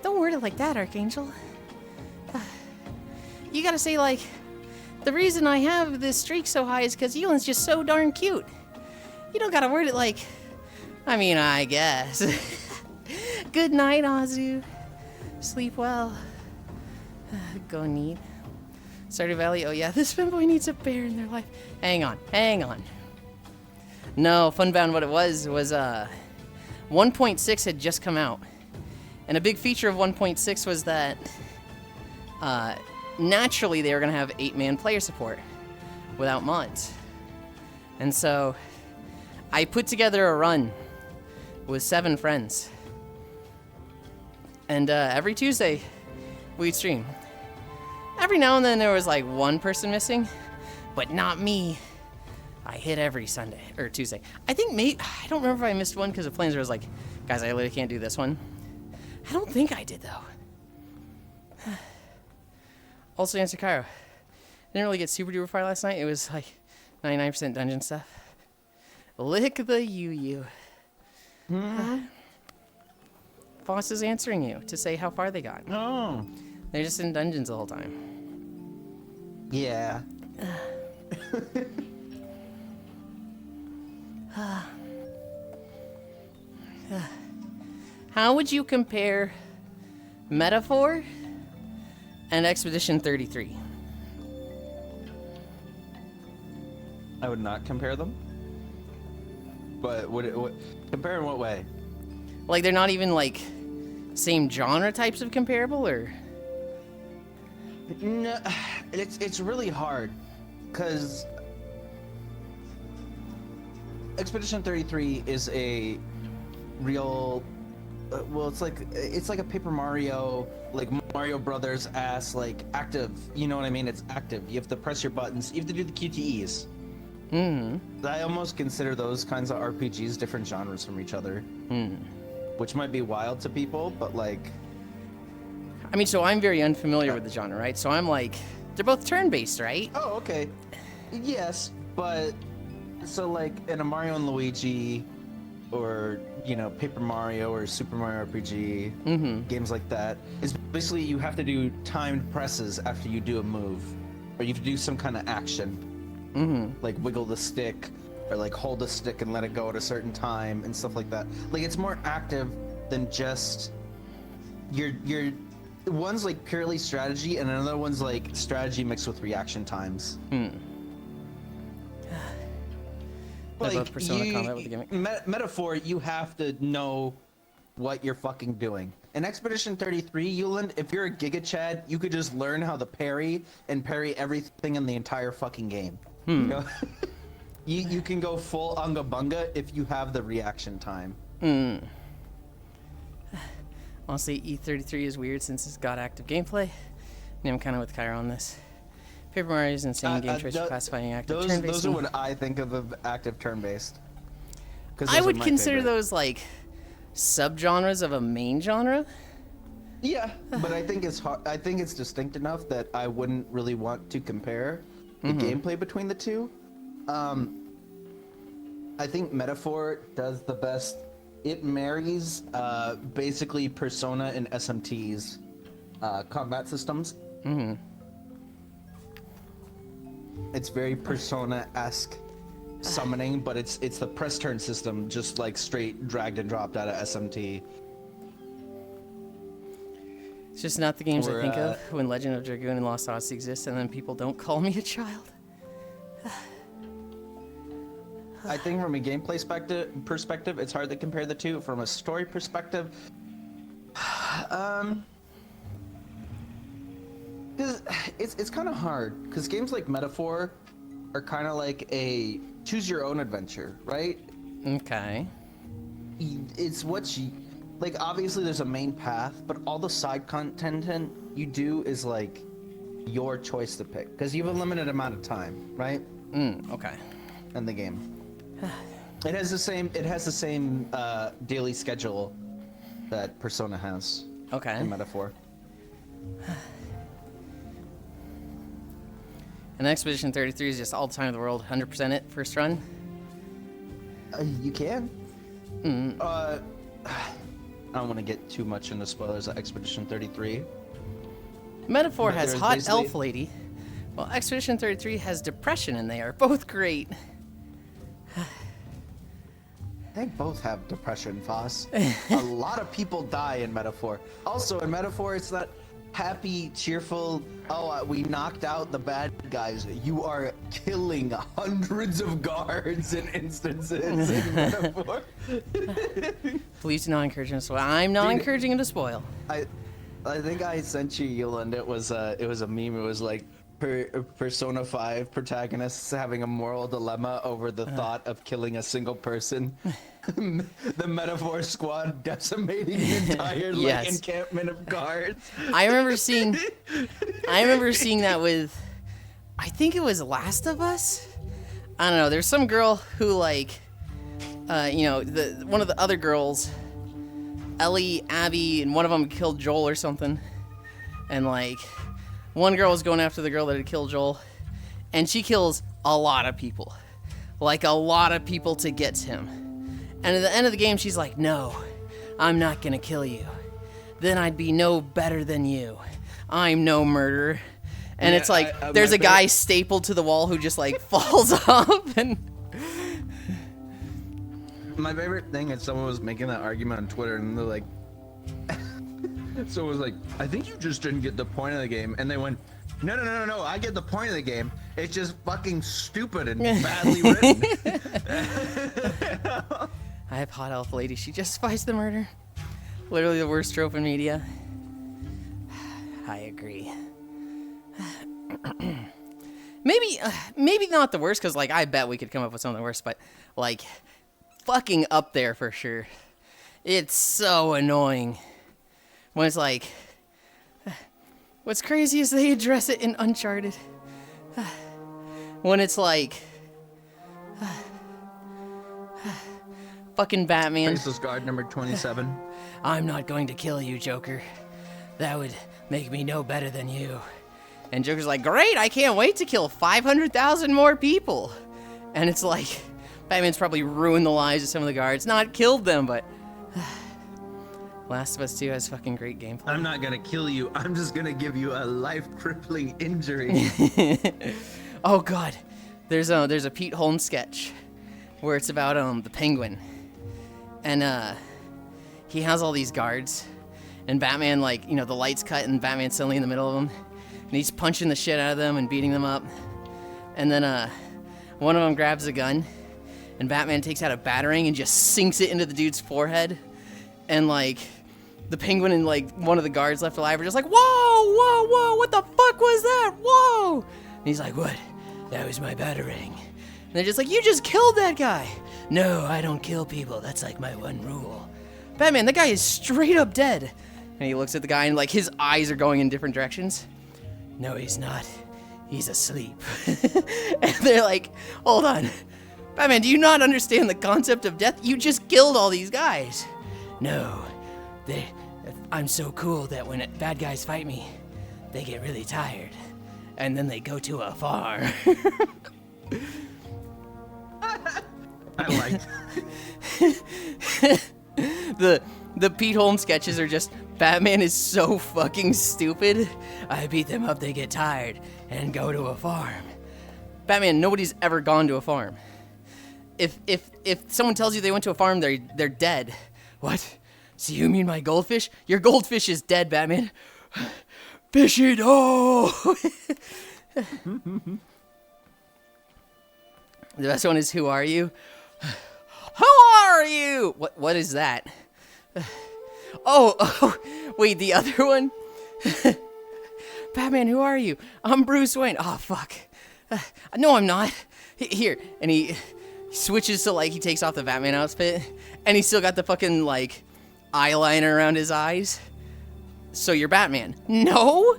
Don't word it like that, Archangel. You gotta say like, the reason I have this streak so high is because Yulind's just so darn cute. You don't gotta word it like, I mean, I guess. Good night, Azu. Sleep well. Go neat. Stardew Valley, oh yeah, this fanboy needs a bear in their life. Hang on. No, Funbound, what it was 1.6 had just come out. And a big feature of 1.6 was that naturally they were going to have 8-man player support without mods. And so I put together a run with 7 friends. And every Tuesday we'd stream. Every now and then there was like one person missing, but not me. I hit every Sunday or Tuesday. I think I don't remember if I missed one because of plans where I was like, guys, I literally can't do this one. I don't think I did though. Also, answer Cairo. Didn't really get super duper far last night. It was like 99% dungeon stuff. Lick the you. Foss is answering you to say how far they got. Oh. They're just in dungeons the whole time. Yeah. How would you compare Metaphor and Expedition 33? I would not compare them. But would compare in what way? Like they're not even like same genre types of comparable, or? No, it's really hard, because Expedition 33 is a real, well, it's like a Paper Mario, like Mario Brothers ass, like active. You know what I mean? It's active. You have to press your buttons. You have to do the QTEs. I almost consider those kinds of RPGs different genres from each other. Which might be wild to people, but like... I mean, so I'm very unfamiliar with the genre, right? So I'm like, they're both turn-based, right? Oh, okay. Yes, but... So like in a Mario and Luigi, or, you know, Paper Mario or Super Mario RPG, games like that, is basically you have to do timed presses after you do a move. Or you have to do some kind of action. Like wiggle the stick, or like hold the stick and let it go at a certain time and stuff like that. Like it's more active than just your one's like purely strategy and another one's like strategy mixed with reaction times. Like Persona Combat with the gimmick. Metaphor, you have to know what you're fucking doing. In Expedition 33, Yulind, if you're a Giga Chad, you could just learn how to parry and parry everything in the entire fucking game. You know? You can go full Unga Bunga if you have the reaction time. Honestly, E33 is weird since it's got active gameplay. And I'm kind of with Kyra on this. Paper Mario's insane game choice for classifying active turn-based. Those are what I think of active turn-based. I would consider those like subgenres of a main genre. Yeah, but I think it's hard. I think it's distinct enough that I wouldn't really want to compare the gameplay between the two. I think Metaphor does the best. It marries basically Persona and SMT's combat systems. It's very Persona-esque summoning, but it's the press turn system, just like straight dragged and dropped out of SMT. It's just not the games I think of when Legend of Dragoon and Lost Odyssey exists, and then people don't call me a child. I think from a gameplay perspective, it's hard to compare the two. From a story perspective, it's kind of hard because games like Metaphor are kind of like a choose your own adventure, right? Okay. It's what you like. Obviously, there's a main path, but all the side content you do is like your choice to pick because you have a limited amount of time, right? Okay. In the game. It has the same daily schedule that Persona has. Okay. In Metaphor. And Expedition 33 is just all the time in the world, 100% it first run. You can. I don't want to get too much into spoilers of Expedition 33. Metaphor has hot elf lady, while Expedition 33 has depression, and they are both great. They both have depression, Voss. A lot of people die in Metaphor. Also, in Metaphor, it's not happy, cheerful, we knocked out the bad guys. You are killing hundreds of guards in instances in Metaphor. Please do not encourage him to spoil. I'm not encouraging him to spoil. I think I sent you, Yulind. It was a meme. It was like Persona 5 protagonists having a moral dilemma over the thought of killing a single person. The Metaphor squad decimating the entire encampment of guards. I remember seeing that with, I think it was Last of Us. I don't know. There's some girl who like, one of the other girls, Ellie, Abby, and one of them killed Joel or something, and like. One girl was going after the girl that had killed Joel, and she kills a lot of people. Like, a lot of people to get to him. And at the end of the game, she's like, no, I'm not gonna kill you. Then I'd be no better than you. I'm no murderer. And it's like, there's a guy stapled to the wall who just, like, falls off, and... My favorite thing is someone was making that argument on Twitter, and they're like... So it was like, I think you just didn't get the point of the game. And they went, no, I get the point of the game. It's just fucking stupid and badly written. I have hot elf lady. She justifies the murder. Literally the worst trope in media. I agree. Maybe not the worst, because like I bet we could come up with something worse, but like fucking up there for sure. It's so annoying. When it's like, what's crazy is they address it in Uncharted. When it's like, fucking Batman. Faceless Guard number 27. I'm not going to kill you, Joker. That would make me no better than you. And Joker's like, great, I can't wait to kill 500,000 more people. And it's like, Batman's probably ruined the lives of some of the guards. Not killed them, but... Last of Us 2 has fucking great gameplay. I'm not gonna kill you. I'm just gonna give you a life-crippling injury. Oh god, there's a Pete Holmes sketch where it's about the Penguin, and he has all these guards, and Batman the lights cut and Batman's suddenly in the middle of them, and he's punching the shit out of them and beating them up, and then one of them grabs a gun, and Batman takes out a batarang and just sinks it into the dude's forehead. And like the penguin and like one of the guards left alive are just like, whoa, what the fuck was that? Whoa. And he's like, what? That was my batarang. And they're just like, you just killed that guy. No, I don't kill people. That's like my one rule. Batman, the guy is straight up dead. And he looks at the guy and like his eyes are going in different directions. No, he's not. He's asleep. And they're like, hold on. Batman, do you not understand the concept of death? You just killed all these guys. No, I'm so cool that when bad guys fight me, they get really tired. And then they go to a farm. I like The Pete Holmes sketches are just, Batman is so fucking stupid. I beat them up, they get tired, and go to a farm. Batman, nobody's ever gone to a farm. If someone tells you they went to a farm, they're dead. What? So you mean my goldfish? Your goldfish is dead, Batman. Fishy, no! The best one is, who are you? Who are you? What is that? Oh, wait, the other one? Batman, who are you? I'm Bruce Wayne. Oh, fuck. No, I'm not. Here. And he switches to, like, he takes off the Batman outfit, and he's still got the fucking, like, eyeliner around his eyes. So you're Batman. No,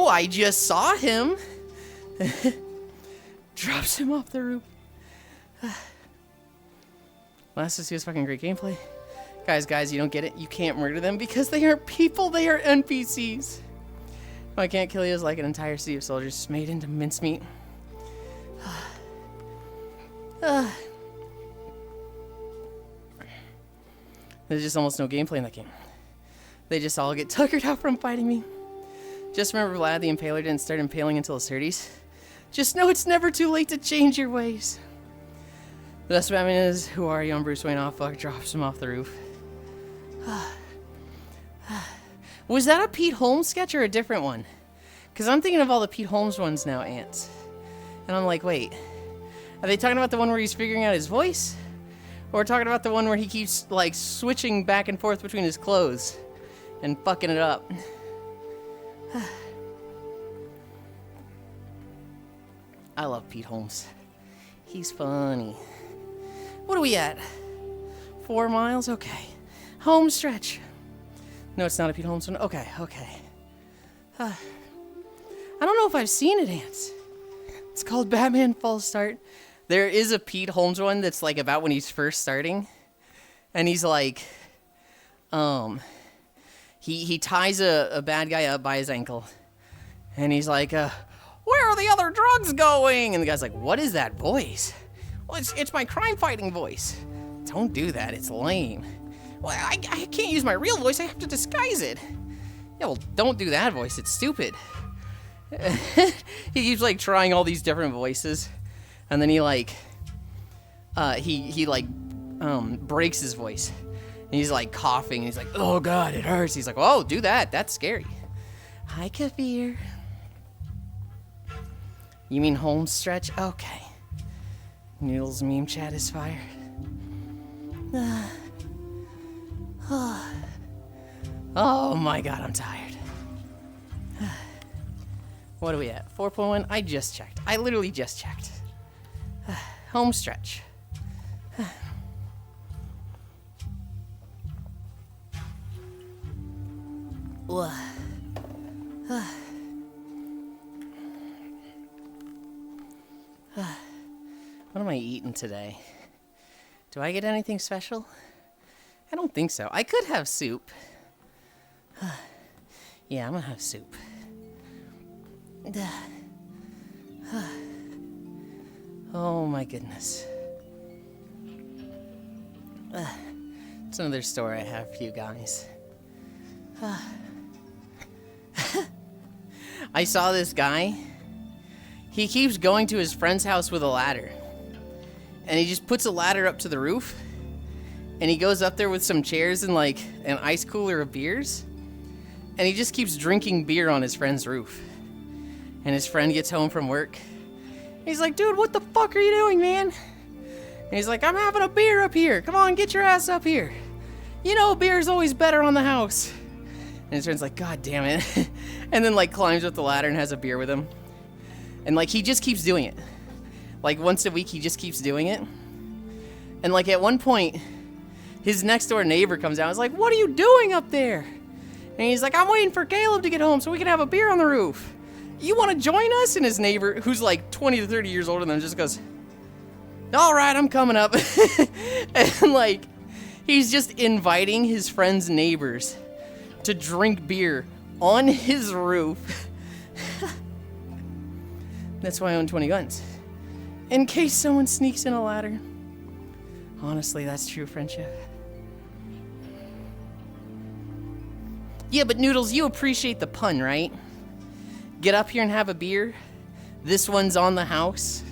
I just saw him. Drops him off the roof. Last to see was fucking great gameplay. Guys, you don't get it. You can't murder them because they aren't people, they are NPCs. I can't kill you is like an entire city of soldiers made into mincemeat. There's just almost no gameplay in that game. They just all get tuckered out from fighting me. Just remember Vlad the Impaler didn't start impaling until his 30s. Just know it's never too late to change your ways. The best Batman is, who are you? I'm Bruce Wayne. Oh, fuck, drops him off the roof. Was that a Pete Holmes sketch or a different one? Because I'm thinking of all the Pete Holmes ones now, Ants. And I'm like, wait. Are they talking about the one where he's figuring out his voice? Or talking about the one where he keeps, like, switching back and forth between his clothes and fucking it up? I love Pete Holmes. He's funny. What are we at? 4 miles? Okay. Home stretch. No, it's not a Pete Holmes one. Okay. I don't know if I've seen it, Ants. It's called Batman False Start. There is a Pete Holmes one that's like about when he's first starting. And he's like, he ties a bad guy up by his ankle. And he's like, where are the other drugs going? And the guy's like, what is that voice? Well, it's my crime-fighting voice. Don't do that. It's lame. Well, I can't use my real voice. I have to disguise it. Yeah, well, don't do that voice. It's stupid. He keeps, like, trying all these different voices. And then he, like, breaks his voice. And he's, like, coughing. And he's like, oh, God, it hurts. He's like, oh, do that. That's scary. Hi, Kafir. You mean home stretch? Okay. Noodles meme chat is fire. Oh my god, I'm tired. What are we at? 4.1? I just checked. I literally just checked. Home stretch. What am I eating today? Do I get anything special? I don't think so. I could have soup. Yeah, I'm gonna have soup. Oh my goodness. It's another story I have for you guys. I saw this guy. He keeps going to his friend's house with a ladder. And he just puts a ladder up to the roof. And he goes up there with some chairs and like an ice cooler of beers. And he just keeps drinking beer on his friend's roof. And his friend gets home from work. He's like, dude, what the fuck are you doing, man? And he's like, I'm having a beer up here. Come on, get your ass up here. You know, beer's always better on the house. And his friend's like, God damn it. And then, like, climbs up the ladder and has a beer with him. And, like, he just keeps doing it. Like, once a week, he just keeps doing it. And, like, at one point, his next door neighbor comes out and is like, what are you doing up there? And he's like, I'm waiting for Caleb to get home so we can have a beer on the roof. You want to join us? And his neighbor, who's like 20 to 30 years older than him, just goes, all right, I'm coming up. And like, he's just inviting his friends' neighbors to drink beer on his roof. That's why I own 20 guns. In case someone sneaks in a ladder. Honestly, that's true friendship. Yeah, but Noodles, you appreciate the pun, right? Get up here and have a beer. This one's on the house.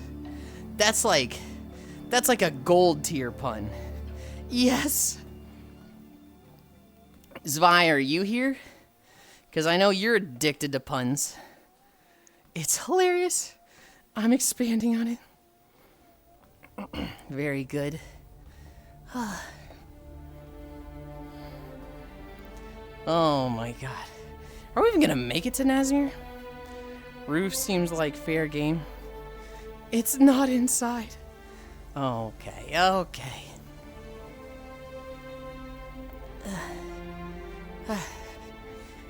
That's like a gold tier pun. Yes. Zwei, are you here? Because I know you're addicted to puns. It's hilarious. I'm expanding on it. Very good. Oh my god. Are we even gonna make it to Nazmir? Roof seems like fair game. It's not inside. Okay.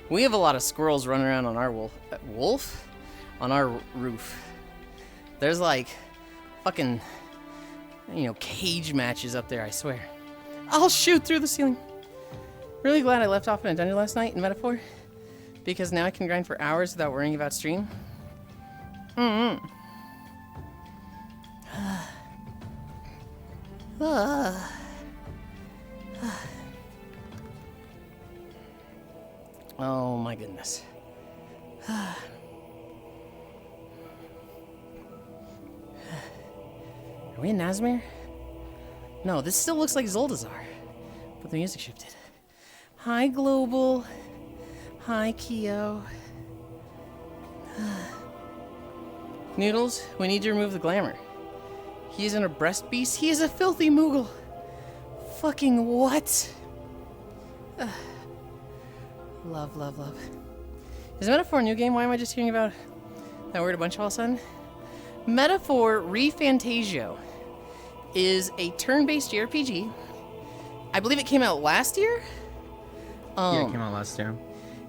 We have a lot of squirrels running around on our wolf? On our roof. There's like fucking, cage matches up there, I swear. I'll shoot through the ceiling. Really glad I left off in a dungeon last night in Metaphor, because now I can grind for hours without worrying about stream. Oh my goodness. Are we in Nazmir? No, this still looks like Zoldazar, but the music shifted. Hi, Global. Hi, Keo. Noodles, we need to remove the glamour. He isn't a breast beast, he is a filthy Moogle. Fucking what? Love. Is Metaphor a new game? Why am I just hearing about that word a bunch all of a sudden? Metaphor ReFantazio is a turn-based JRPG. I believe it came out last year? Yeah, it came out last year.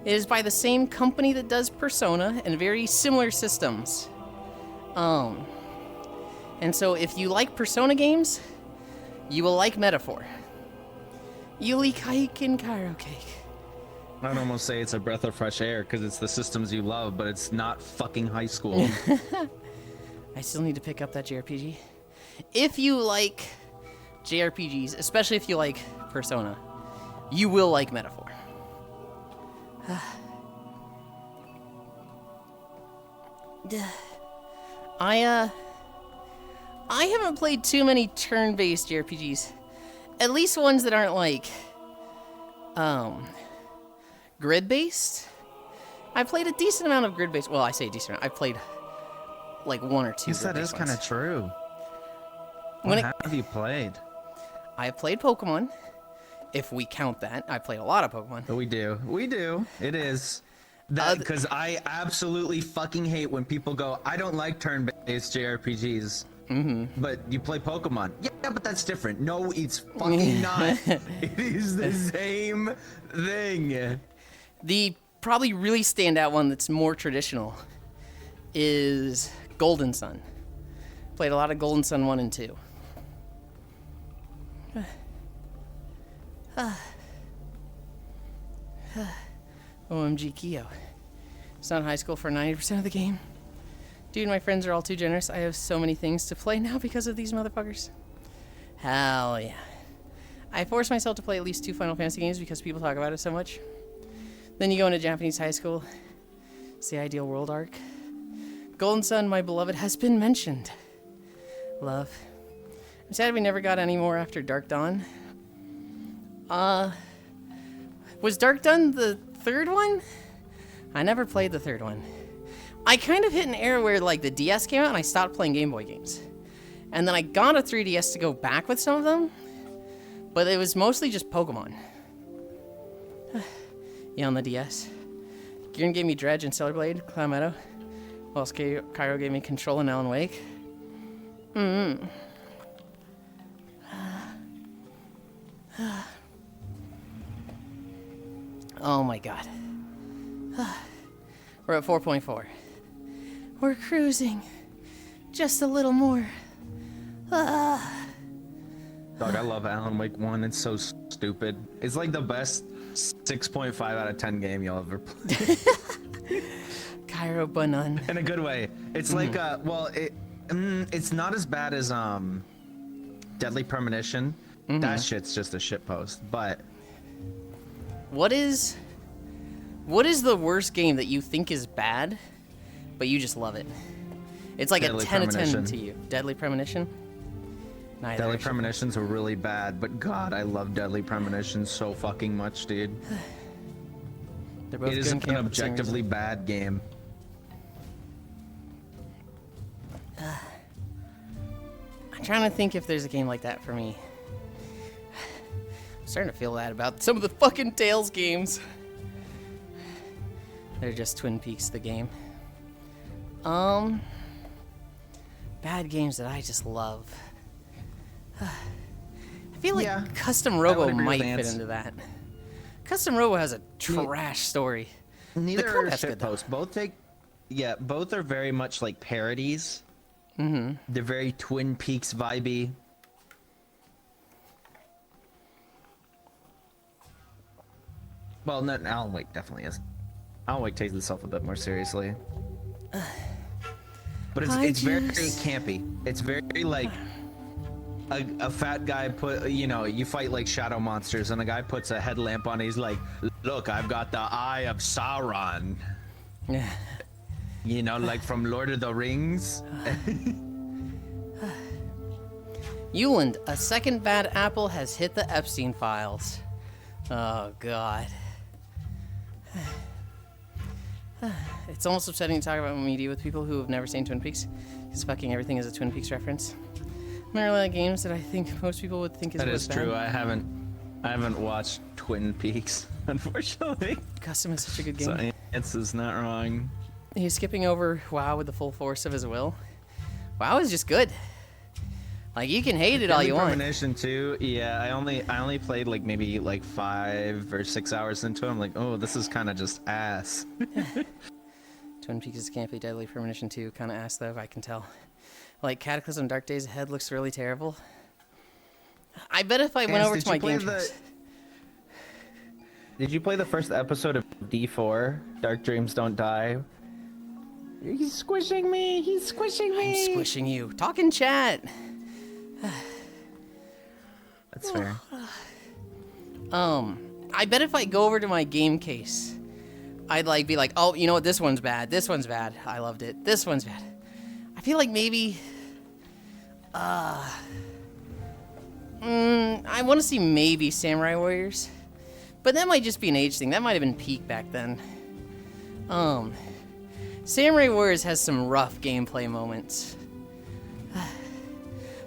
It is by the same company that does Persona and very similar systems. And so if you like Persona games, you will like Metaphor. Yuli Kaik and Cairo Cake. I'd almost say it's a breath of fresh air because it's the systems you love, but it's not fucking high school. I still need to pick up that JRPG. If you like JRPGs, especially if you like Persona, you will like Metaphor. I haven't played too many turn-based JRPGs. At least ones that aren't like grid-based. I played a decent amount of grid-based. Well, I say decent amount. I played like one or two. Yes, that is kind of true. What have you played? I have played Pokemon. If we count that, I played a lot of Pokemon. We do. It is. That because I absolutely fucking hate when people go, I don't like turn-based JRPGs. But you play Pokemon. Yeah, but that's different. No, it's fucking not. It is the same thing. The probably really standout one that's more traditional is Golden Sun. Played a lot of Golden Sun 1 and 2. OMG Keo. It's not high school for 90% of the game. Dude, my friends are all too generous. I have so many things to play now because of these motherfuckers. Hell yeah. I force myself to play at least 2 Final Fantasy games because people talk about it so much. Then you go into Japanese high school. It's the ideal world arc. Golden Sun, my beloved, has been mentioned. Love. I'm sad we never got any more after Dark Dawn. Was Dark Dawn the third one? I never played the third one. I kind of hit an era where like the DS came out and I stopped playing Game Boy games. And then I got a 3DS to go back with some of them, but it was mostly just Pokemon. Yeah, on the DS. Garen gave me Dredge and Stellar Blade, Cloud Meadow, whilst Cairo gave me Control and Alan Wake. Oh my god. We're at 4.4. We're cruising. Just a little more. Dog, I love Alan Wake 1. It's so stupid. It's like the best 6.5 out of 10 game you'll ever play. Cairo Banan. In a good way. It's like, it's not as bad as Deadly Premonition. That shit's just a shit post. But What is the worst game that you think is bad, but you just love it? It's like Deadly a 10 out of 10 Premonition. to you. Deadly Premonition? Neither. Deadly actually. Premonitions were really bad. But God, I love Deadly Premonition so fucking much, dude. They're both It good is and an came out for the same objectively reason. bad game. I'm trying to think if there's a game like that for me. I'm starting to feel that about some of the fucking Tales games. They're just Twin Peaks the game. Bad games that I just love. I feel like Yeah, Custom I would Robo agree with might fit Vance. into that. Custom Robo has a trash story. Neither are combat's shit good, though. posts. Both are very much like parodies. Mm-hmm. They're very Twin Peaks vibey. Well, no, Alan Wake definitely is. Alan Wake takes itself a bit more seriously. But it's very campy. It's very like a fat guy you fight like shadow monsters and a guy puts a headlamp on. He's like, look, I've got the eye of Sauron. Yeah. Like from Lord of the Rings. Yulind, a second bad apple has hit the Epstein files. Oh, God. It's almost upsetting to talk about media with people who have never seen Twin Peaks, because fucking everything is a Twin Peaks reference. There are a lot of games that I think most people would think is That what's is bad. true. I haven't watched Twin Peaks, unfortunately. Custom is such a good game. So Ants is not wrong. He's skipping over WoW with the full force of his will. WoW is just good. Like, you can hate it all you want. Premonition 2, yeah, I only played like maybe like 5 or 6 hours into it. I'm like, oh, this is kind of just ass. Twin Peaks can't be Deadly Premonition 2, kind of ass though, I can tell. Like, Cataclysm Dark Days Ahead looks really terrible. I bet if I went over to my game tricks. Did you play the first episode of D4? Dark Dreams Don't Die. He's squishing me. He's squishing me. I'm squishing you. Talk in chat. That's fair. I bet if I go over to my game case, I'd be like, oh, you know what? This one's bad. This one's bad. I loved it. This one's bad. I feel like maybe, I want to see maybe Samurai Warriors, but that might just be an age thing. That might have been peak back then. Samurai Warriors has some rough gameplay moments.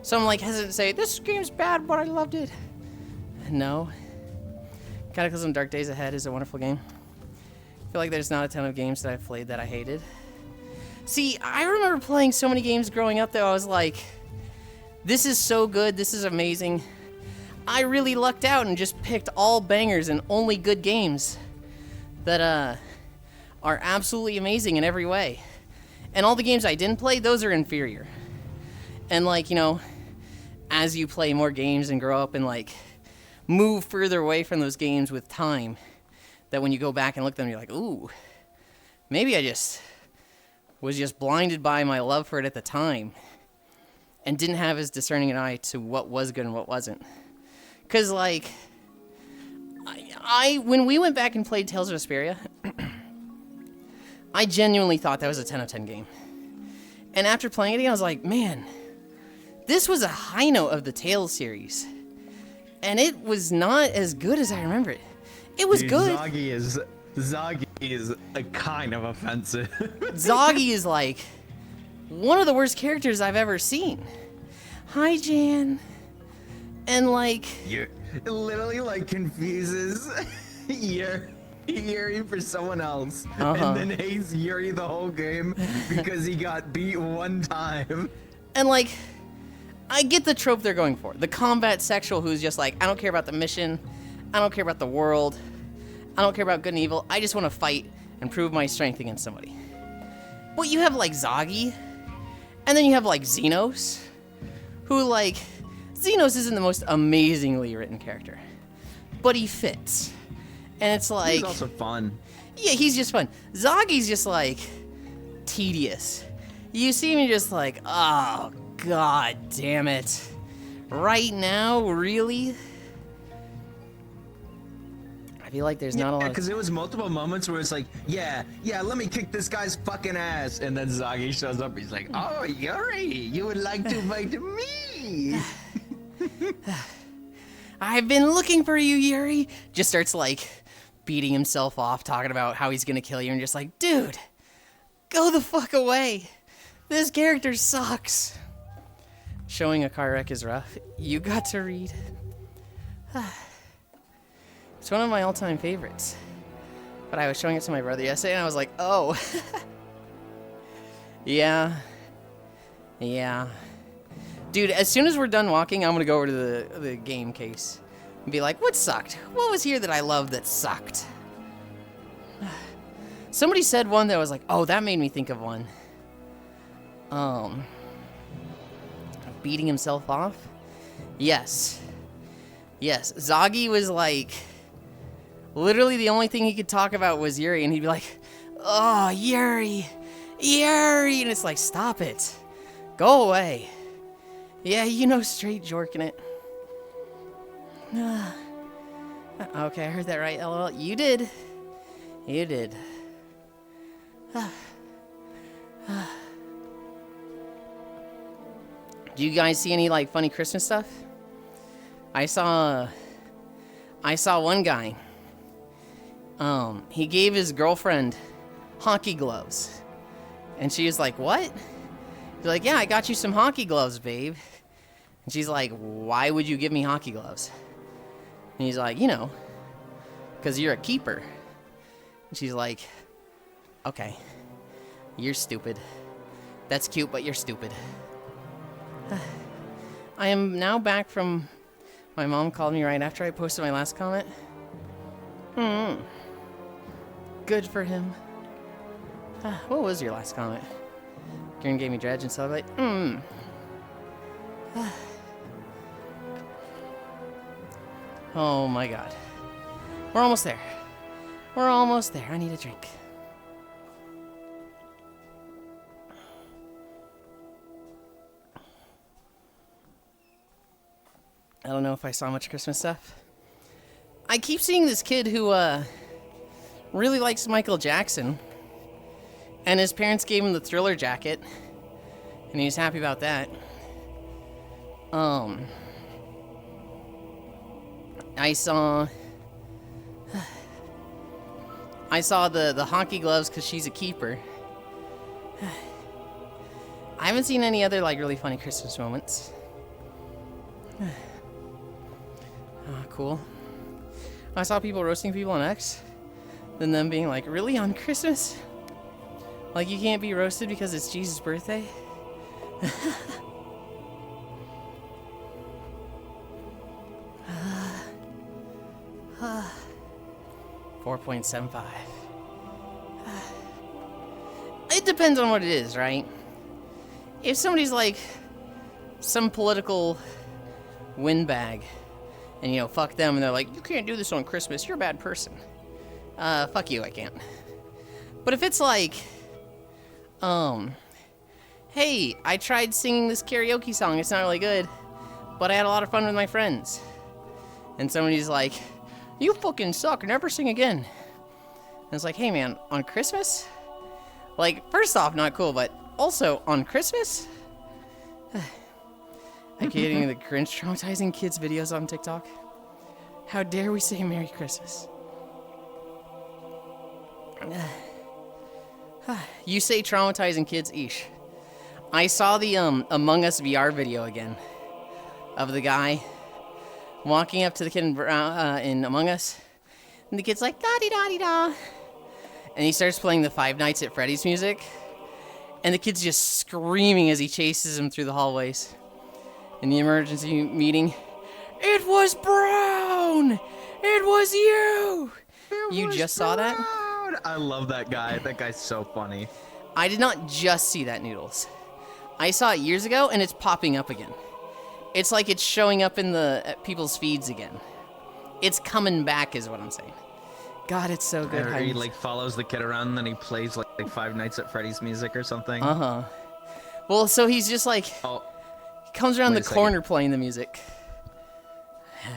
So I'm hesitant to say, this game's bad, but I loved it. No. Cataclysm Dark Days Ahead is a wonderful game. I feel like there's not a ton of games that I've played that I hated. See, I remember playing so many games growing up that I was like, this is so good, this is amazing. I really lucked out and just picked all bangers and only good games that are absolutely amazing in every way. And all the games I didn't play, those are inferior. And as you play more games and grow up and move further away from those games with time, that when you go back and look at them, you're like, ooh, maybe I was just blinded by my love for it at the time and didn't have as discerning an eye to what was good and what wasn't. Because, when we went back and played Tales of Vesperia, I genuinely thought that was a 10 out of 10 game. And after playing it again, I was like, man, this was a high note of the Tales series. And it was not as good as I remember it. It was good. Zoggy is a kind of offensive. Zoggy is one of the worst characters I've ever seen. Hi, Jan. And It literally confuses Yuri for someone else, Uh-huh. and then hates Yuri the whole game because he got beat one time. And like, I get the trope they're going for. The combat sexual who's just like, I don't care about the mission. I don't care about the world. I don't care about good and evil. I just want to fight and prove my strength against somebody. But you have like Zagi, and then you have like Xenos, who like, Xenos isn't the most amazingly written character, but he fits. And it's like, He's also fun. yeah, he's just fun. Zagi's just like tedious. You see me just like, oh, god damn it. Right now, really? I feel like there's not a lot Because there was multiple moments where it's like, yeah, let me kick this guy's fucking ass, and then Zagi shows up. He's like, oh, Yuri, you would like to fight me? I've been looking for you, Yuri. Just starts like beating himself off, talking about how he's gonna kill you, and just like, dude, go the fuck away. This character sucks. Showing a car wreck is rough. You got to read. It's one of my all-time favorites. But I was showing it to my brother yesterday, and I was like, oh. Yeah. Dude, as soon as we're done walking, I'm gonna go over to the game case and be like, what sucked? What was here that I loved that sucked? Somebody said one that was like, oh, that made me think of one. Beating himself off? Yes. Zagi was like, literally the only thing he could talk about was Yuri, and he'd be like, oh, Yuri, and it's like, stop it. Go away. Yeah, you know, straight jorking it. Okay, I heard that right, LOL. You did. Do you guys see any, like, funny Christmas stuff? I saw one guy. He gave his girlfriend hockey gloves. And she was like, what? He's like, yeah, I got you some hockey gloves, babe. And she's like, why would you give me hockey gloves? And he's like, you know, because you're a keeper. And she's like, okay, you're stupid. That's cute, but you're stupid. I am now back from... My mom called me right after I posted my last comment. Good for him. What was your last comment? Kieran gave me dredge and celebrate. Oh my god. We're almost there. I need a drink. I don't know if I saw much Christmas stuff. I keep seeing this kid who really likes Michael Jackson. And his parents gave him the Thriller jacket. And he's happy about that. I saw the hockey gloves because she's a keeper. I haven't seen any other like really funny Christmas moments. Cool. I saw people roasting people on X, then them being like, really, on Christmas? Like, you can't be roasted because it's Jesus' birthday? 4.75. It depends on what it is, right? If somebody's like some political windbag, and, you know, fuck them, and they're like, you can't do this on Christmas, you're a bad person. Fuck you, I can't. But if it's like, hey, I tried singing this karaoke song, it's not really good, but I had a lot of fun with my friends. And somebody's like, you fucking suck, never sing again. And it's like, hey man, on Christmas? Like, first off, not cool, but also, on Christmas? I'm getting the cringe traumatizing kids videos on TikTok. How dare we say Merry Christmas? You say traumatizing kids, eesh. I saw the Among Us VR video again of the guy walking up to the kid in Among Us. And the kid's like, da-di-da-di-da. And he starts playing the Five Nights at Freddy's music. And the kid's just screaming as he chases him through the hallways. In the emergency meeting, it was Brown! It was you! You just saw that? I love that guy. That guy's so funny. I did not just see that, Noodles. I saw it years ago, and it's popping up again. It's like it's showing up in the people's feeds again. It's coming back, is what I'm saying. God, it's so good. Or he like follows the kid around, and then he plays like Five Nights at Freddy's music or something. Uh-huh. Well, so he's just like, Oh, he comes around wait the a corner second. playing the music.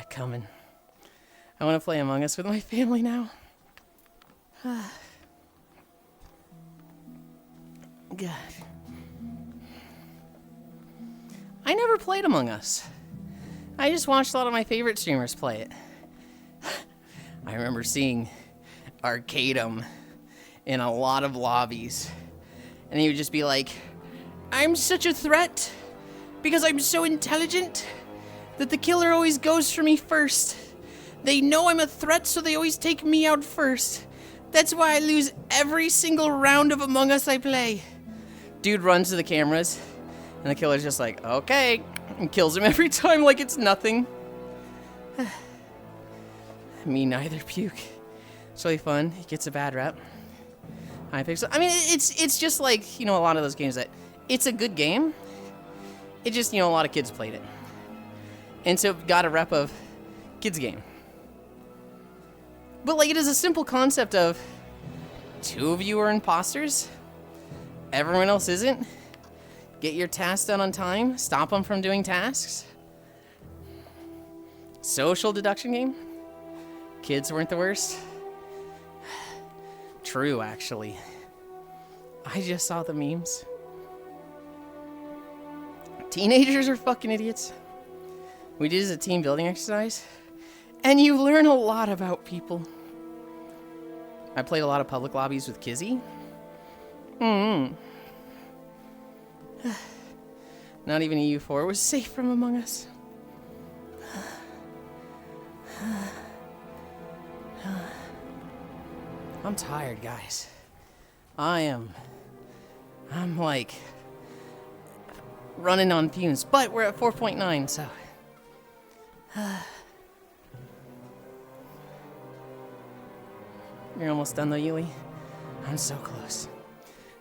Coming. I want to play Among Us with my family now. God. I never played Among Us. I just watched a lot of my favorite streamers play it. I remember seeing Arcadum in a lot of lobbies. And he would just be like, I'm such a threat because I'm so intelligent that the killer always goes for me first. They know I'm a threat, so they always take me out first. That's why I lose every single round of Among Us I play. Dude runs to the cameras, and the killer's just like, okay, and kills him every time like it's nothing. Me neither, puke. It's really fun. He gets a bad rep. I mean, it's just like, you know, a lot of those games that it's a good game. It just, you know, a lot of kids played it. And so it got a rep of kids game. But like it is a simple concept of two of you are imposters. Everyone else isn't. Get your tasks done on time. Stop them from doing tasks. Social deduction game. Kids weren't the worst. True, actually. I just saw the memes. Teenagers are fucking idiots. We did it as a team building exercise. And you learn a lot about people. I played a lot of public lobbies with Kizzy. Not even EU4 was safe from Among Us. I'm tired, guys. I'm like running on fumes, but we're at 4.9, so. You're almost done though, Yuli. I'm so close.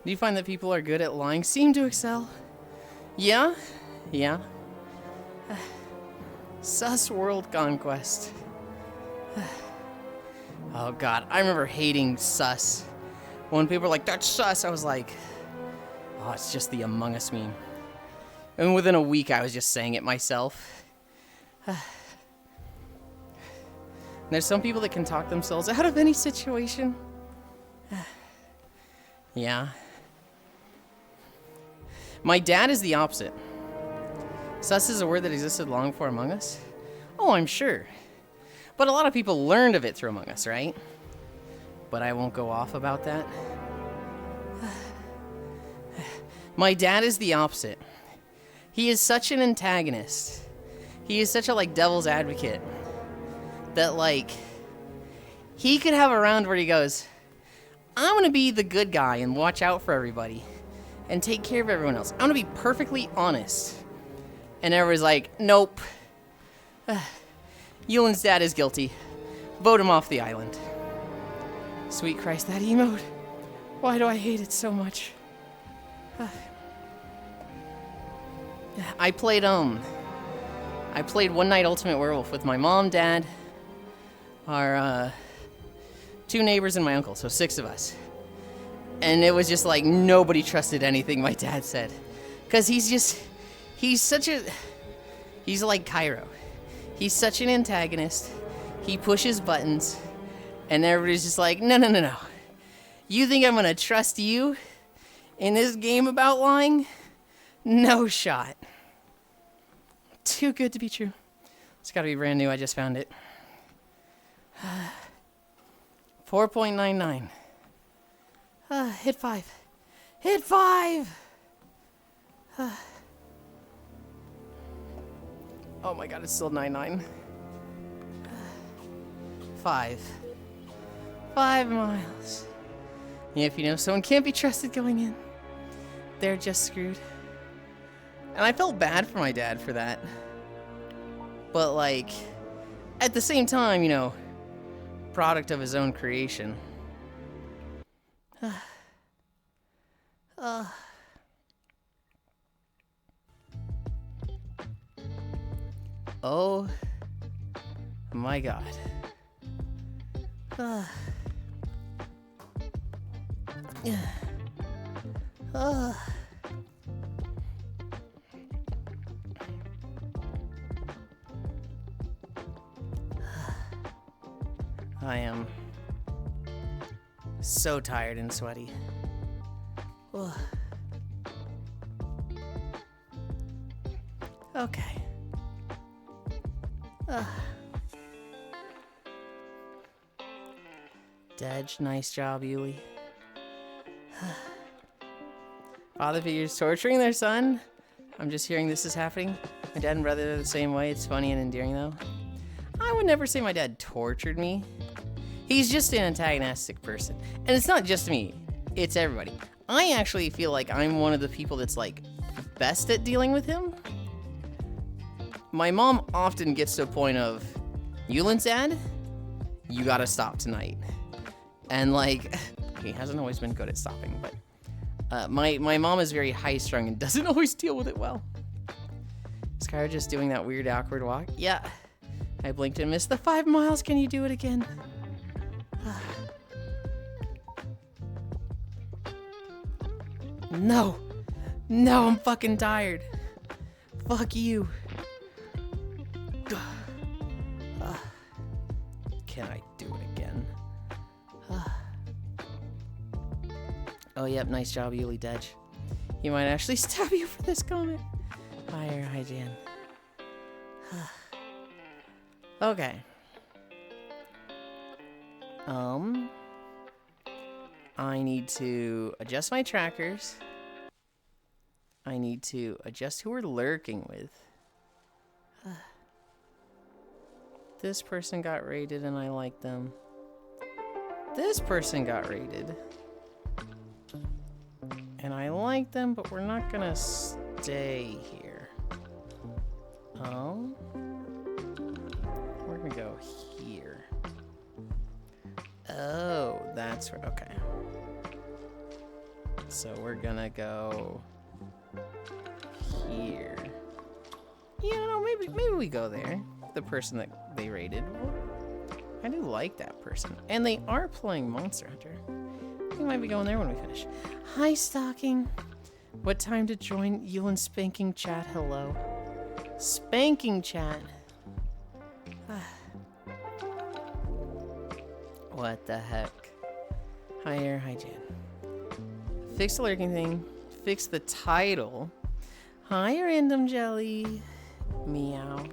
Do you find that people are good at lying seem to excel? Yeah? Yeah. Sus World Conquest. Oh god, I remember hating sus. When people were like, that's sus, I was like, oh, it's just the Among Us meme. And within a week, I was just saying it myself. There's some people that can talk themselves out of any situation. Yeah. My dad is the opposite. Sus is a word that existed long before Among Us. Oh, I'm sure. But a lot of people learned of it through Among Us, right? But I won't go off about that. My dad is the opposite. He is such an antagonist. He is such a, like, devil's advocate. That, like, he could have a round where he goes, I'm gonna be the good guy and watch out for everybody. And take care of everyone else. I'm gonna be perfectly honest. And everyone's like, nope. Yulind's dad is guilty. Vote him off the island. Sweet Christ, that emote. Why do I hate it so much? I played One Night Ultimate Werewolf with my mom, dad, our 2 neighbors, and my uncle, so 6 of us. And it was just like nobody trusted anything my dad said. Because he's like Cairo. He's such an antagonist. He pushes buttons. And everybody's just like, no. You think I'm gonna trust you in this game about lying? No shot. Too good to be true. It's gotta be brand new, I just found it. 4.99. Hit 5. Hit 5! Oh my god, it's still 9.9. 5. 5 miles. If you know someone can't be trusted going in, they're just screwed. And I felt bad for my dad for that. But like, at the same time, you know, product of his own creation. Oh my God. I am so tired and sweaty. Okay. Dej, nice job, Yuli. Father figures torturing their son? I'm just hearing this is happening. My dad and brother are the same way. It's funny and endearing, though. I would never say my dad tortured me. He's just an antagonistic person. And it's not just me. It's everybody. I actually feel like I'm one of the people that's, like, best at dealing with him. My mom often gets to a point of, Yulind's dad, you gotta stop tonight. And, like, he hasn't always been good at stopping, but my mom is very high-strung and doesn't always deal with it well. Is Kyra just doing that weird, awkward walk? Yeah. I blinked and missed the 5 miles. Can you do it again? No. No, I'm fucking tired. Fuck you. Can I do it again? Oh, yep, nice job, Yuli Dej. He might actually stab you for this comment. Hi, Jan. Okay. I need to adjust my trackers. I need to adjust who we're lurking with. This person got raided and I like them. This person got raided. And I like them, but we're not gonna stay here. We're gonna go here. Oh, that's right. Okay. So we're gonna go here. You know, maybe we go there. The person that they raided. I do like that person. And they are playing Monster Hunter. We might be going there when we finish. Hi, Stalking. What time to join Yulind Spanking Chat? Hello. Spanking Chat. What the heck? Hi, Air. Hi, Jan. Fix the lurking thing. Fix the title. Hi, Random Jelly. Meow.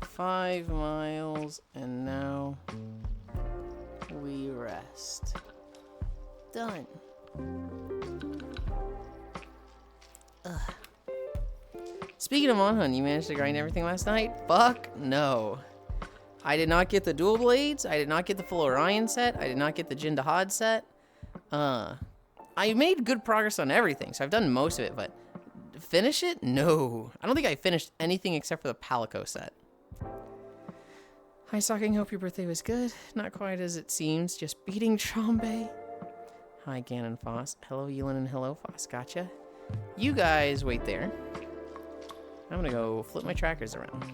5 miles, and now we rest. Done. Speaking of Monhunt, you managed to grind everything last night? Fuck no. I did not get the dual blades. I did not get the full Orion set. I did not get the Jindahad set. I made good progress on everything, so I've done most of it, but finish it? No. I don't think I finished anything except for the Palico set. Hi, Stalking. Hope your birthday was good. Not quite as it seems. Just beating Trombe. Hi, Ganon Foss. Hello, Yulind, and hello, Foss. Gotcha. You guys wait there. I'm gonna go flip my trackers around.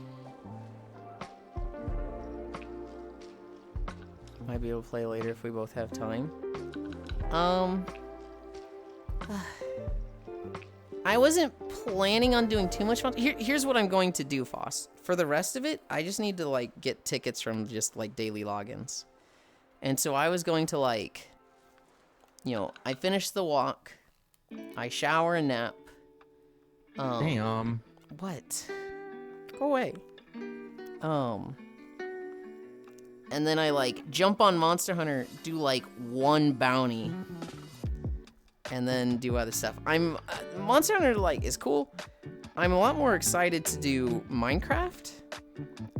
Might be able to play later if we both have time. I wasn't planning on doing too much fun. Here's what I'm going to do, Foss. For the rest of it, I just need to, like, get tickets from just, like, daily logins. And so I was going to, like, you know, I finish the walk. I shower and nap. Damn. What? Go away. And then I, like, jump on Monster Hunter, do, like, one bounty. and then do other stuff. Monster Hunter like is cool. I'm a lot more excited to do Minecraft.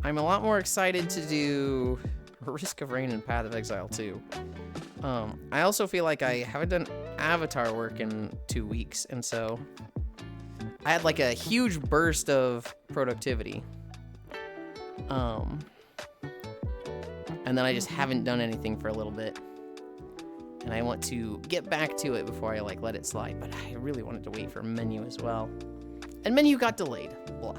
I'm a lot more excited to do Risk of Rain and Path of Exile too. I also feel like I haven't done Avatar work in 2 weeks, and so I had like a huge burst of productivity. And then I just haven't done anything for a little bit. And I want to get back to it before I like let it slide, but I really wanted to wait for Menu as well. And Menu got delayed. Blah.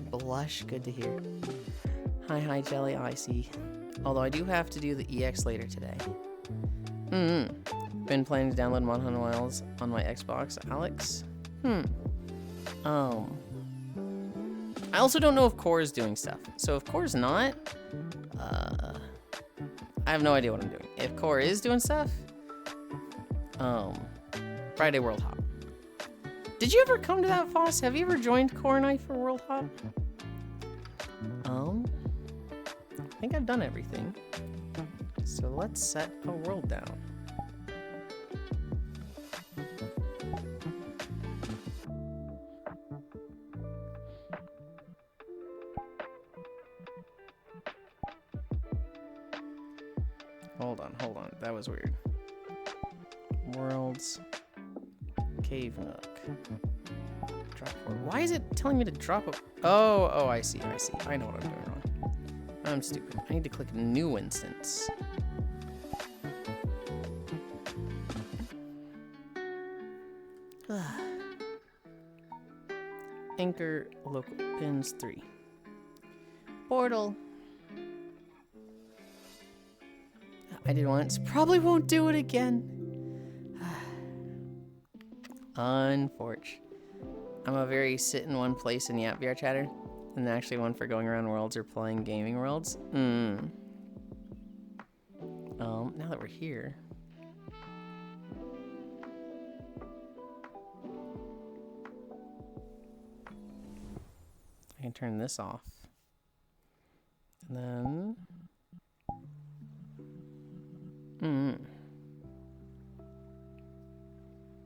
Blush, good to hear. Hi, Jelly, I see. Although I do have to do the EX later today. Been planning to download Mod Hunter Wilds on my Xbox, Alex. I also don't know if Core is doing stuff. So if Core's not, I have no idea what I'm doing. If Core is doing stuff, Friday World Hop. Did you ever come to that, Foss? Have you ever joined Core Night for World Hop? I think I've done everything. So let's set a world down. Hold on. That was weird. Worlds. Cave Nook. Drop forward. Why is it telling me to drop a... Oh, I see. I know what I'm doing wrong. I'm stupid. I need to click New Instance. Anchor local pins 3. Portal. I did once. Probably won't do it again. Unfortunate. I'm a very sit in one place in the app VR chatter, and actually one for going around worlds or playing gaming worlds. Now that we're here. I can turn this off. And then...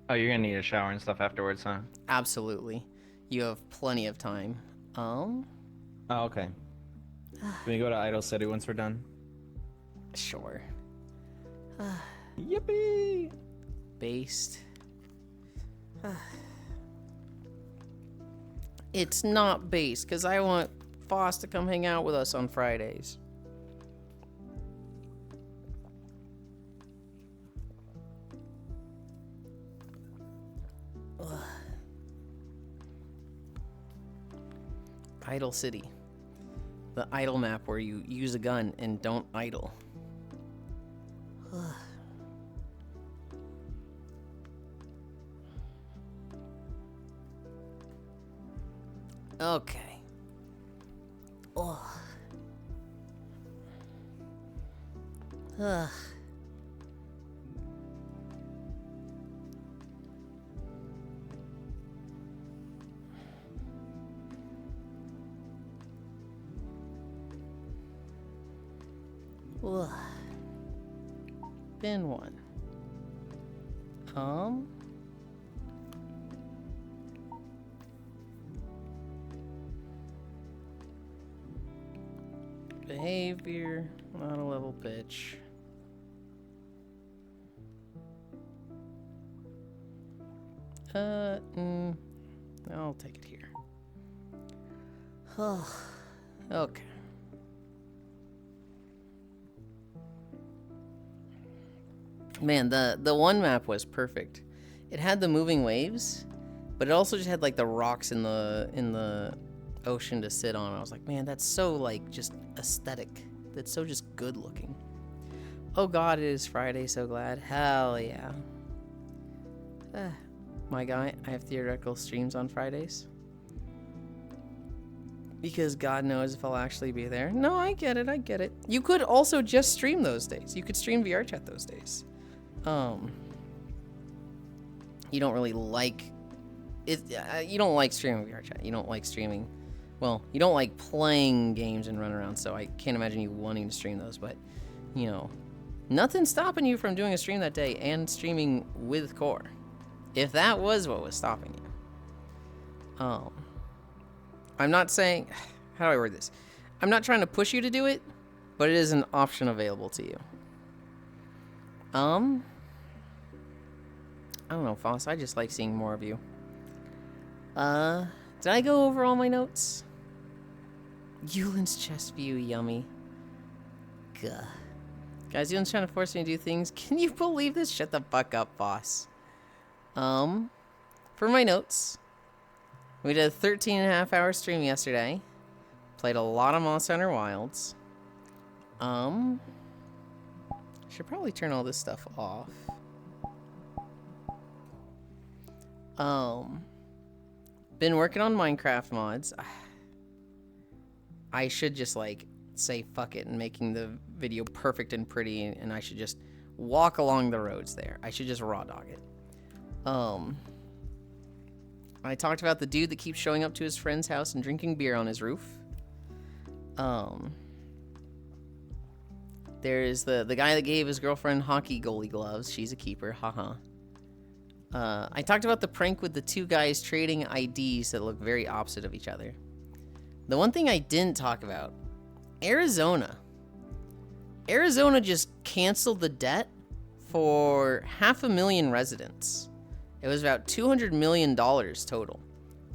Oh, you're gonna need a shower and stuff afterwards, huh? Absolutely. You have plenty of time. Oh, okay. Can we go to Idle City once we're done? Sure. Yippee! Based. It's not based, because I want Foss to come hang out with us on Fridays. Idle City. The idle map where you use a gun and don't idle. Okay. Ugh. Bin 1. Behavior, not a level pitch. I'll take it here. Okay. Man, the one map was perfect. It had the moving waves, but it also just had like the rocks in the ocean to sit on. I was like, man, that's so like just aesthetic. That's so just good looking. Oh God, it is Friday. So glad. Hell yeah. My guy, I have theoretical streams on Fridays. Because God knows if I'll actually be there. No, I get it. You could also just stream those days. You could stream VR chat those days. You don't really like it. You don't like streaming VR chat. You don't like streaming. Well, you don't like playing games and run around. So I can't imagine you wanting to stream those. But you know, Nothing's stopping you from doing a stream that day and streaming with Core. If that was what was stopping you. I'm not saying... How do I word this? I'm not trying to push you to do it, but it is an option available to you. I don't know, Foss. I just like seeing more of you. Did I go over all my notes? Yulind's chest view, yummy. Gah. Guys, Yulind's trying to force me to do things. Can you believe this? Shut the fuck up, boss. For my notes, we did a 13.5-hour stream yesterday. Played a lot of Monster Hunter Wilds. Should probably turn all this stuff off. Been working on Minecraft mods. I should just like say fuck it and making the video perfect and pretty, and I should just walk along the roads there. I should just raw dog it. I talked about the dude that keeps showing up to his friend's house and drinking beer on his roof. There's the guy that gave his girlfriend hockey goalie gloves. She's a keeper, haha. I talked about the prank with the two guys trading IDs that look very opposite of each other. The one thing I didn't talk about, Arizona. Arizona just canceled the debt for 500,000 residents. It was about $200 million total,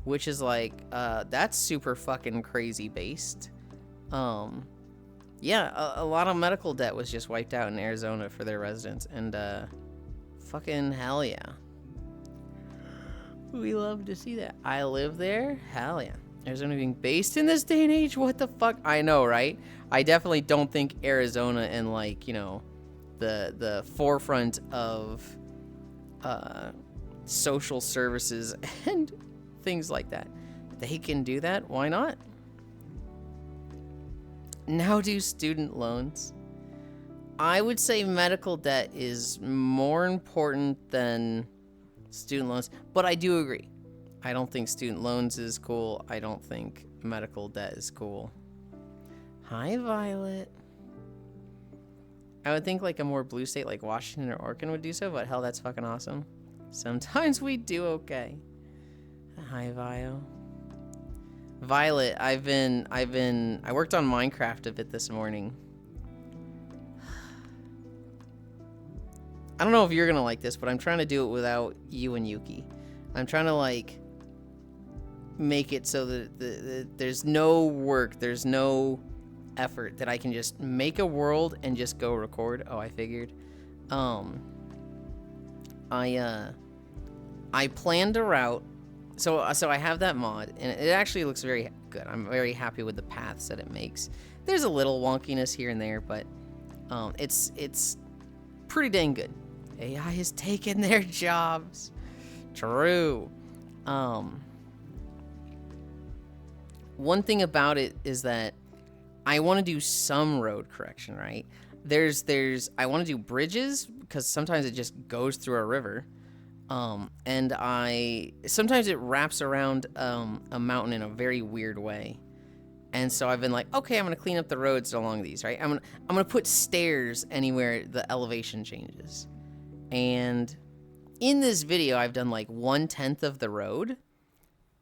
which is like, that's super fucking crazy based. Yeah, a lot of medical debt was just wiped out in Arizona for their residents, and fucking hell yeah. We love to see that. I live there, hell yeah. Arizona being based in this day and age, what the fuck? I know, right? I definitely don't think Arizona and like, you know, the forefront of social services and things like that. They can do that, why not? Now do student loans. I would say medical debt is more important than student loans, but I do agree. I don't think student loans is cool. I don't think medical debt is cool. Hi, Violet. I would think like a more blue state like Washington or Oregon would do so, but hell, that's fucking awesome. Sometimes we do okay. Hi, Vio. Violet, I worked on Minecraft a bit this morning. I don't know if you're gonna like this, but I'm trying to do it without you and Yuki. I'm trying to like make it so that there's no work, there's no effort, that I can just make a world and just go record. Oh, I figured. I planned a route. So I have that mod, and it actually looks very good. I'm very happy with the paths that it makes. There's a little wonkiness here and there, but it's pretty dang good. AI is taking their jobs. True. One thing about it is that I want to do some road correction, right? I want to do bridges because sometimes it just goes through a river. And sometimes it wraps around a mountain in a very weird way. And so I've been like, okay, I'm gonna clean up the roads along these, right? I'm gonna put stairs anywhere the elevation changes. And in this video, I've done like 1/10 of the road,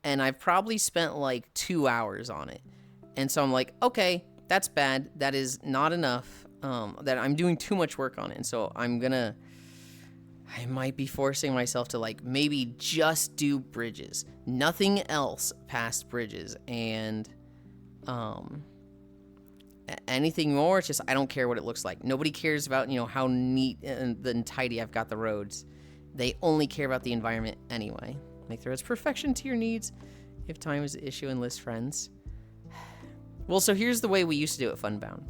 and I've probably spent like 2 hours on it. And so I'm like, okay, that's bad. That is not enough. That I'm doing too much work on it. And so I might be forcing myself to like maybe just do bridges, nothing else past bridges, and anything more, it's just I don't care what it looks like. Nobody cares about, you know, how neat and tidy I've got the roads. They only care about the environment anyway. Make the roads perfection to your needs. If time is an issue, enlist friends. Well, so here's the way we used to do it, Funbound.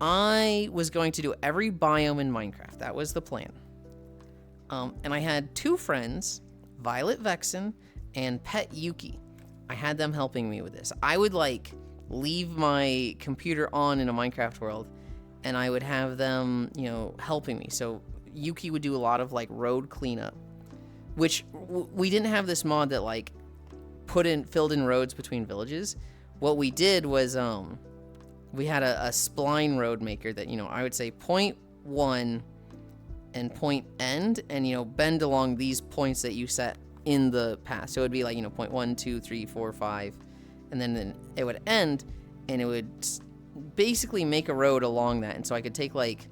I was going to do every biome in Minecraft. That was the plan. And I had two friends, Violet Vexen and Pet Yuki. I had them helping me with this. I would like leave my computer on in a Minecraft world, and I would have them, you know, helping me. So Yuki would do a lot of like road cleanup, which we didn't have this mod that like filled in roads between villages. What we did was we had a spline road maker that, you know, I would say point 1 and point end, and, you know, bend along these points that you set in the path. So it would be like, you know, point 1, 2, 3, 4, 5, and then it would end, and it would basically make a road along that. And so I could take, like,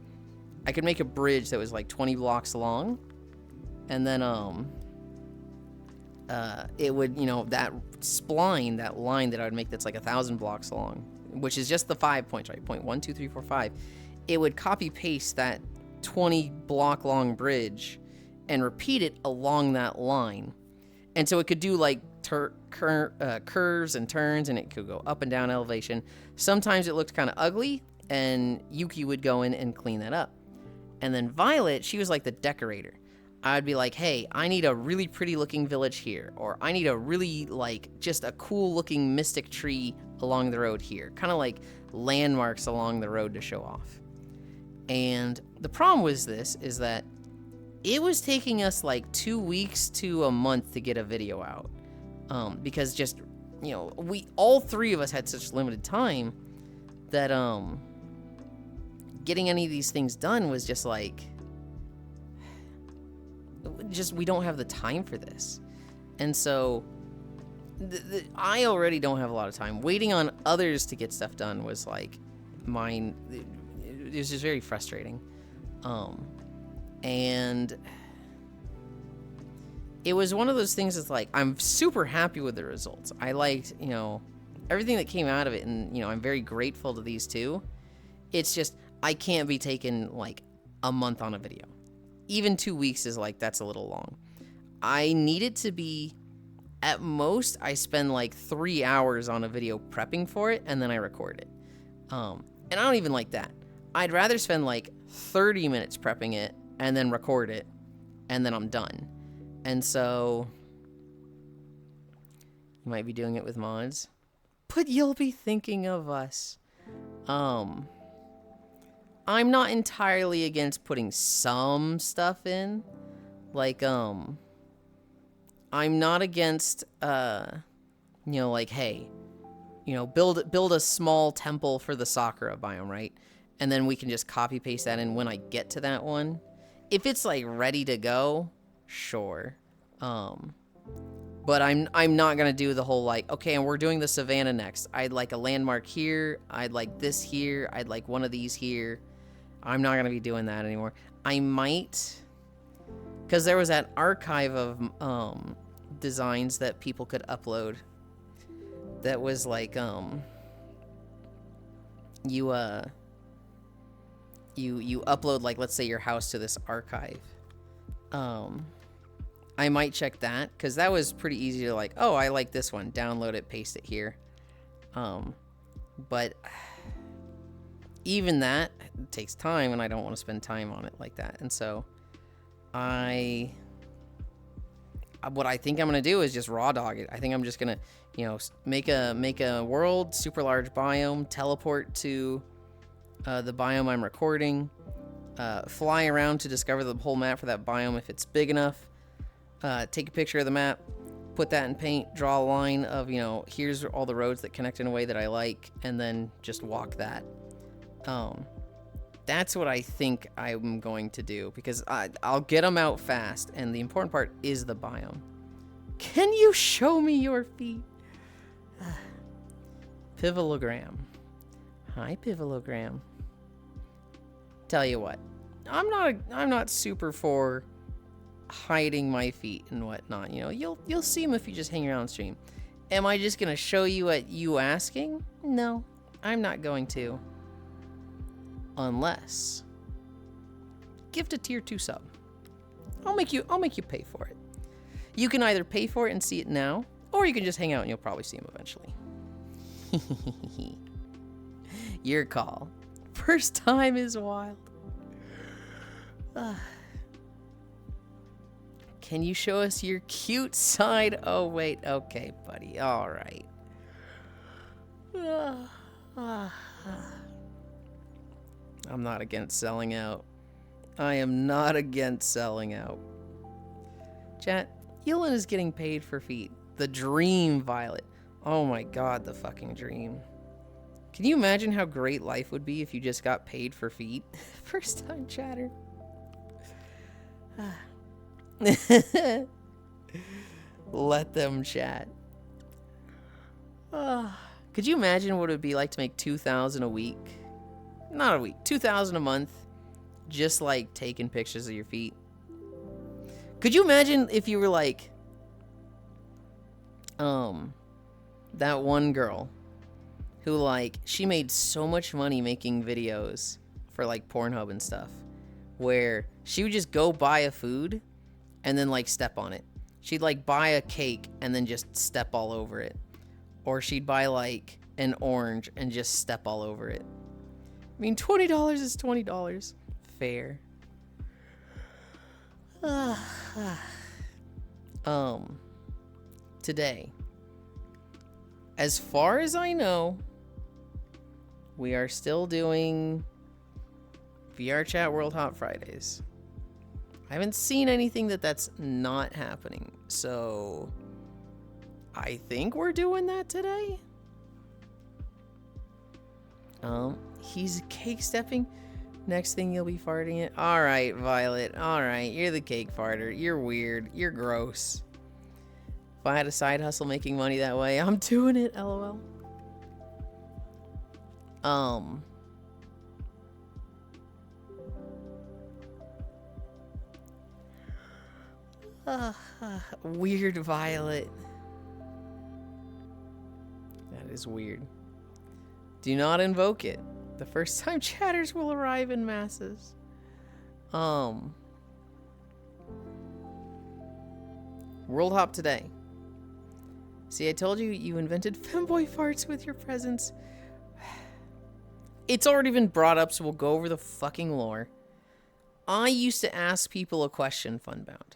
I could make a bridge that was like 20 blocks long, and then it would, you know, that spline, that line that I would make that's like 1,000 blocks long, which is just the 5 points, right? Point 1, 2, 3, 4, 5. It would copy paste that 20 block long bridge and repeat it along that line. And so it could do like curves and turns, and it could go up and down elevation. Sometimes it looked kind of ugly, and Yuki would go in and clean that up. And then Violet, she was like the decorator. I'd be like, hey, I need a really pretty looking village here, or I need a really, like, just a cool looking mystic tree along the road here. Kind of like landmarks along the road to show off. And the problem was this, is that it was taking us like 2 weeks to a month to get a video out. Because just, you know, all three of us had such limited time that, getting any of these things done was just like, we don't have the time for this. And so I already don't have a lot of time. Waiting on others to get stuff done was like mine. It was just very frustrating. And it was one of those things that's like, I'm super happy with the results. I liked, you know, everything that came out of it, and, you know, I'm very grateful to these two. It's just, I can't be taking like a month on a video. Even 2 weeks is like, that's a little long. I need it to be, at most, I spend like 3 hours on a video prepping for it, and then I record it. And I don't even like that. I'd rather spend like 30 minutes prepping it, and then record it, and then I'm done. And so, you might be doing it with mods, but you'll be thinking of us. I'm not entirely against putting some stuff in. Like, I'm not against, you know, like, hey, you know, build a small temple for the Sakura biome, right? And then we can just copy paste that in when I get to that one. If it's like ready to go, sure. But I'm not gonna do the whole like, okay, and we're doing the savannah next. I'd like a landmark here. I'd like this here. I'd like one of these here. I'm not gonna be doing that anymore. I might, because there was that archive of designs that people could upload. That was like you upload, like, let's say your house to this archive. I might check that, because that was pretty easy to like, oh, I like this one, download it, paste it here. But even that takes time, and I don't want to spend time on it like that. And so what I think I'm gonna do is just raw dog it. I think I'm just gonna, you know, make a world, super large biome, teleport to the biome I'm recording, fly around to discover the whole map for that biome if it's big enough, take a picture of the map, put that in paint, draw a line of, you know, here's all the roads that connect in a way that I like, and then just walk that. That's what I think I'm going to do, because I'll get them out fast, and the important part is the biome. Can you show me your feet? Pivilogram. Hi, Pivilogram. Tell you what, I'm not super for hiding my feet and whatnot. You know, you'll see them if you just hang around stream. Am I just gonna show you at you asking? No, I'm not going to. Unless gift a tier 2 sub. I'll make you pay for it. You can either pay for it and see it now, or you can just hang out and you'll probably see them eventually. Your call. First time is wild. Can you show us your cute side? Oh, wait. Okay, buddy. All right. I'm not against selling out. I am not against selling out. Chat, Yulind is getting paid for feet. The dream, Violet. Oh my god, the fucking dream. Can you imagine how great life would be if you just got paid for feet? First time chatter. Let them chat. Could you imagine what it would be like to make $2,000 a week? Not a week, $2,000 a month, just like taking pictures of your feet. Could you imagine if you were like, that one girl who like, she made so much money making videos for like Pornhub and stuff, where she would just go buy a food and then like step on it. She'd like buy a cake and then just step all over it. Or she'd buy like an orange and just step all over it. I mean, $20 is $20. Fair. Today, as far as I know, we are still doing VR Chat World Hot Fridays. I haven't seen anything that's not happening, so I think we're doing that today. He's cake stepping. Next thing you'll be farting it. All right, Violet. All right, you're the cake farter. You're weird. You're gross. If I had a side hustle making money that way, I'm doing it, LOL. Weird Violet. That is weird. Do not invoke it. The first time chatters will arrive in masses. World Hop today. See, I told you, you invented femboy farts with your presence. It's already been brought up, so we'll go over the fucking lore. I used to ask people a question, Funbound.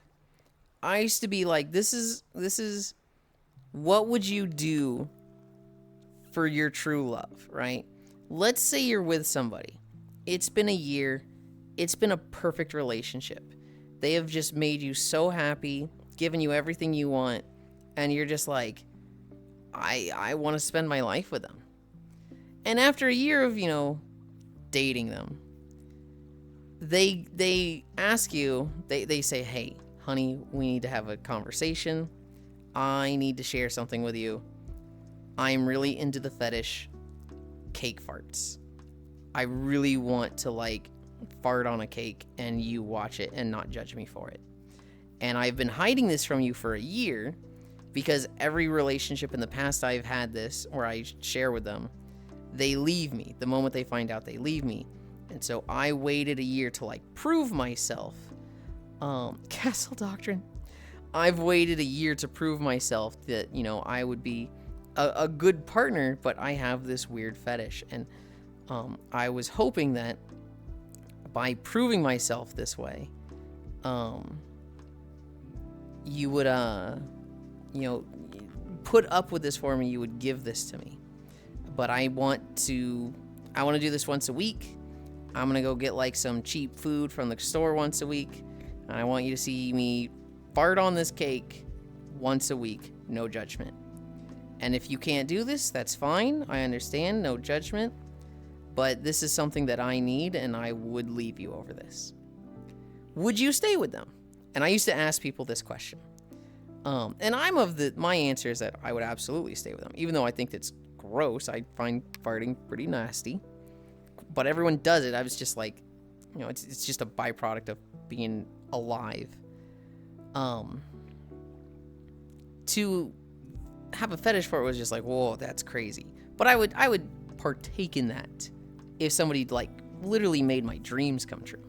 I used to be like, this is what would you do for your true love, right? Let's say you're with somebody. It's been a year. It's been a perfect relationship. They have just made you so happy, given you everything you want, and you're just like, I want to spend my life with them. And after a year of, dating them, they ask you, they say, hey, honey, we need to have a conversation. I need to share something with you. I'm really into the fetish cake farts. I really want to like fart on a cake and you watch it and not judge me for it. And I've been hiding this from you for a year because every relationship in the past I've had this where I share with them, they leave me. The moment they find out, they leave me. And so I waited a year to like prove myself. Castle Doctrine. I've waited a year to prove myself that, I would be a good partner, but I have this weird fetish. And I was hoping that by proving myself this way, you would, put up with this for me. You would give this to me. But I want to do this once a week. I'm going to go get like some cheap food from the store once a week. And I want you to see me fart on this cake once a week. No judgment. And if you can't do this, that's fine. I understand. No judgment. But this is something that I need, and I would leave you over this. Would you stay with them? And I used to ask people this question. And my answer is that I would absolutely stay with them. Even though I think it's gross. I find farting pretty nasty. But everyone does it. I was just like, it's just a byproduct of being alive. To have a fetish for it was just like, whoa, that's crazy. But I would partake in that if somebody like literally made my dreams come true.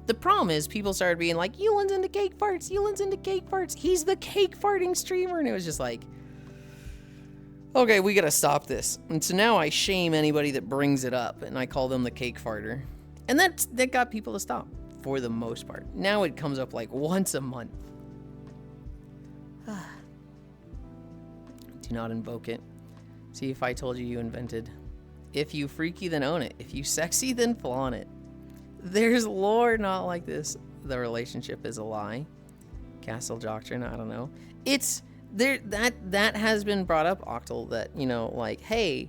The problem is people started being like, Yulind's into cake farts. Yulind's into cake farts. He's the cake farting streamer. And it was just like, okay, we gotta stop this. And so now I shame anybody that brings it up, and I call them the cake farter. And that got people to stop, for the most part. Now it comes up like once a month. Do not invoke it. See, if I told you, you invented. If you freaky, then own it. If you sexy, then flaunt it. There's lore not like this. The relationship is a lie. Castle Doctrine, I don't know. It's there that has been brought up, Octal, that, like, hey,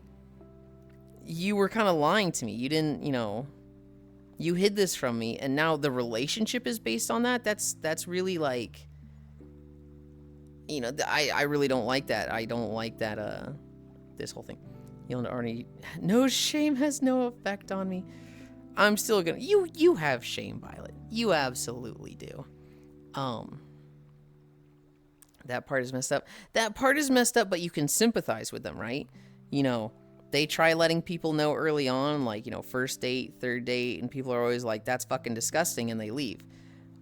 you were kind of lying to me. You didn't, you hid this from me, and now the relationship is based on that. That's really like, I really don't like that. I don't like that, this whole thing. Yulind Arnie, no shame has no effect on me. I'm still gonna, you have shame, Violet. You absolutely do. That part is messed up. That part is messed up, but you can sympathize with them, right? They try letting people know early on, like, first date, third date, and people are always like, that's fucking disgusting, and they leave.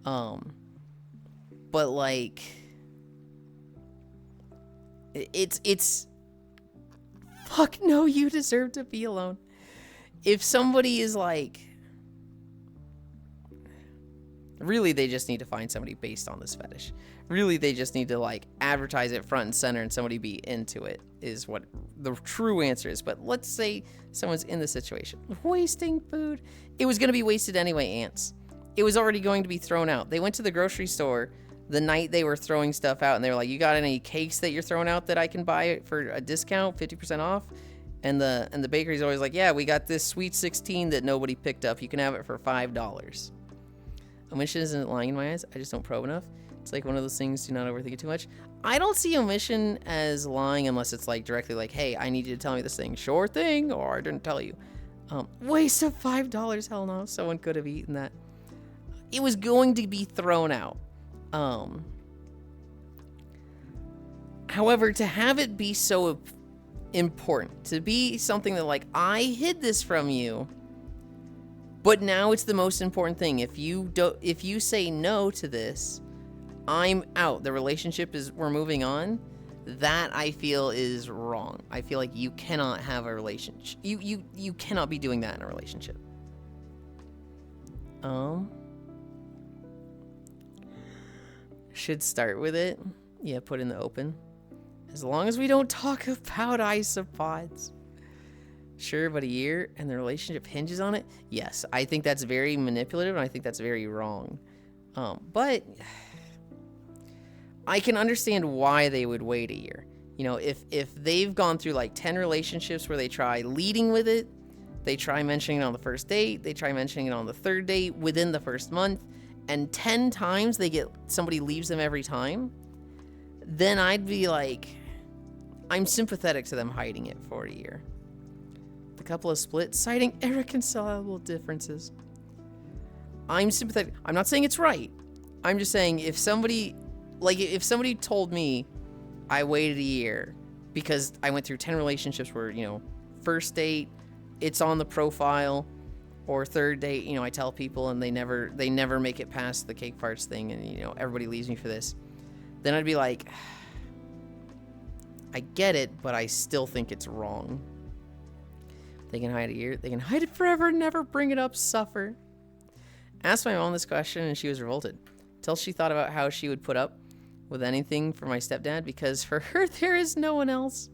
But like, it's fuck no, you deserve to be alone. If somebody is like, really, they just need to find somebody based on this fetish. Really, they just need to like advertise it front and center and somebody be into it is what the true answer is. But let's say someone's in the situation. Wasting food. It was going to be wasted anyway, ants. It was already going to be thrown out. They went to the grocery store the night they were throwing stuff out and they were like, you got any cakes that you're throwing out that I can buy for a discount, 50% off? And the bakery's always like, yeah, we got this sweet 16 that nobody picked up. You can have it for $5. Omission isn't lying in my eyes. I just don't probe enough. It's like one of those things, do not overthink it too much. I don't see omission as lying unless it's like directly like, hey, I need you to tell me this thing. Sure thing, or I didn't tell you. Waste of $5, hell no. Someone could have eaten that. It was going to be thrown out. However, to have it be so important, to be something that like, I hid this from you, but now it's the most important thing. If you say no to this, I'm out. The relationship we're moving on. That I feel is wrong. I feel like you cannot have a relationship. You cannot be doing that in a relationship. Should start with it. Yeah, put in the open. As long as we don't talk about isopods. Sure, but a year and the relationship hinges on it? Yes, I think that's very manipulative and I think that's very wrong. But I can understand why they would wait a year. If they've gone through like 10 relationships where they try leading with it, they try mentioning it on the first date, they try mentioning it on the third date within the first month, and 10 times somebody leaves them every time, then I'd be like, I'm sympathetic to them hiding it for a year. The couple is split, citing irreconcilable differences. I'm sympathetic. I'm not saying it's right. I'm just saying if somebody told me I waited a year because I went through 10 relationships where, first date, it's on the profile, or third date, I tell people and they never make it past the cake parts thing and, everybody leaves me for this, then I'd be like, I get it, but I still think it's wrong. They can hide a year. They can hide it forever and never bring it up, suffer. Asked my mom this question and she was revolted. Till she thought about how she would put up with anything for my stepdad because for her there is no one else.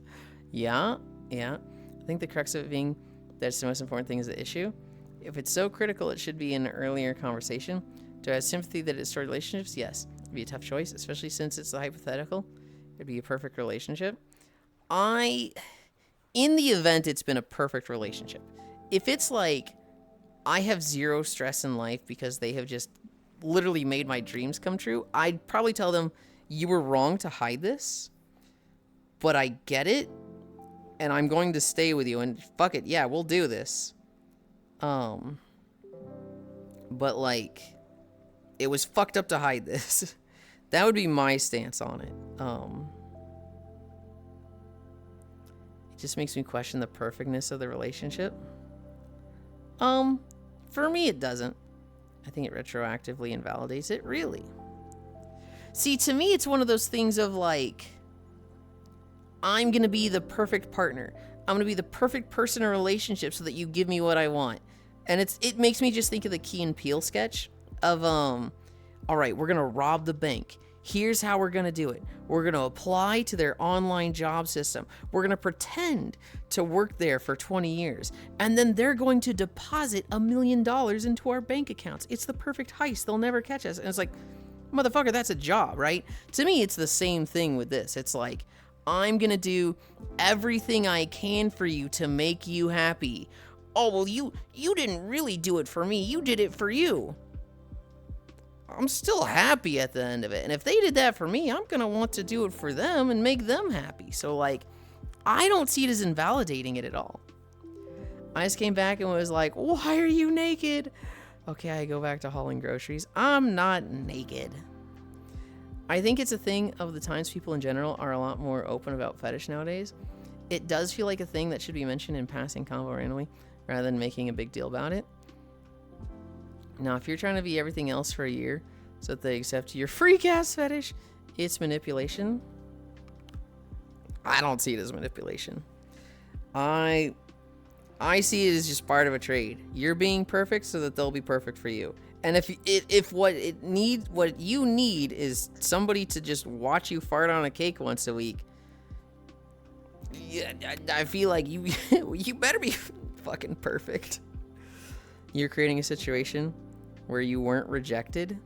Yeah. I think the crux of it being that's the most important thing is the issue. If it's so critical, it should be in an earlier conversation. Do I have sympathy that it's toward relationships? Yes. It'd be a tough choice, especially since it's the hypothetical. It'd be a perfect relationship. In the event it's been a perfect relationship. If it's like, I have zero stress in life because they have just literally made my dreams come true, I'd probably tell them, you were wrong to hide this, but I get it, and I'm going to stay with you, and fuck it, yeah, we'll do this. But like, it was fucked up to hide this. That would be my stance on it. It just makes me question the perfectness of the relationship. For me, it doesn't. I think it retroactively invalidates it, really. See, to me, it's one of those things of like, I'm going to be the perfect partner. I'm going to be the perfect person in a relationship so that you give me what I want. And it makes me just think of the Key and Peele sketch of, all right, we're going to rob the bank. Here's how we're going to do it. We're going to apply to their online job system. We're going to pretend to work there for 20 years. And then they're going to deposit $1 million into our bank accounts. It's the perfect heist. They'll never catch us. And it's like, motherfucker, that's a job, right? To me, it's the same thing with this. It's like, I'm gonna do everything I can for you to make you happy. Oh, well, you didn't really do it for me. You did it for you. I'm still happy at the end of it. And if they did that for me, I'm gonna want to do it for them and make them happy. So, like, I don't see it as invalidating it at all. I just came back and was like, why are you naked? Okay, I go back to hauling groceries. I'm not naked. I think it's a thing of the times people in general are a lot more open about fetish nowadays. It does feel like a thing that should be mentioned in passing convo randomly, rather than making a big deal about it. Now, if you're trying to be everything else for a year so that they accept your freak-ass fetish, it's manipulation. I don't see it as manipulation. I see it as just part of a trade. You're being perfect so that they'll be perfect for you. And if what you need is somebody to just watch you fart on a cake once a week, yeah, I feel like you better be fucking perfect. You're creating a situation where you weren't rejected.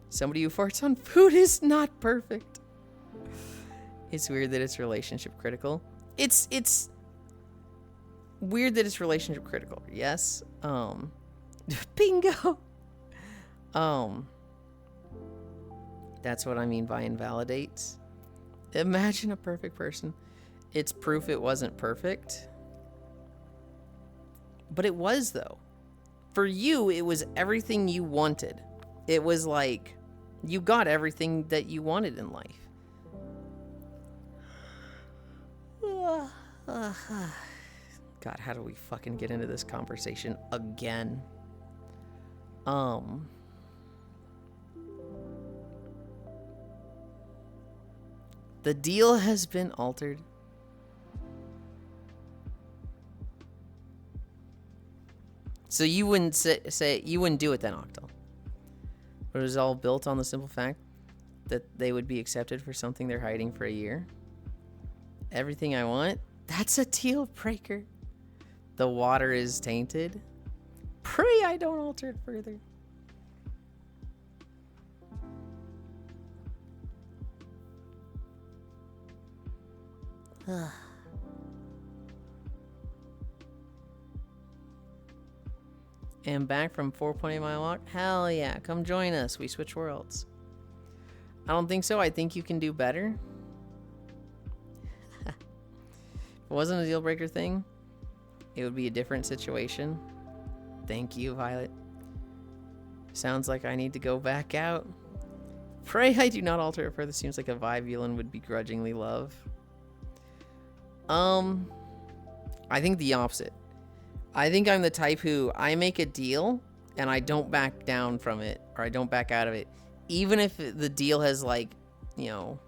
Somebody who farts on food is not perfect. It's weird that it's relationship critical. It's weird that it's relationship critical. Yes. Bingo. That's what I mean by invalidates. Imagine a perfect person. It's proof it wasn't perfect. But it was, though. For you, it was everything you wanted. It was like you got everything that you wanted in life. God, how do we fucking get into this conversation again? The deal has been altered. So you wouldn't say you wouldn't do it then, Octal. But it was all built on the simple fact that they would be accepted for something they're hiding for a year. Everything I want, that's a deal breaker. The water is tainted. Pray I don't alter it further. And back from 4.8 mile walk? Hell yeah, come join us. We switch worlds. I don't think so. I think you can do better. If it wasn't a deal breaker thing, it would be a different situation. Thank you, Violet. Sounds like I need to go back out. Pray I do not alter it further. Seems like a vibe Yulind would begrudgingly love. I think the opposite. I think I'm the type who I make a deal and I don't back down from it, or I don't back out of it, even if the deal has, like, you know,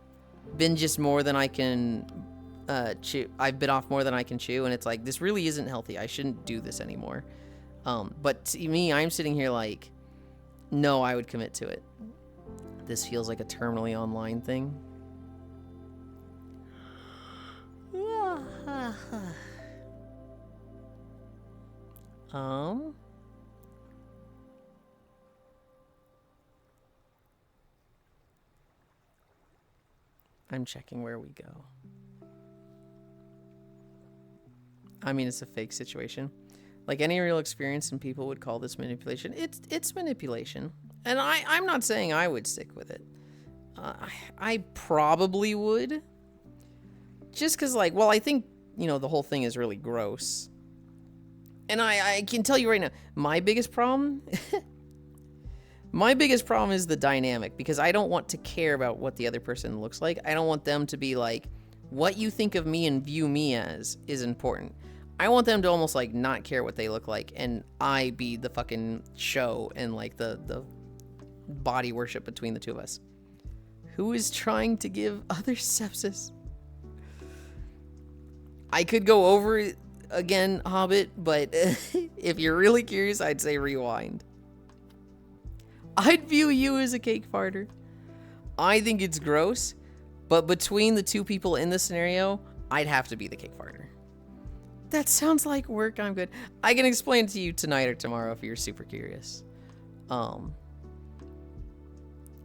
been just more than I can chew. I've bit off more than I can chew, and it's like, this really isn't healthy. I shouldn't do this anymore. But to me, I'm sitting here like, no, I would commit to it. This feels like a terminally online thing. I'm checking where we go. I mean, it's a fake situation. Like any real experience, and people would call this manipulation. It's manipulation. And I'm not saying I would stick with it. I probably would. Just because, like, well, I think, you know, the whole thing is really gross. And I can tell you right now, my biggest problem... my biggest problem is the dynamic, because I don't want to care about what the other person looks like. I don't want them to be like, what you think of me and view me as is important. I want them to almost, like, not care what they look like, and I be the fucking show and, like, the body worship between the two of us. Who is trying to give others sepsis? I could go over it again, Hobbit, but if you're really curious, I'd say rewind. I'd view you as a cake farter. I think it's gross, but between the two people in this scenario, I'd have to be the cake farter. That sounds like work. I'm good. I can explain it to you tonight or tomorrow if you're super curious.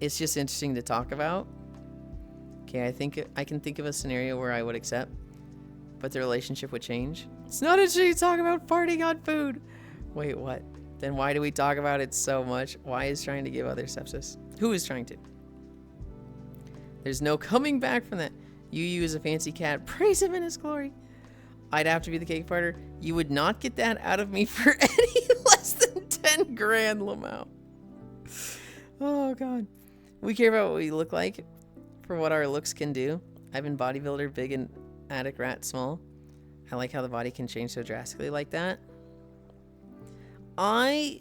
It's just interesting to talk about. Okay, Okay, I can think of a scenario where I would accept, but the relationship would change. It's not interesting to talk about farting on food. Wait, what? Then why do we talk about it so much? Why is trying to give others sepsis? Who is trying to? There's no coming back from that. You as a fancy cat, praise him in his glory. I'd have to be the cake farter. You would not get that out of me for any less than 10 grand, Lamau. Oh, God. We care about what we look like for what our looks can do. I've been bodybuilder big and attic rat small. I like how the body can change so drastically like that. I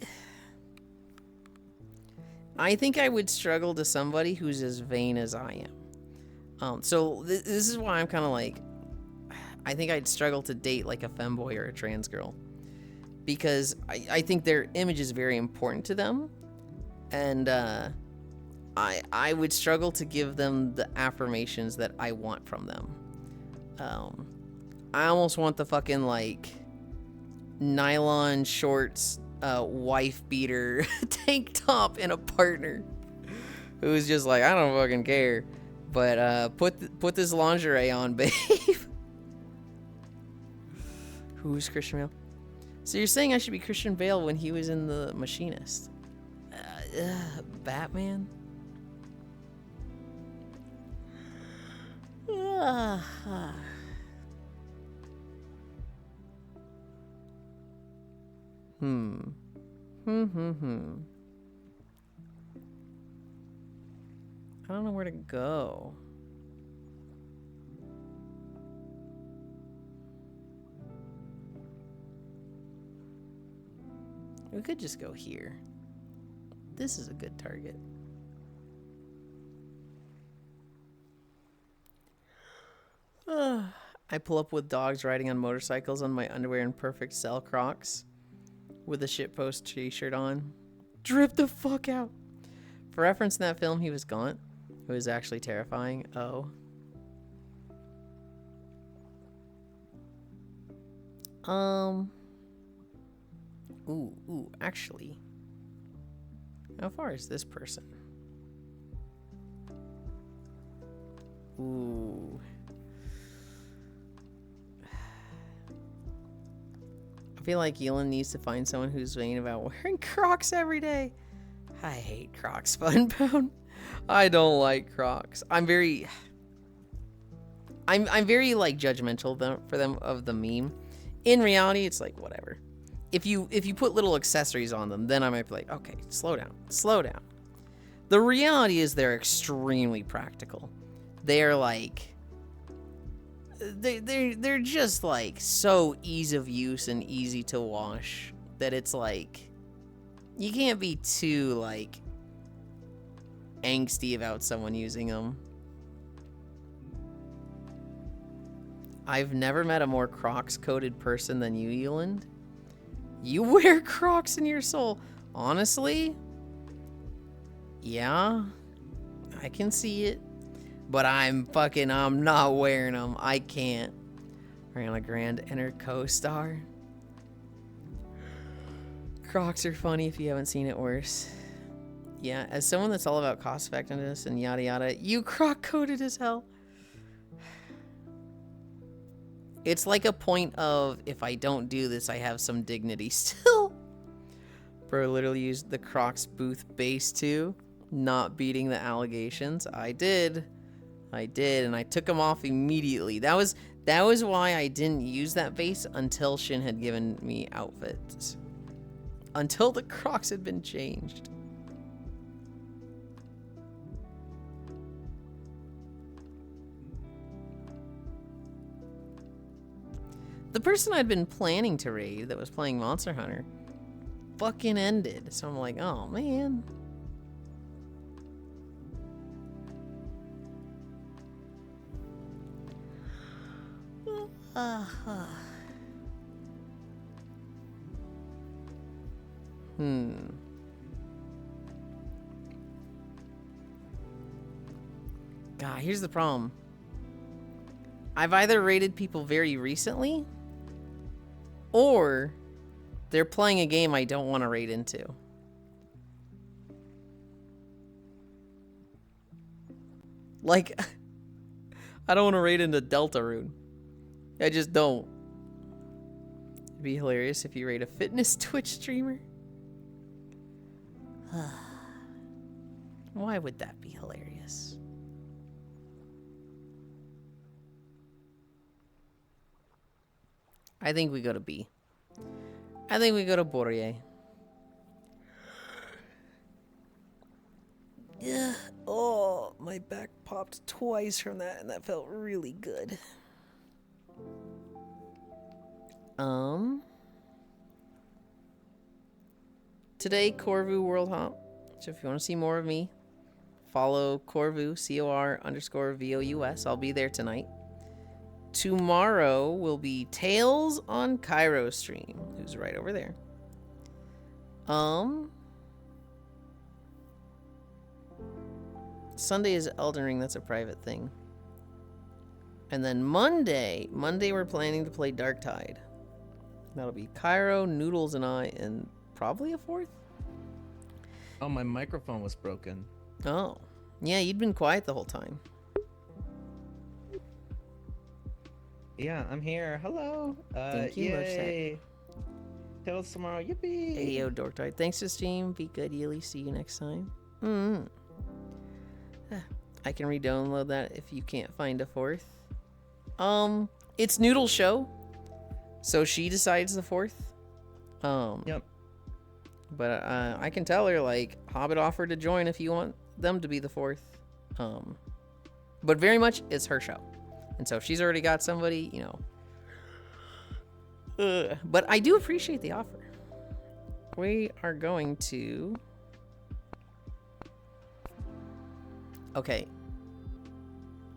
think I would struggle to somebody who's as vain as I am. So this is why I'm kind of like, I think I'd struggle to date like a femboy or a trans girl, because I think their image is very important to them, and I would struggle to give them the affirmations that I want from them. I almost want the fucking like nylon shorts, wife beater tank top and a partner who's just like, I don't fucking care, but put this lingerie on, babe. Who's Christian Bale? So you're saying I should be Christian Bale when he was in The Machinist? Batman? I don't know where to go. We could just go here. This is a good target. I pull up with dogs riding on motorcycles on my underwear and perfect cell Crocs with a shitpost t-shirt on. Drip the fuck out. For reference, in that film, he was gaunt. It was actually terrifying. Oh. Ooh, actually. How far is this person? Ooh. I feel like Yulind needs to find someone who's vain about wearing Crocs every day. I hate Crocs, Funpound. I don't like Crocs. I'm very like judgmental for them of the meme. In reality, it's like whatever. If you put little accessories on them, then I might be like, okay, slow down. The reality is they're extremely practical. They're like they're just like so ease of use and easy to wash that it's like you can't be too like angsty about someone using them. I've never met a more Crocs coated person than you, Yulind. You wear Crocs in your soul. Honestly, yeah, I can see it. But I'm not wearing them. I can't. Ariana Grande and her co-star. Crocs are funny if you haven't seen it worse. Yeah, as someone that's all about cost effectiveness and yada yada, you croc-coded as hell. It's like a point of, if I don't do this, I have some dignity still. Bro literally used the Crocs booth base too, not beating the allegations. I did, and I took them off immediately. That was why I didn't use that base until Shin had given me outfits. Until the Crocs had been changed. The person I'd been planning to raid that was playing Monster Hunter fucking ended. So I'm like, oh man. God, here's the problem. I've either raided people very recently, or they're playing a game I don't want to raid into. Like, I don't want to raid into Delta Rune. I just don't. It'd be hilarious if you raid a fitness Twitch streamer. Why would that be hilarious? I think we go to B. I think we go to Borje. Yeah. Oh, my back popped twice from that, and that felt really good. Today, Corvu World Hop. So if you want to see more of me, follow Corvu, COR_VOUS. I'll be there tonight. Tomorrow will be Tales on Cairo stream, who's right over there. Sunday is Elden Ring. That's a private thing. And then Monday we're planning to play Dark Tide. That'll be Cairo, Noodles, and I, and probably a fourth. Oh, my microphone was broken. Oh, yeah, you'd been quiet the whole time. Yeah, I'm here. Hello. Thank you, yay. Till tomorrow. Yippee. Hey, yo, Dark Tide. Thanks to stream. Be good, Yili. See you next time. I can re-download that if you can't find a fourth. It's Noodle's show, so she decides the fourth. Yep. But I can tell her, like, Hobbit offered to join if you want them to be the fourth. But very much it's her show. And so if she's already got somebody, you know. But I do appreciate the offer. We are going to... Okay.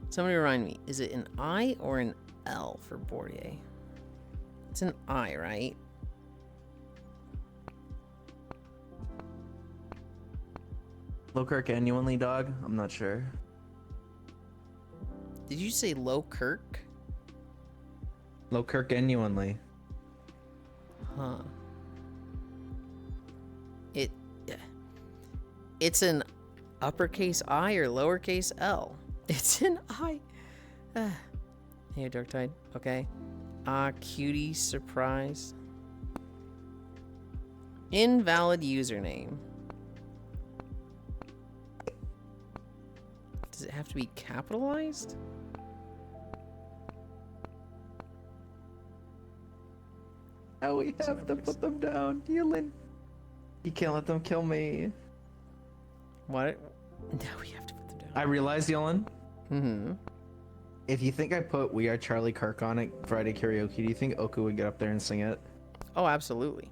Somebody remind me, is it an I or an L for Borje? It's an I, right? Lowkirk genuinely, dog? I'm not sure. Did you say Low Kirk? Lowkirk genuinely. Huh. It's an uppercase I or lowercase L. It's an I. Hey, Dark Tide. Okay. Cutie surprise. Invalid username. Does it have to be capitalized? Oh, we have to put them down. Yulind. You can't let them kill me. What? No, we have to put them down. I realized, Yulind, Mm-hmm. if you think I put We Are Charlie Kirk on it Friday karaoke, do you think Oku would get up there and sing it? Oh, absolutely.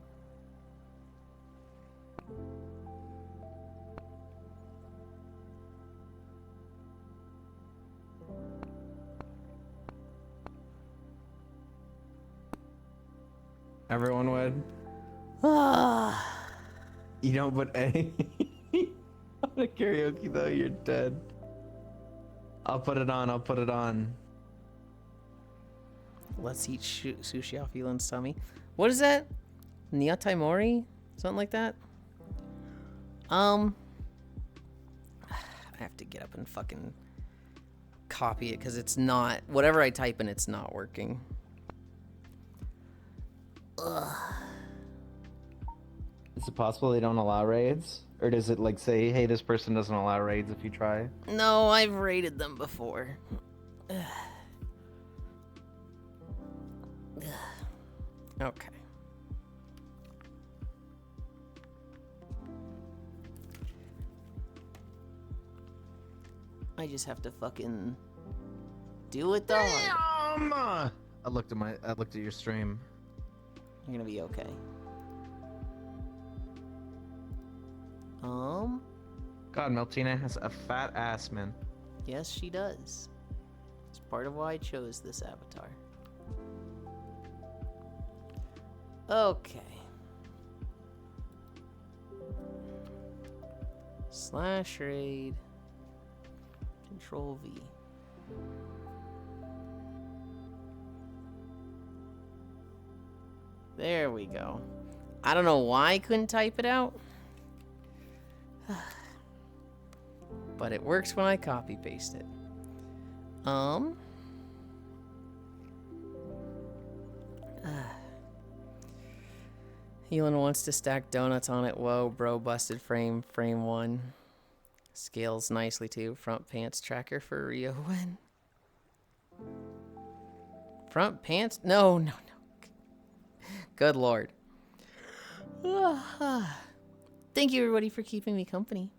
Everyone would. Ah. You don't put any on a karaoke though, you're dead. I'll put it on, I'll put it on. Let's eat sushi off Yulin's tummy. What is that? Niatai Mori? Something like that? I have to get up and fucking copy it because it's not... Whatever I type in, it's not working. Ugh. Is it possible they don't allow raids? Or does it like say, hey, this person doesn't allow raids if you try? No, I've rated them before. Okay. I just have to fucking do it, dog. Damn! I looked at your stream. You're gonna be okay. God, Meltina has a fat ass, man. Yes, she does. It's part of why I chose this avatar. Okay. Slash raid. Control V. There we go. I don't know why I couldn't type it out. But it works when I copy paste it. Yulind wants to stack donuts on it. Whoa, bro, busted frame 1. Scales nicely too. Front pants tracker for Rio win. Front pants? No. Good lord. Thank you everybody for keeping me company.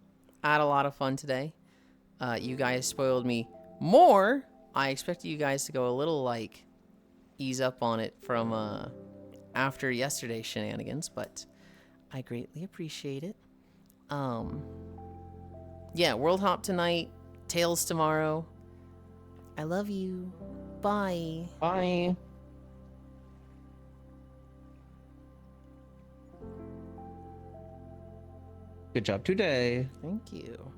I had a lot of fun today. You guys spoiled me more. I expected you guys to go a little like ease up on it from after yesterday's shenanigans, but I greatly appreciate it. Yeah, World Hop tonight, Tails tomorrow. I love you. Bye. Bye. Good job today. Thank you.